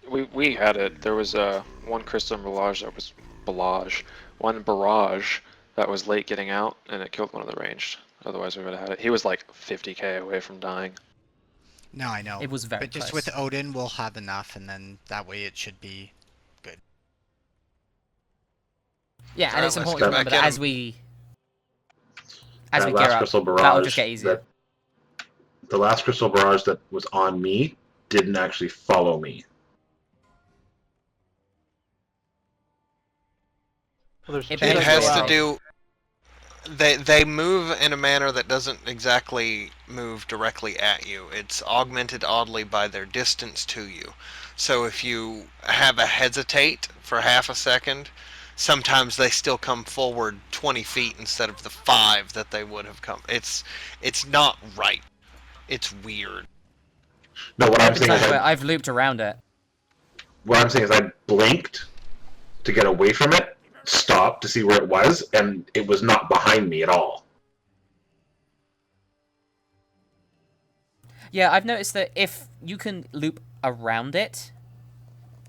We had it. There was one crystal barrage that was one barrage that was late getting out, and it killed one of the ranged. Otherwise, we would have had it. He was like 50k away from dying. No, I know. It was very But just close. with Odin, we'll have enough, and then that way it should be good. Yeah, and Alright, it's let's important go to remember back that in. as we That gear last up, crystal that'll barrage just get easier. the last crystal barrage that was on me didn't actually follow me. Well, there's It two It that has go to out. do. They move in a manner that doesn't exactly move directly at you. It's augmented oddly by their distance to you. So if you have a hesitate for half a second, sometimes they still come forward 20 feet instead of the 5 that they would have come. It's not right. It's weird. No, what There I'm have been saying is times where I've looped around it. I blinked to get away from it, stopped to see where it was, and it was not behind me at all. Yeah, I've noticed that if you can loop around it,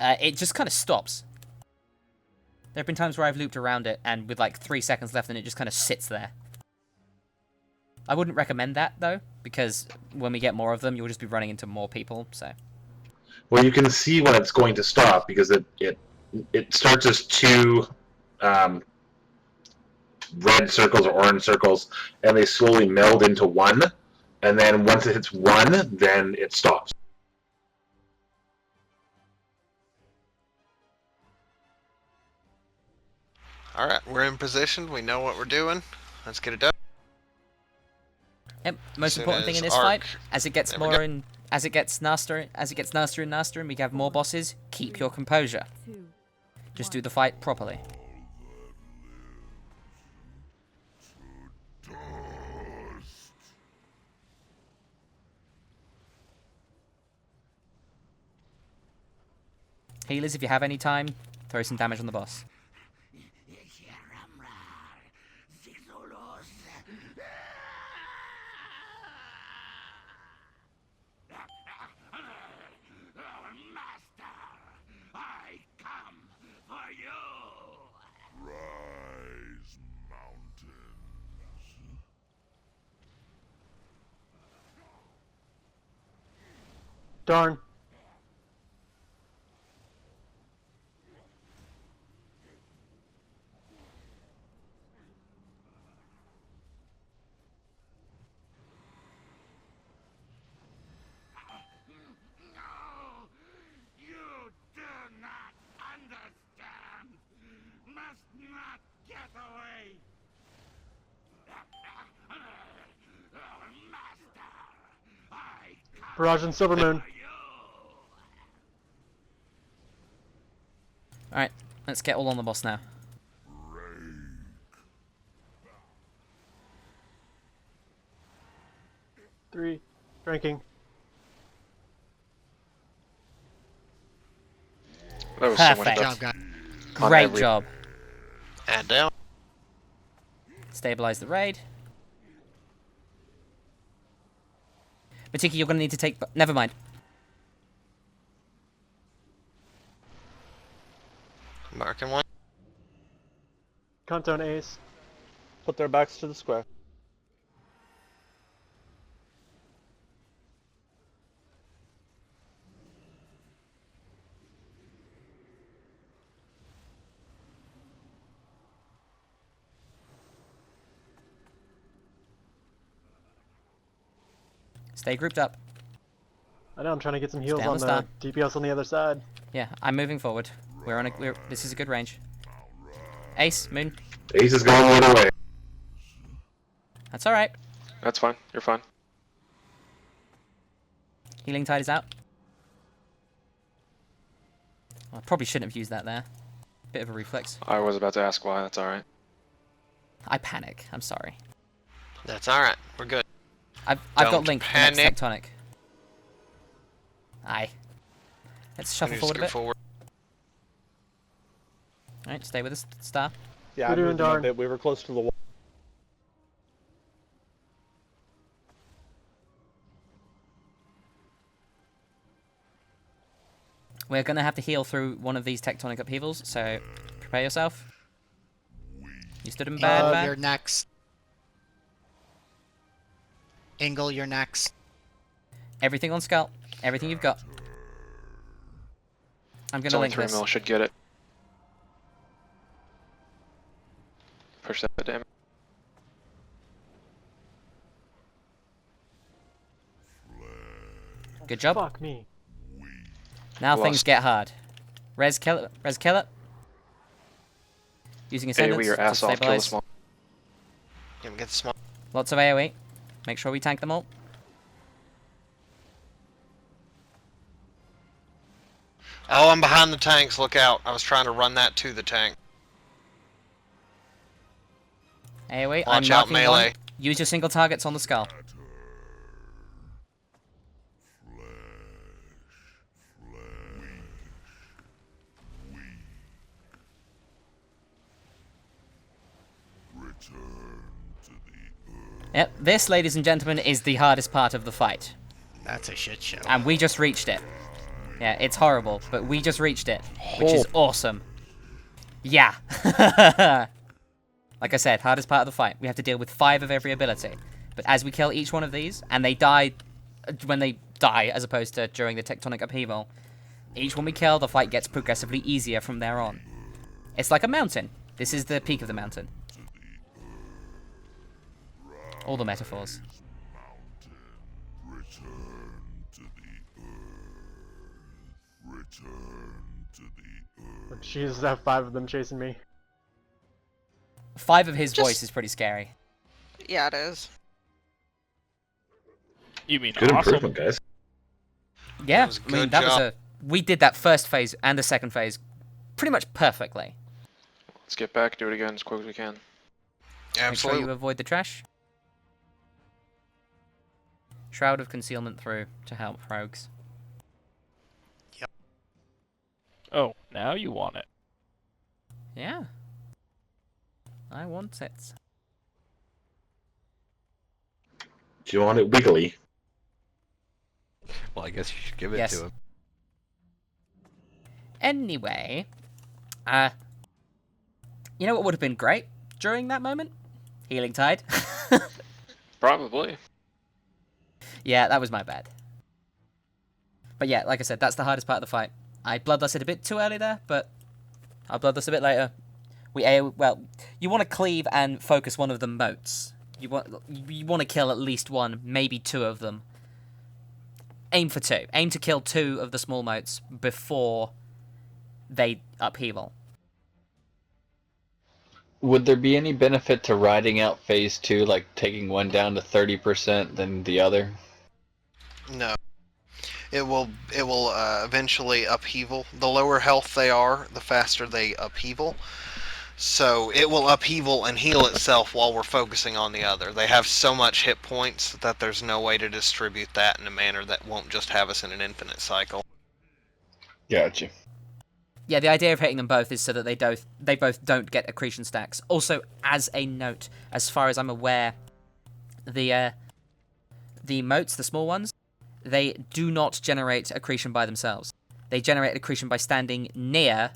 it just kind of stops. There have been times where I've looped around it and with like 3 seconds left and it just kind of sits there. I wouldn't recommend that though, because when we get more of them, you'll just be running into more people, so. Well, you can see when it's going to stop because it starts as two red circles or orange circles, and they slowly meld into one. And then once it hits one, then it stops. Alright, we're in position. We know what we're doing. Let's get it done. Yep, most Soon important thing in as this fight, Arc- as it gets There we more go. and as it gets nastier and nastier, and we have more bosses, keep your composure. Just do the fight properly. Healers, if you have any time, throw some damage on the boss. Rise, mountains. Darn. You do not understand. Must not get away. Master, I come Barrage and Silvermoon. Alright, let's get all on the boss now. raise 3. Drinking. That was so much Perfect. better. Great job. And down. Stabilize the raid. Matiki, you're going to need to take... Never mind. Marking one. Countdown ace. Put their backs to the square. Stay grouped up. I know, I'm trying to get some heals Stay on on the the star. DPS on the other side. Yeah, I'm moving forward. This is a good range. Ace, Moon. Ace is going the other way. That's alright. That's fine. You're fine. Healing Tide is out. I probably shouldn't have used that there. Bit of a reflex. I was about to ask why. That's alright. I panic. I'm sorry. That's alright. We're good. I've got Don't Link for the next panic. tectonic. Aye. Let's shuffle Just forward a go bit. forward. Alright, stay with us, Star. Yeah, I moved them a bit. We were close to the wall. We're gonna have to heal through one of these tectonic upheavals, so prepare yourself. You stood him bad, You're next. Ingle, you're next. Everything on Skull. Everything you've got. I'm It's gonna only link 3 this. mil. Should get it. Push that damage. Good job. Fuck me. Now Lost. things get hard. Res kill it. Res kill it. Using Ascendance AoE your to ass off. Kill the stabilize. small. Yeah, we get the small. Lots of AoE. Make sure we tank them all. Oh, I'm behind the tanks. Look out. I was trying to run that to the tank. AoE. I'm Watch out, marking melee. one. Use your single targets on the Skull. Yep, this, ladies and gentlemen, is the hardest part of the fight. That's a shit show. And we just reached it. Yeah, it's horrible, but we just reached it, which is awesome. Yeah. Like I said, hardest part of the fight. We have to deal with 5 of every ability. But as we kill each one of these, and they die when they die, as opposed to during the tectonic upheaval, each one we kill, the fight gets progressively easier from there on. It's like a mountain. This is the peak of the mountain. All the metaphors. Jesus, I have 5 of them chasing me. 5 of his voice is pretty scary. Yeah, it is. You mean Good awesome? improvement, guys. Yeah, was a I mean, good that was job. we did that first phase and the second phase pretty much perfectly. Let's get back. Do it again as quick as we can. Make sure Absolutely. you avoid the trash. Shroud of Concealment through to help rogues. Oh, now you want it. Yeah. I want it. Do you want it wiggly? Well, I guess you should give it Yes. to him. Anyway, you know what would have been great during that moment? Healing Tide. Probably. Yeah, that was my bad. But yeah, like I said, that's the hardest part of the fight. I bloodlusted a bit too early there, but I'll bloodlust a bit later. Well, you want to cleave and focus one of the moats. You want to kill at least one, maybe 2 of them. Aim for 2. Aim to kill 2 of the small moats before they upheaval. Would there be any benefit to riding out phase 2, like taking one down to 30% than the other? No. It will eventually upheaval. The lower health they are, the faster they upheaval. So it will upheaval and heal itself while we're focusing on the other. They have so much hit points that there's no way to distribute that in a manner that won't just have us in an infinite cycle. Gotcha. Yeah, the idea of hitting them both is so that they both don't get accretion stacks. Also, as a note, as far as I'm aware, the motes, the small ones, they do not generate accretion by themselves. They generate accretion by standing near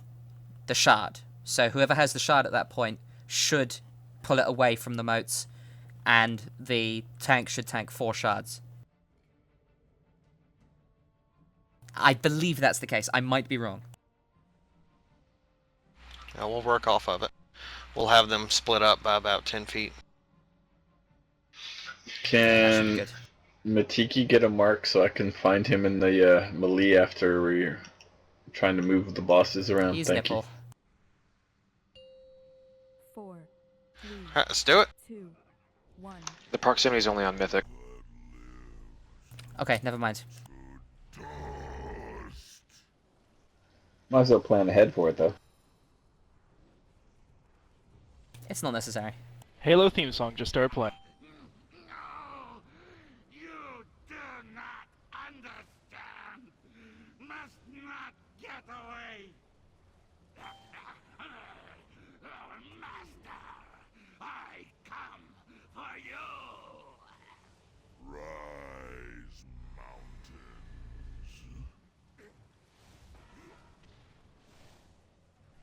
the shard. So whoever has the shard at that point should pull it away from the motes, and the tank should tank 4 shards. I believe that's the case. I might be wrong. Now we'll work off of it. We'll have them split up by about 10 feet. Can Matiki get a mark so I can find him in the melee after we're trying to move the bosses around? He's Thank nipple. 4, 3, Alright, let's do it. 2, 1. The proximity is only on Mythic. Okay, never mind. Might as well plan ahead for it, though. It's not necessary. Halo theme song just started playing.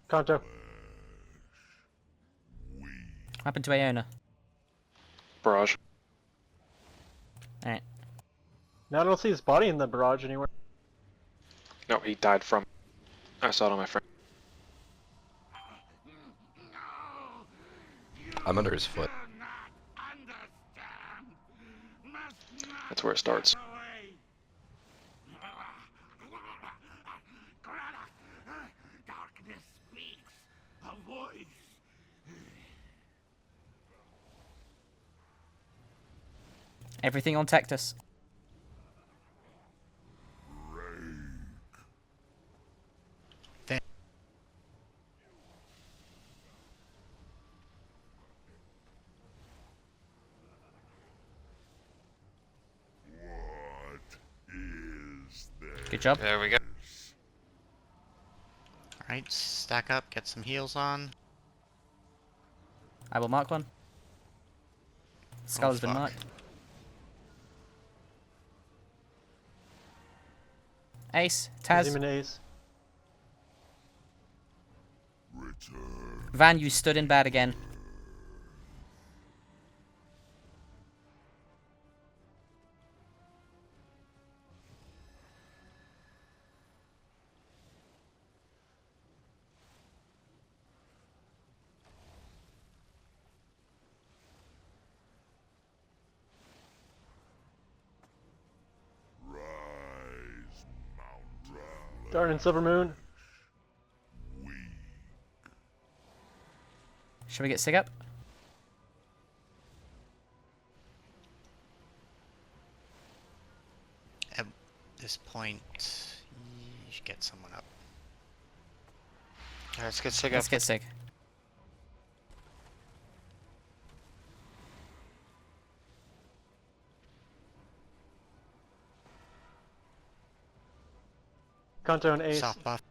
Kanto. What happened to Aona? Barrage. Alright. Now I don't see his body in the barrage anywhere. No, he died from. I saw it on my friend. I'm under his foot. That's where it starts. Everything on Tectus. Good job. There we go. Alright, stack up, get some heals on. I will mark one. Skull has been fuck. marked. Ace, Taz. Demon Ace. Van, you stood in bad again. Darn and Silver Moon. Should we get Sig up? At this point, you should get someone up. Alright, let's get Sig up. Let's get Sig. Kanto and Ace. Soft buff.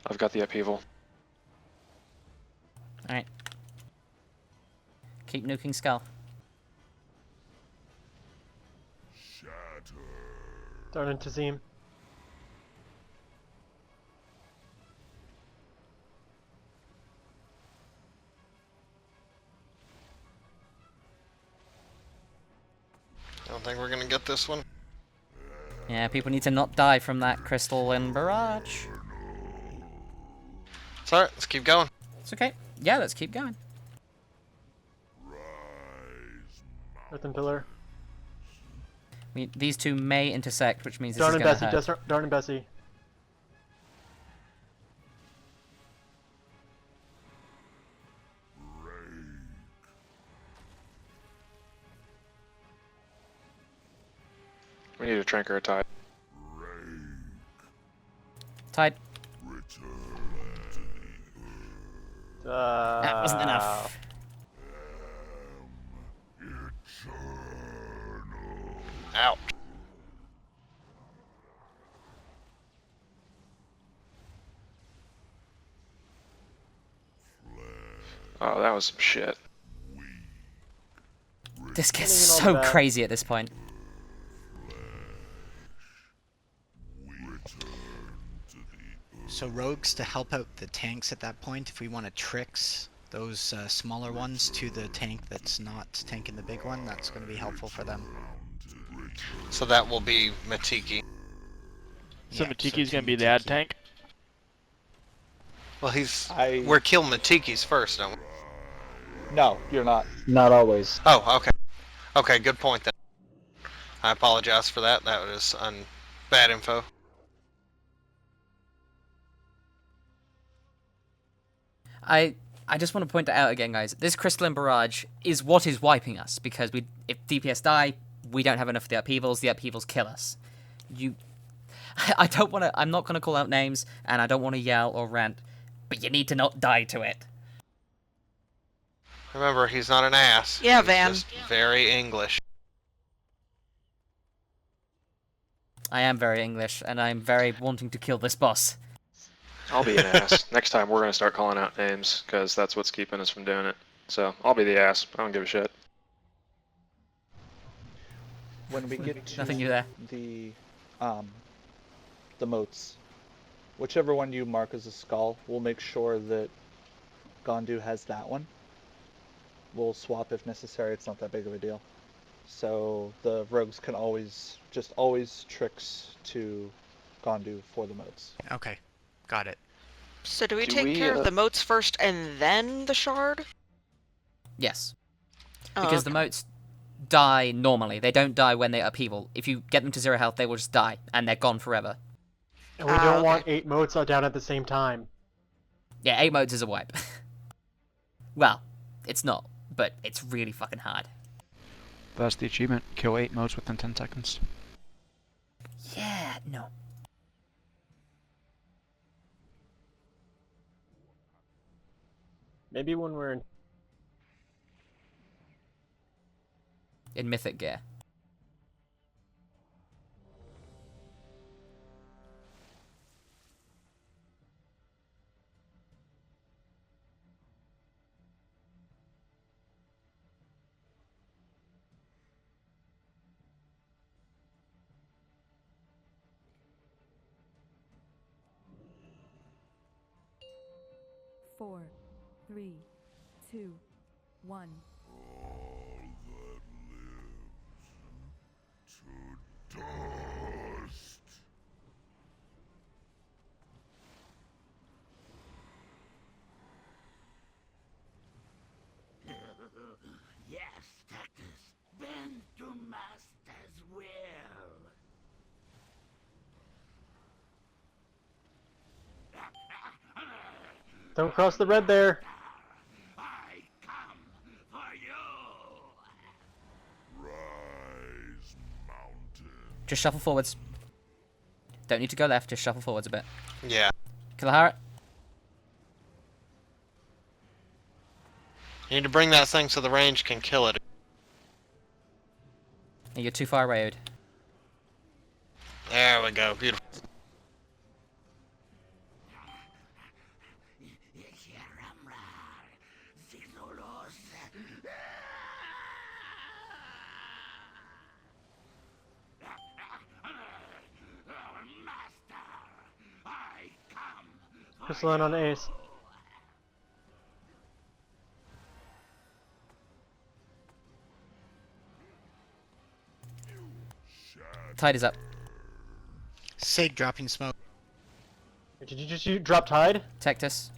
I've got the upheaval. Alright. Keep nuking Skull. Darn and Tazim. I don't think we're gonna get this one. Yeah, people need to not die from that crystal and barrage. It's alright, let's keep going. It's okay. Yeah, let's keep going. Earthen Pillar. These two may intersect, which means this Darn is and going Bessie. to hurt. Darn and Bessie. We need a Trank or a Tide. Tide. That wasn't enough. Ouch. Oh, that was some shit. This gets Getting so all that. crazy at this point. So rogues to help out the tanks at that point, if we want to tricks those smaller ones to the tank that's not tanking the big one, that's going to be helpful for them. So that will be Matiki. So Yeah, Matiki's so gonna be the ad tank? Well, we're killing Matiki's first, don't we? No, you're not. Not always. Oh, okay. Okay, good point then. I apologize for that. That was bad info. I just want to point it out again, guys. This Crystalline Barrage is what is wiping us, because if DPS die, we don't have enough of the upheavals. The upheavals kill us. I don't want to. I'm not going to call out names, and I don't want to yell or rant, but you need to not die to it. Remember, he's not an ass. Yeah, He's Van. just very English. I am very English, and I'm very wanting to kill this boss. I'll be an ass. Next time we're gonna start calling out names, because that's what's keeping us from doing it. So, I'll be the ass. I don't give a shit. When we get to Nothing new there. the moats, whichever one you mark as a skull, we'll make sure that Gondu has that one. We'll swap if necessary. It's not that big of a deal. So the rogues can always tricks to Gondu for the moats. Okay, got it. So do we take care of the moats first and then the shard? Yes. Oh, Because okay. the moats die normally. They don't die when they upheaval. If you get them to 0 health, they will just die, and they're gone forever. And we don't want 8 moats down at the same time. Yeah, 8 moats is a wipe. Well, it's not, but it's really fucking hard. That's the achievement. Kill 8 modes within 10 seconds. Yeah, no. Maybe when we're In Mythic gear. Four, three, two, one. Yes, Tactus. Bend to master's will. don't cross the red there. I come for you. Rise, mountain. Just shuffle forwards. Don't need to go left, just shuffle forwards a bit. Yeah. Kalahara? You need to bring that thing so the range can kill it. You're too far away, Ode. There we go. Beautiful. Crystalline on ace. Tide is up. Sig dropping smoke. Did you just drop Tide? Tectus.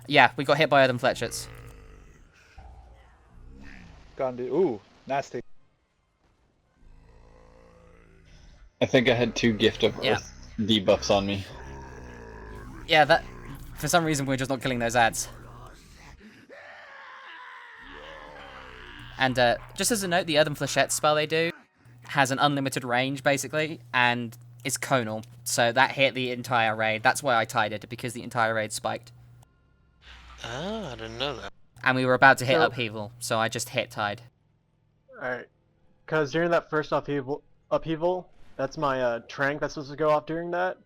Yeah, we got hit by Adam Fletchers. Gondu. Ooh, nasty. I think I had 2 Gift of Yeah. Earth debuffs on me. Yeah, that... For some reason, we're just not killing those ads. And, just as a note, the Earthen Flechette spell they do has an unlimited range, basically, and is conal. So that hit the entire raid. That's why I tied it, because the entire raid spiked. Ah, I didn't know that. And we were about to hit So- upheaval, so I just hit tied. Alright. Because during that first upheaval, that's my trank that's supposed to go off during that.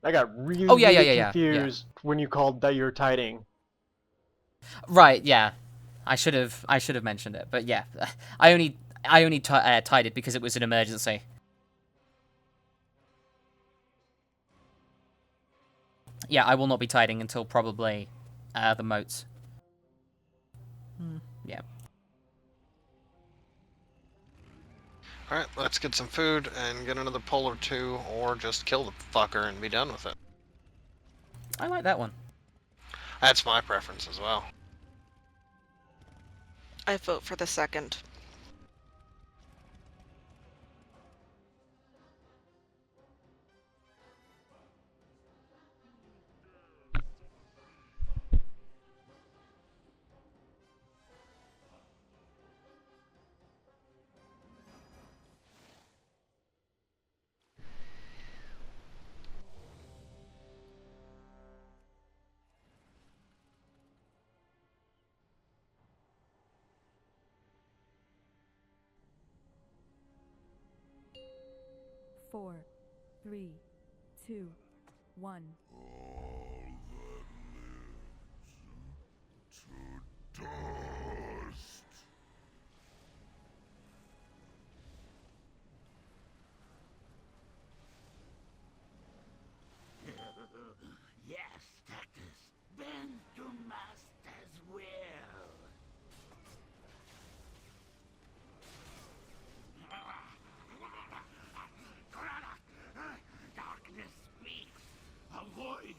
I got really, really confused when you called that you were tiding. Right, yeah. I should have mentioned it, but yeah. I only tied it because it was an emergency. Yeah, I will not be tiding until probably the moats. Yeah. Alright, let's get some food and get another pull or two, or just kill the fucker and be done with it. I like that one. That's my preference as well. I vote for the second. Four, three, two, one. Yes, Tactus. Bend to master's will. Darkness speaks. A voice.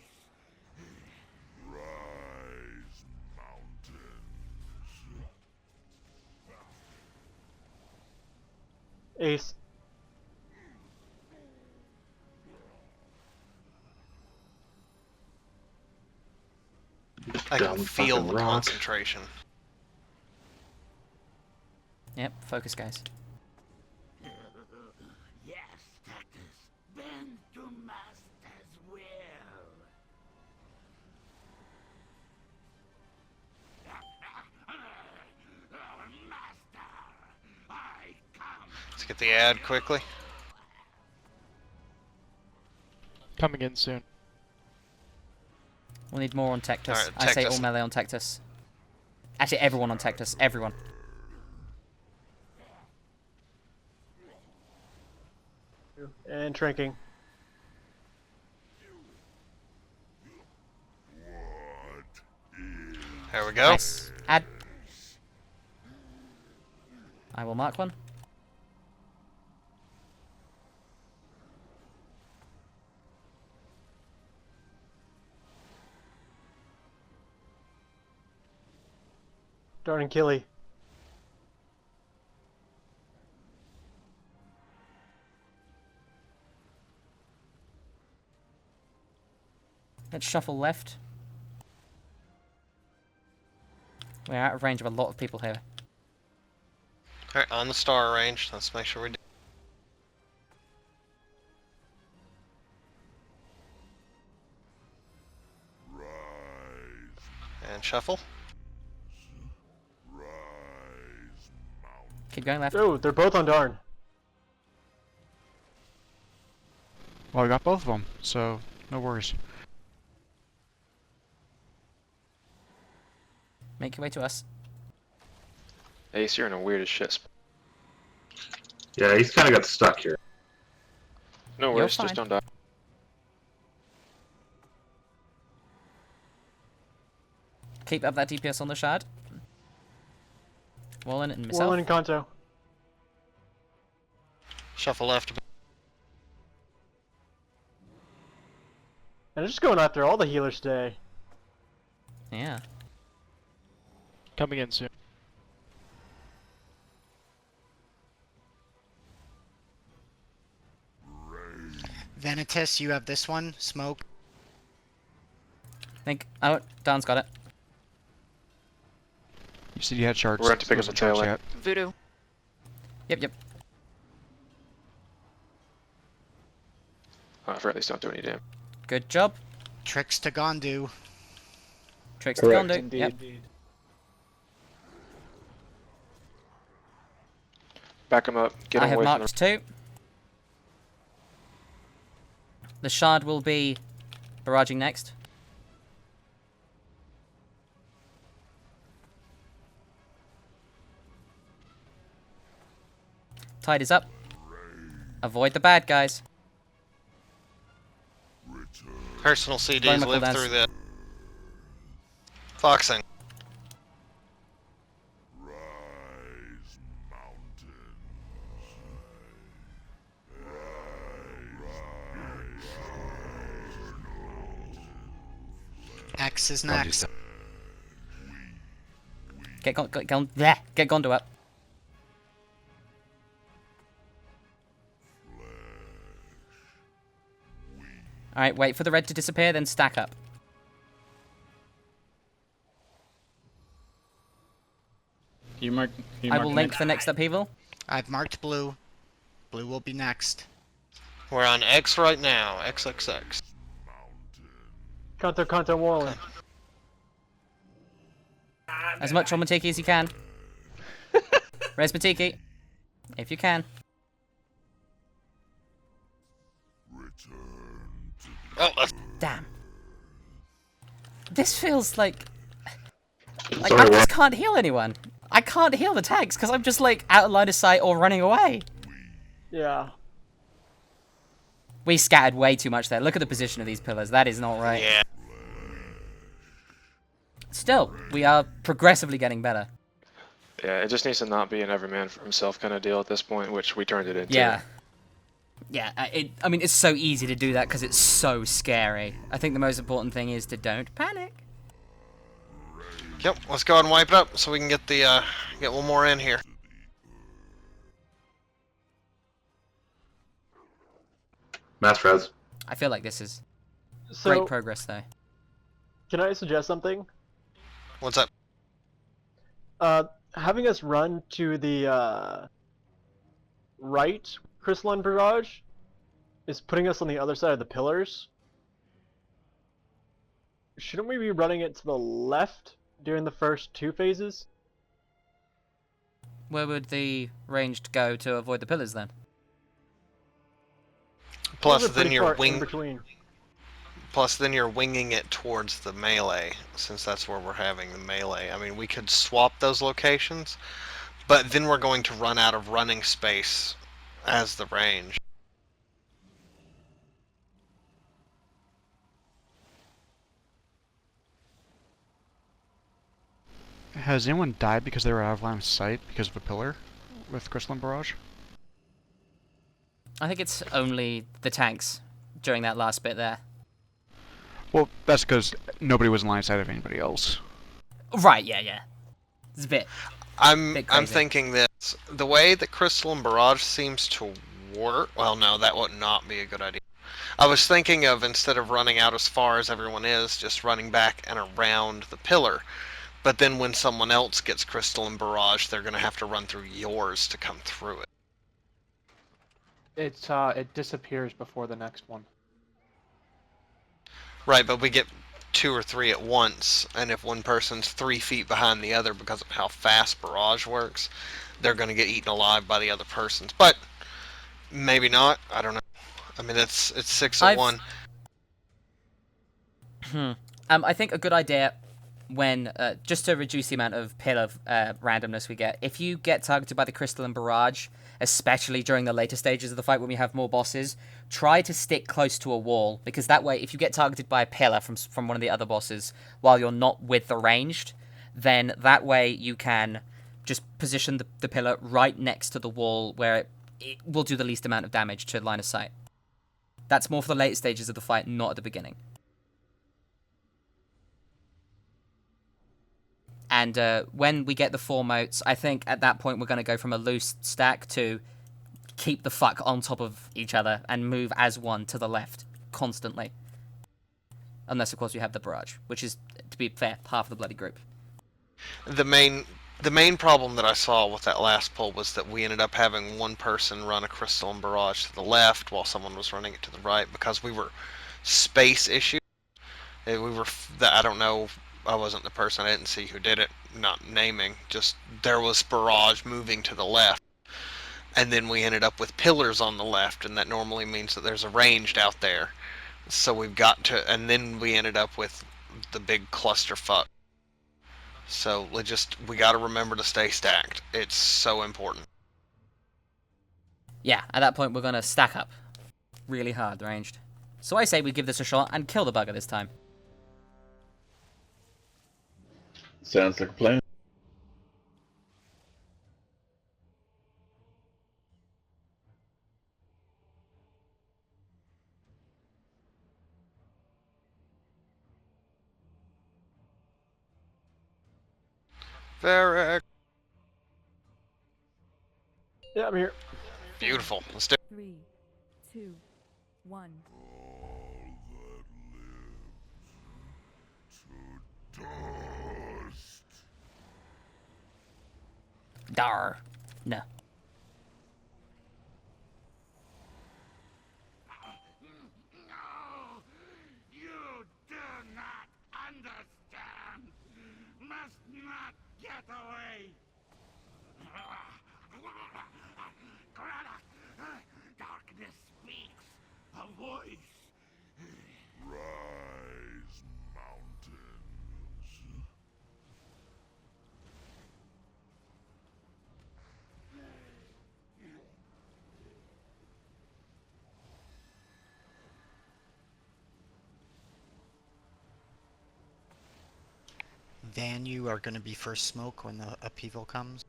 Rise, mountains. Ace. I can Dumb feel fucking the rock. concentration. Yep, focus, guys. Yes, Tactus. Bend to master's will. Master, I come. Let's get the ad quickly. Coming in soon. We'll need more on Tectus. Alright, I say all Tectus. melee on Tectus. Actually, everyone on Tectus. Everyone. And tranking. There we go. Nice. Add. I will mark one. Darn Killy. Let's shuffle left. We're out of range of a lot of people here. Alright, on the star range. Let's make sure we do. And shuffle. Keep going left. Oh, they're both on Darn. Well, I got both of them, so no worries. Make your way to us. Ace, you're in a weird as shit spot. Yeah, he's kind of got stuck here. No worries, just don't die. Keep up that DPS on the shard. Wallen and myself. Warlin and Kanto. Shuffle left. And just going after all the healers today. Yeah. Coming in soon. Vanitas, you have this one. Smoke. Oh, Don's got it. You said you had shards. We're going to pick up the tail light. Voodoo. Yep. or at least don't do any damage. Good job. Tricks to Gondu. Tricks Correct. to Gondu. Indeed. Yep. Back him up. Get I him have away from marked 2. The shard will be barraging next. Tide is up. Avoid the bad guys. Personal CDs Blind knuckle live dance. through the foxing. X is next. Get Gondor up. Alright, wait for the red to disappear, then stack up. I will link the next upheaval. I've marked blue. Blue will be next. We're on X right now. XXX. Counter Warling. As much on Matiki as you can. Res Matiki. If you can. Oh, damn. This feels like I Sorry, just can't heal anyone. I can't heal the tanks because I'm just like out of line of sight or running away. Yeah. We scattered way too much there. Look at the position of these pillars. That is not right. Yeah. Still, we are progressively getting better. Yeah, it just needs to not be an every man for himself kind of deal at this point, which we turned it into. Yeah. Yeah, I mean, it's so easy to do that because it's so scary. I think the most important thing is to don't panic. Yep, let's go ahead and wipe it up so we can get the get one more in here. Mass res. I feel like this is So, great progress, though. Can I suggest something? What's up? Having us run to the right crystalline barrage is putting us on the other side of the pillars. Shouldn't we be running it to the left during the first 2 phases? Where would the ranged go to avoid the pillars, then? Plus, Those are then pretty you're far in wing. between. Plus, then you're winging it towards the melee, since that's where we're having the melee. I mean, we could swap those locations, but then we're going to run out of running space as the range. Has anyone died because they were out of line of sight because of a pillar with Crystalline Barrage? I think it's only the tanks during that last bit there. Well, that's because nobody was in line of sight of anybody else. Right, yeah. It's a bit I'm crazy. thinking that the way that Crystalline Barrage seems to work. Well, no, that would not be a good idea. I was thinking of, instead of running out as far as everyone is, just running back and around the pillar. But then when someone else gets Crystalline Barrage, they're going to have to run through yours to come through it. It disappears before the next one. Right, but we get 2 or 3 at once, and if one person's 3 feet behind the other because of how fast Barrage works, they're going to get eaten alive by the other persons. But maybe not. I don't know. I mean, it's 6 at 1. I think a good idea when just to reduce the amount of pillar randomness we get, if you get targeted by the Crystalline Barrage, especially during the later stages of the fight when we have more bosses, try to stick close to a wall, because that way, if you get targeted by a pillar from one of the other bosses while you're not with the ranged, then that way you can just position the pillar right next to the wall where it will do the least amount of damage to line of sight. That's more for the later stages of the fight, not at the beginning. And when we get the 4 moats, I think at that point we're going to go from a loose stack to keep the fuck on top of each other and move as one to the left constantly. Unless, of course, we have the barrage, which is, to be fair, half the bloody group. The main The main problem that I saw with that last pull was that we ended up having one person run a Crystal and Barrage to the left while someone was running it to the right because we were space issues. We were, I don't know, I wasn't the person, I didn't see who did it, not naming, just there was Barrage moving to the left. And then we ended up with pillars on the left, and that normally means that there's a ranged out there. So we've got to, and then we ended up with the big clusterfuck. So we got to remember to stay stacked. It's so important. Yeah, at that point we're gonna stack up really hard ranged. So I say we give this a shot and kill the bugger this time. Sounds like a plan. Varric. Yeah, I'm here. Beautiful. Let's do it. 3, 2, 1. Dar. No. You do not understand. Must not get away. Darkness speaks. A voice. Rise, mountains. Van, you are going to be first smoke when the upheaval comes.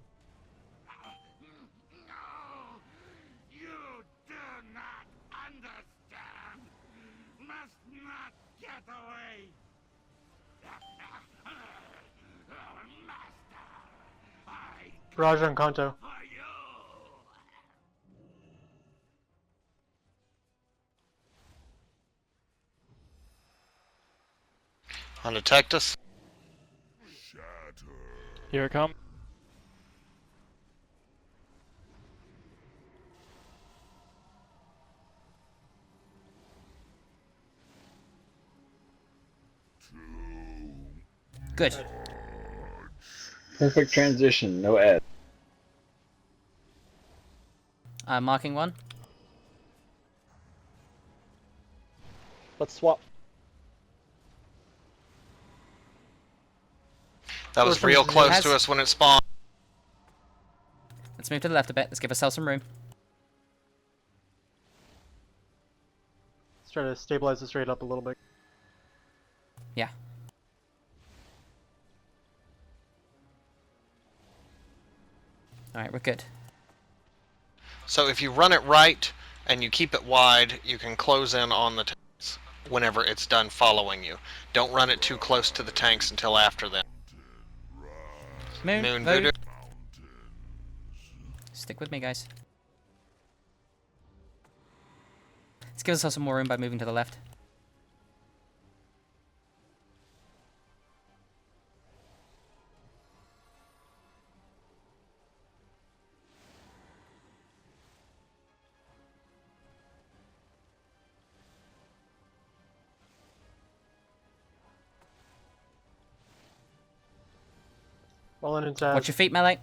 You do not understand. Must not get away. Master, I Raj and Kanto. for you. Undetect us. Here it comes. Good. Perfect transition, no ad. Marking one. Let's swap. That was real close to us when it spawned. Let's move to the left a bit. Let's give ourselves some room. Let's try to stabilize this rate up a little bit. Yeah. Alright, we're good. So if you run it right and you keep it wide, you can close in on the tanks whenever it's done following you. Don't run it too close to the tanks until after them. Moon, Voodoo. Stick with me, guys. Let's give ourselves some more room by moving to the left. Well in and Watch your feet, melee.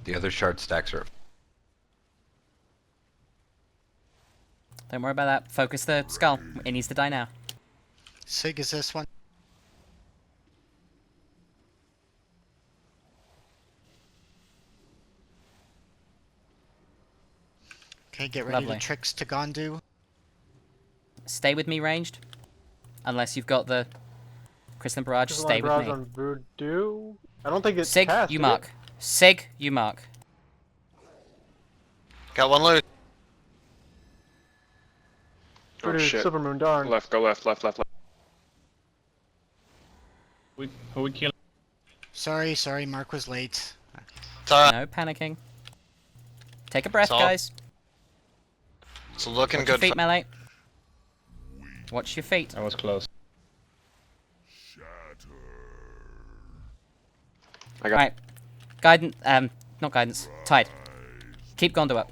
The other shard stacks are. Don't worry about that. Focus the skull. It needs to die now. Sig is this one. Okay, get ready Lovely. to tricks to Gondu. Stay with me, ranged. Unless you've got the Crystal Barrage, Just stay with barrage me. on Voodoo. I don't think it's Sig, cast, you is it? mark. Sig, you mark. Got one loose. Oh Voodoo, shit. Silvermoon, darn. Left, go left, left, left, left. Who we kill? Sorry, Mark was late. It's alright. No panicking. Take a breath, It's all- guys. It's looking Watch your good. feet, melee. Watch your feet. I was close. I got. Alright. Guidance, not guidance. Tide. Keep Gondo up.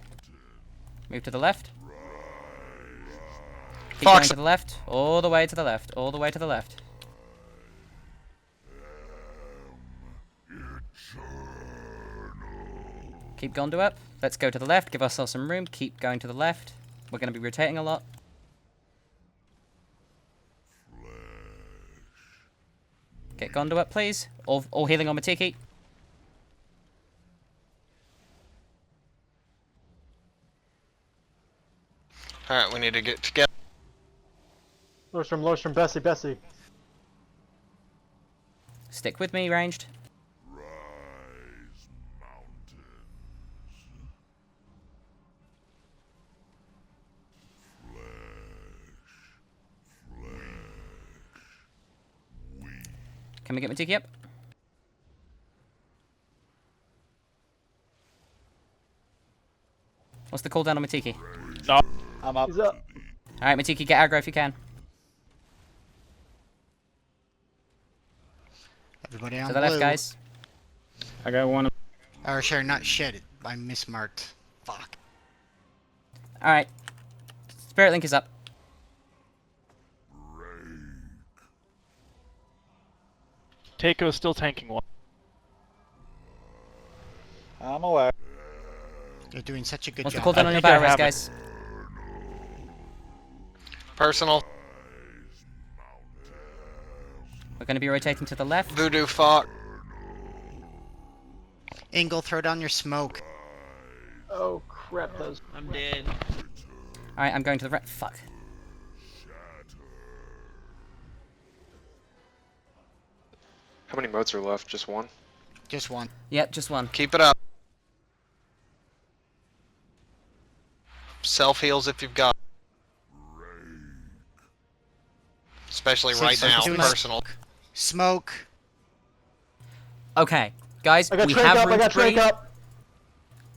Move to the left. Keep going to the left. All the way to the left. All the way to the left. Keep Gondo up. Let's go to the left. Give ourselves some room. Keep going to the left. We're going to be rotating a lot. Get Gondo up, please. All healing on Matiki. Alright, we need to get together. Lowstrom, Bessie. Stick with me, ranged. Can we get Matiki up? What's the cooldown on Matiki? No. I'm up. He's up. Alright, Matiki, get aggro if you can. Everybody on To the left, blue. guys. I got one. Or sorry, not shit. I mismarked. Fuck. Alright. Spirit Link is up. Taiko's still tanking one. I'm aware. You're doing such a good What's the job. cooldown on your battle res, guys? Personal. We're going to be rotating to the left. Voodoo fuck. Ingle, throw down your smoke. Oh crap, those. I'm dead. Alright, I'm going to the right. Fuck. How many modes are left? Just one? Just one. Yep, just one. Keep it up. Self heals if you've got. Especially right now, personal. Smoke. Okay, guys, I got we Trank have up, room I got to breathe. Trank up.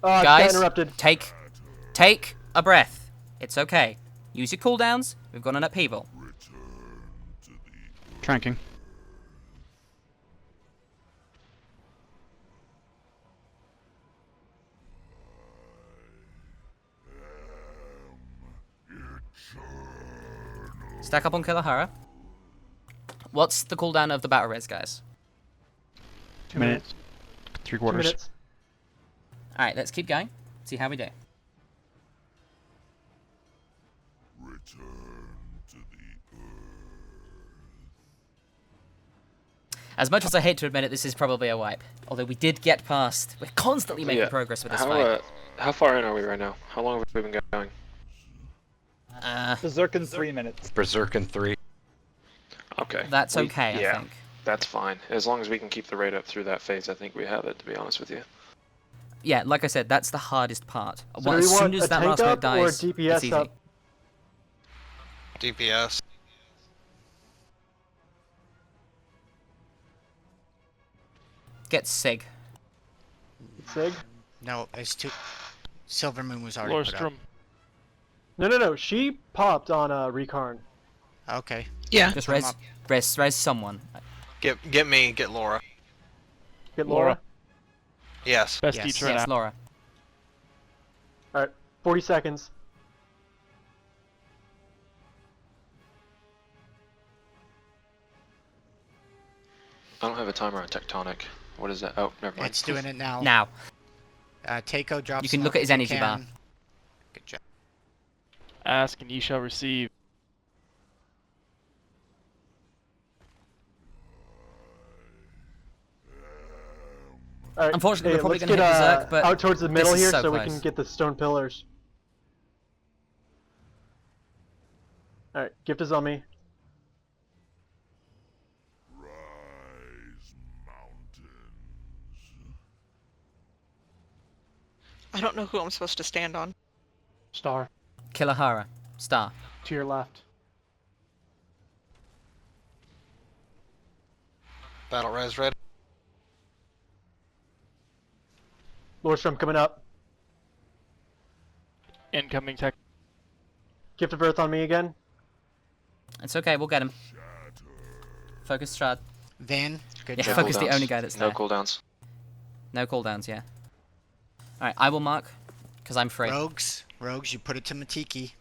Oh, I just Guys, got interrupted. take a breath. It's okay. Use your cooldowns. We've got an upheaval. Tranking. Stack up on Kilahara. What's the cooldown of the battle res, guys? 2 minutes. 3 quarters. 2 minutes. Alright, let's keep going. See how we do. As much as I hate to admit it, this is probably a wipe. Although we did get past. We're constantly making progress with this fight. How far in are we right now? How long have we been going? Berserk in 3 minutes. Berserk in 3. Okay. That's okay, yeah, I think. That's fine. As long as we can keep the rate up through that phase, I think we have it, to be honest with you. Yeah, like I said, that's the hardest part. So As do we soon want as a that tank last wave up or dies, DPS it's easy. up? DPS. Get Sig. Sig? No, it's too. Silver Moon was already put up. Lorstrom. No. She popped on Recarn. Okay. Yeah. Just Put 'em res someone. Get me, get Laura. Get Laura. Yes. Best Yes. teacher Yes, now. Laura. Alright, 40 seconds. I don't have a timer on Tectonic. What is that? Oh, never mind. It's doing it now. Now. Taiko drops. You can look at his energy bar. Good job. Ask and ye shall receive. Alright, Unfortunately, we're probably let's going to get, hit Berserk, but out towards the middle this is here so so we close. can get the stone pillars. Alright, gift is on me. I don't know who I'm supposed to stand on. Star. Kilahara. Star. To your left. Battle res ready. Lordstrom coming up. Incoming tech. Gift of Earth on me again. It's okay, we'll get him. Focus shot. Van, good Yeah, job. Focus the only guy that's No there. cooldowns. No cooldowns, yeah. Alright, I will mark, because I'm free. Rogues, you put it to Matiki.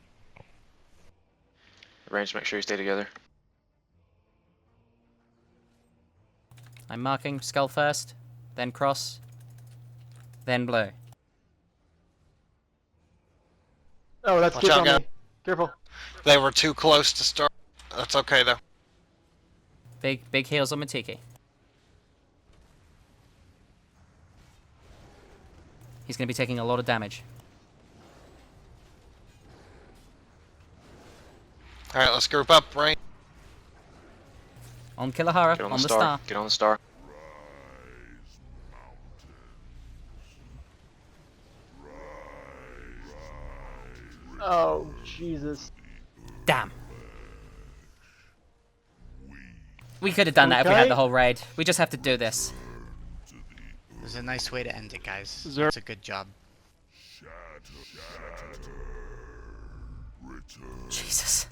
Range, make sure you stay together. I'm marking skull first, then cross, then blue. Oh, that's Watch Blitz out, on guys. me. Careful. They were too close to start. That's okay though. Big heals on Matiki. He's going to be taking a lot of damage. Alright, let's group up, Rain. On Kilahara, Get on on the the star. star. Get on the star. Oh, Jesus. Damn. We could have done that if we had the whole raid. We just have to do this. It was a nice way to end it, guys. Zero. That's a good job. Jesus.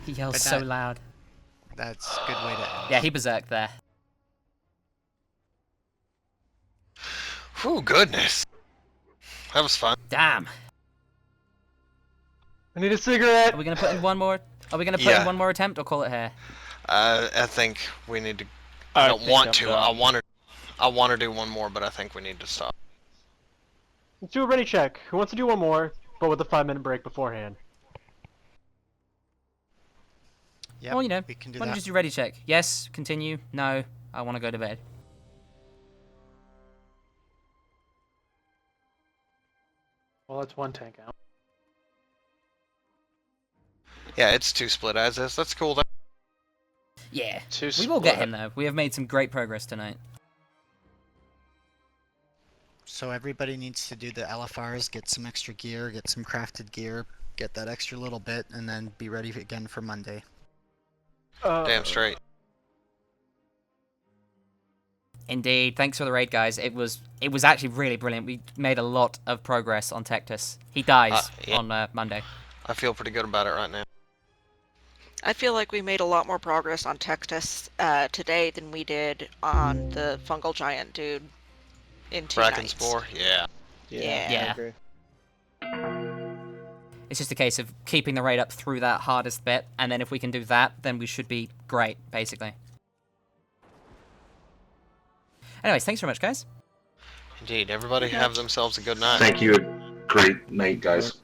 He yells But so that- loud. That's a good way to end. Yeah, he berserked there. Whew, goodness. That was fun. Damn. I need a cigarette. Are we going to put in one more? Are we going to put Yeah. in one more attempt or call it here? I think we need to. I don't think want I'm to. done. I want to do one more, but I think we need to stop. Let's do a ready check. Who wants to do one more, but with a 5-minute break beforehand? Yep, Well, you know, we can do why don't that. you just do ready check? Yes, continue, no, I want to go to bed. Well, that's one tank out. Yeah, it's 2 split as is. That's cool though. Yeah, Two we will get split. him though. We have made some great progress tonight. So everybody needs to do the LFRs, get some extra gear, get some crafted gear, get that extra little bit, and then be ready again for Monday. Damn straight. Indeed, thanks for the raid, guys. It was actually really brilliant. We made a lot of progress on Tectus. He dies Yeah. on Monday. I feel pretty good about it right now. I feel like we made a lot more progress on Tectus today than we did on the fungal giant dude in 2 Bracken nights. Spore, yeah. Yeah. I agree. It's just a case of keeping the raid up through that hardest bit, and then if we can do that, then we should be great, basically. Anyways, thanks very much, guys. Indeed. Everybody have themselves a good night. Thank you. Great night, guys.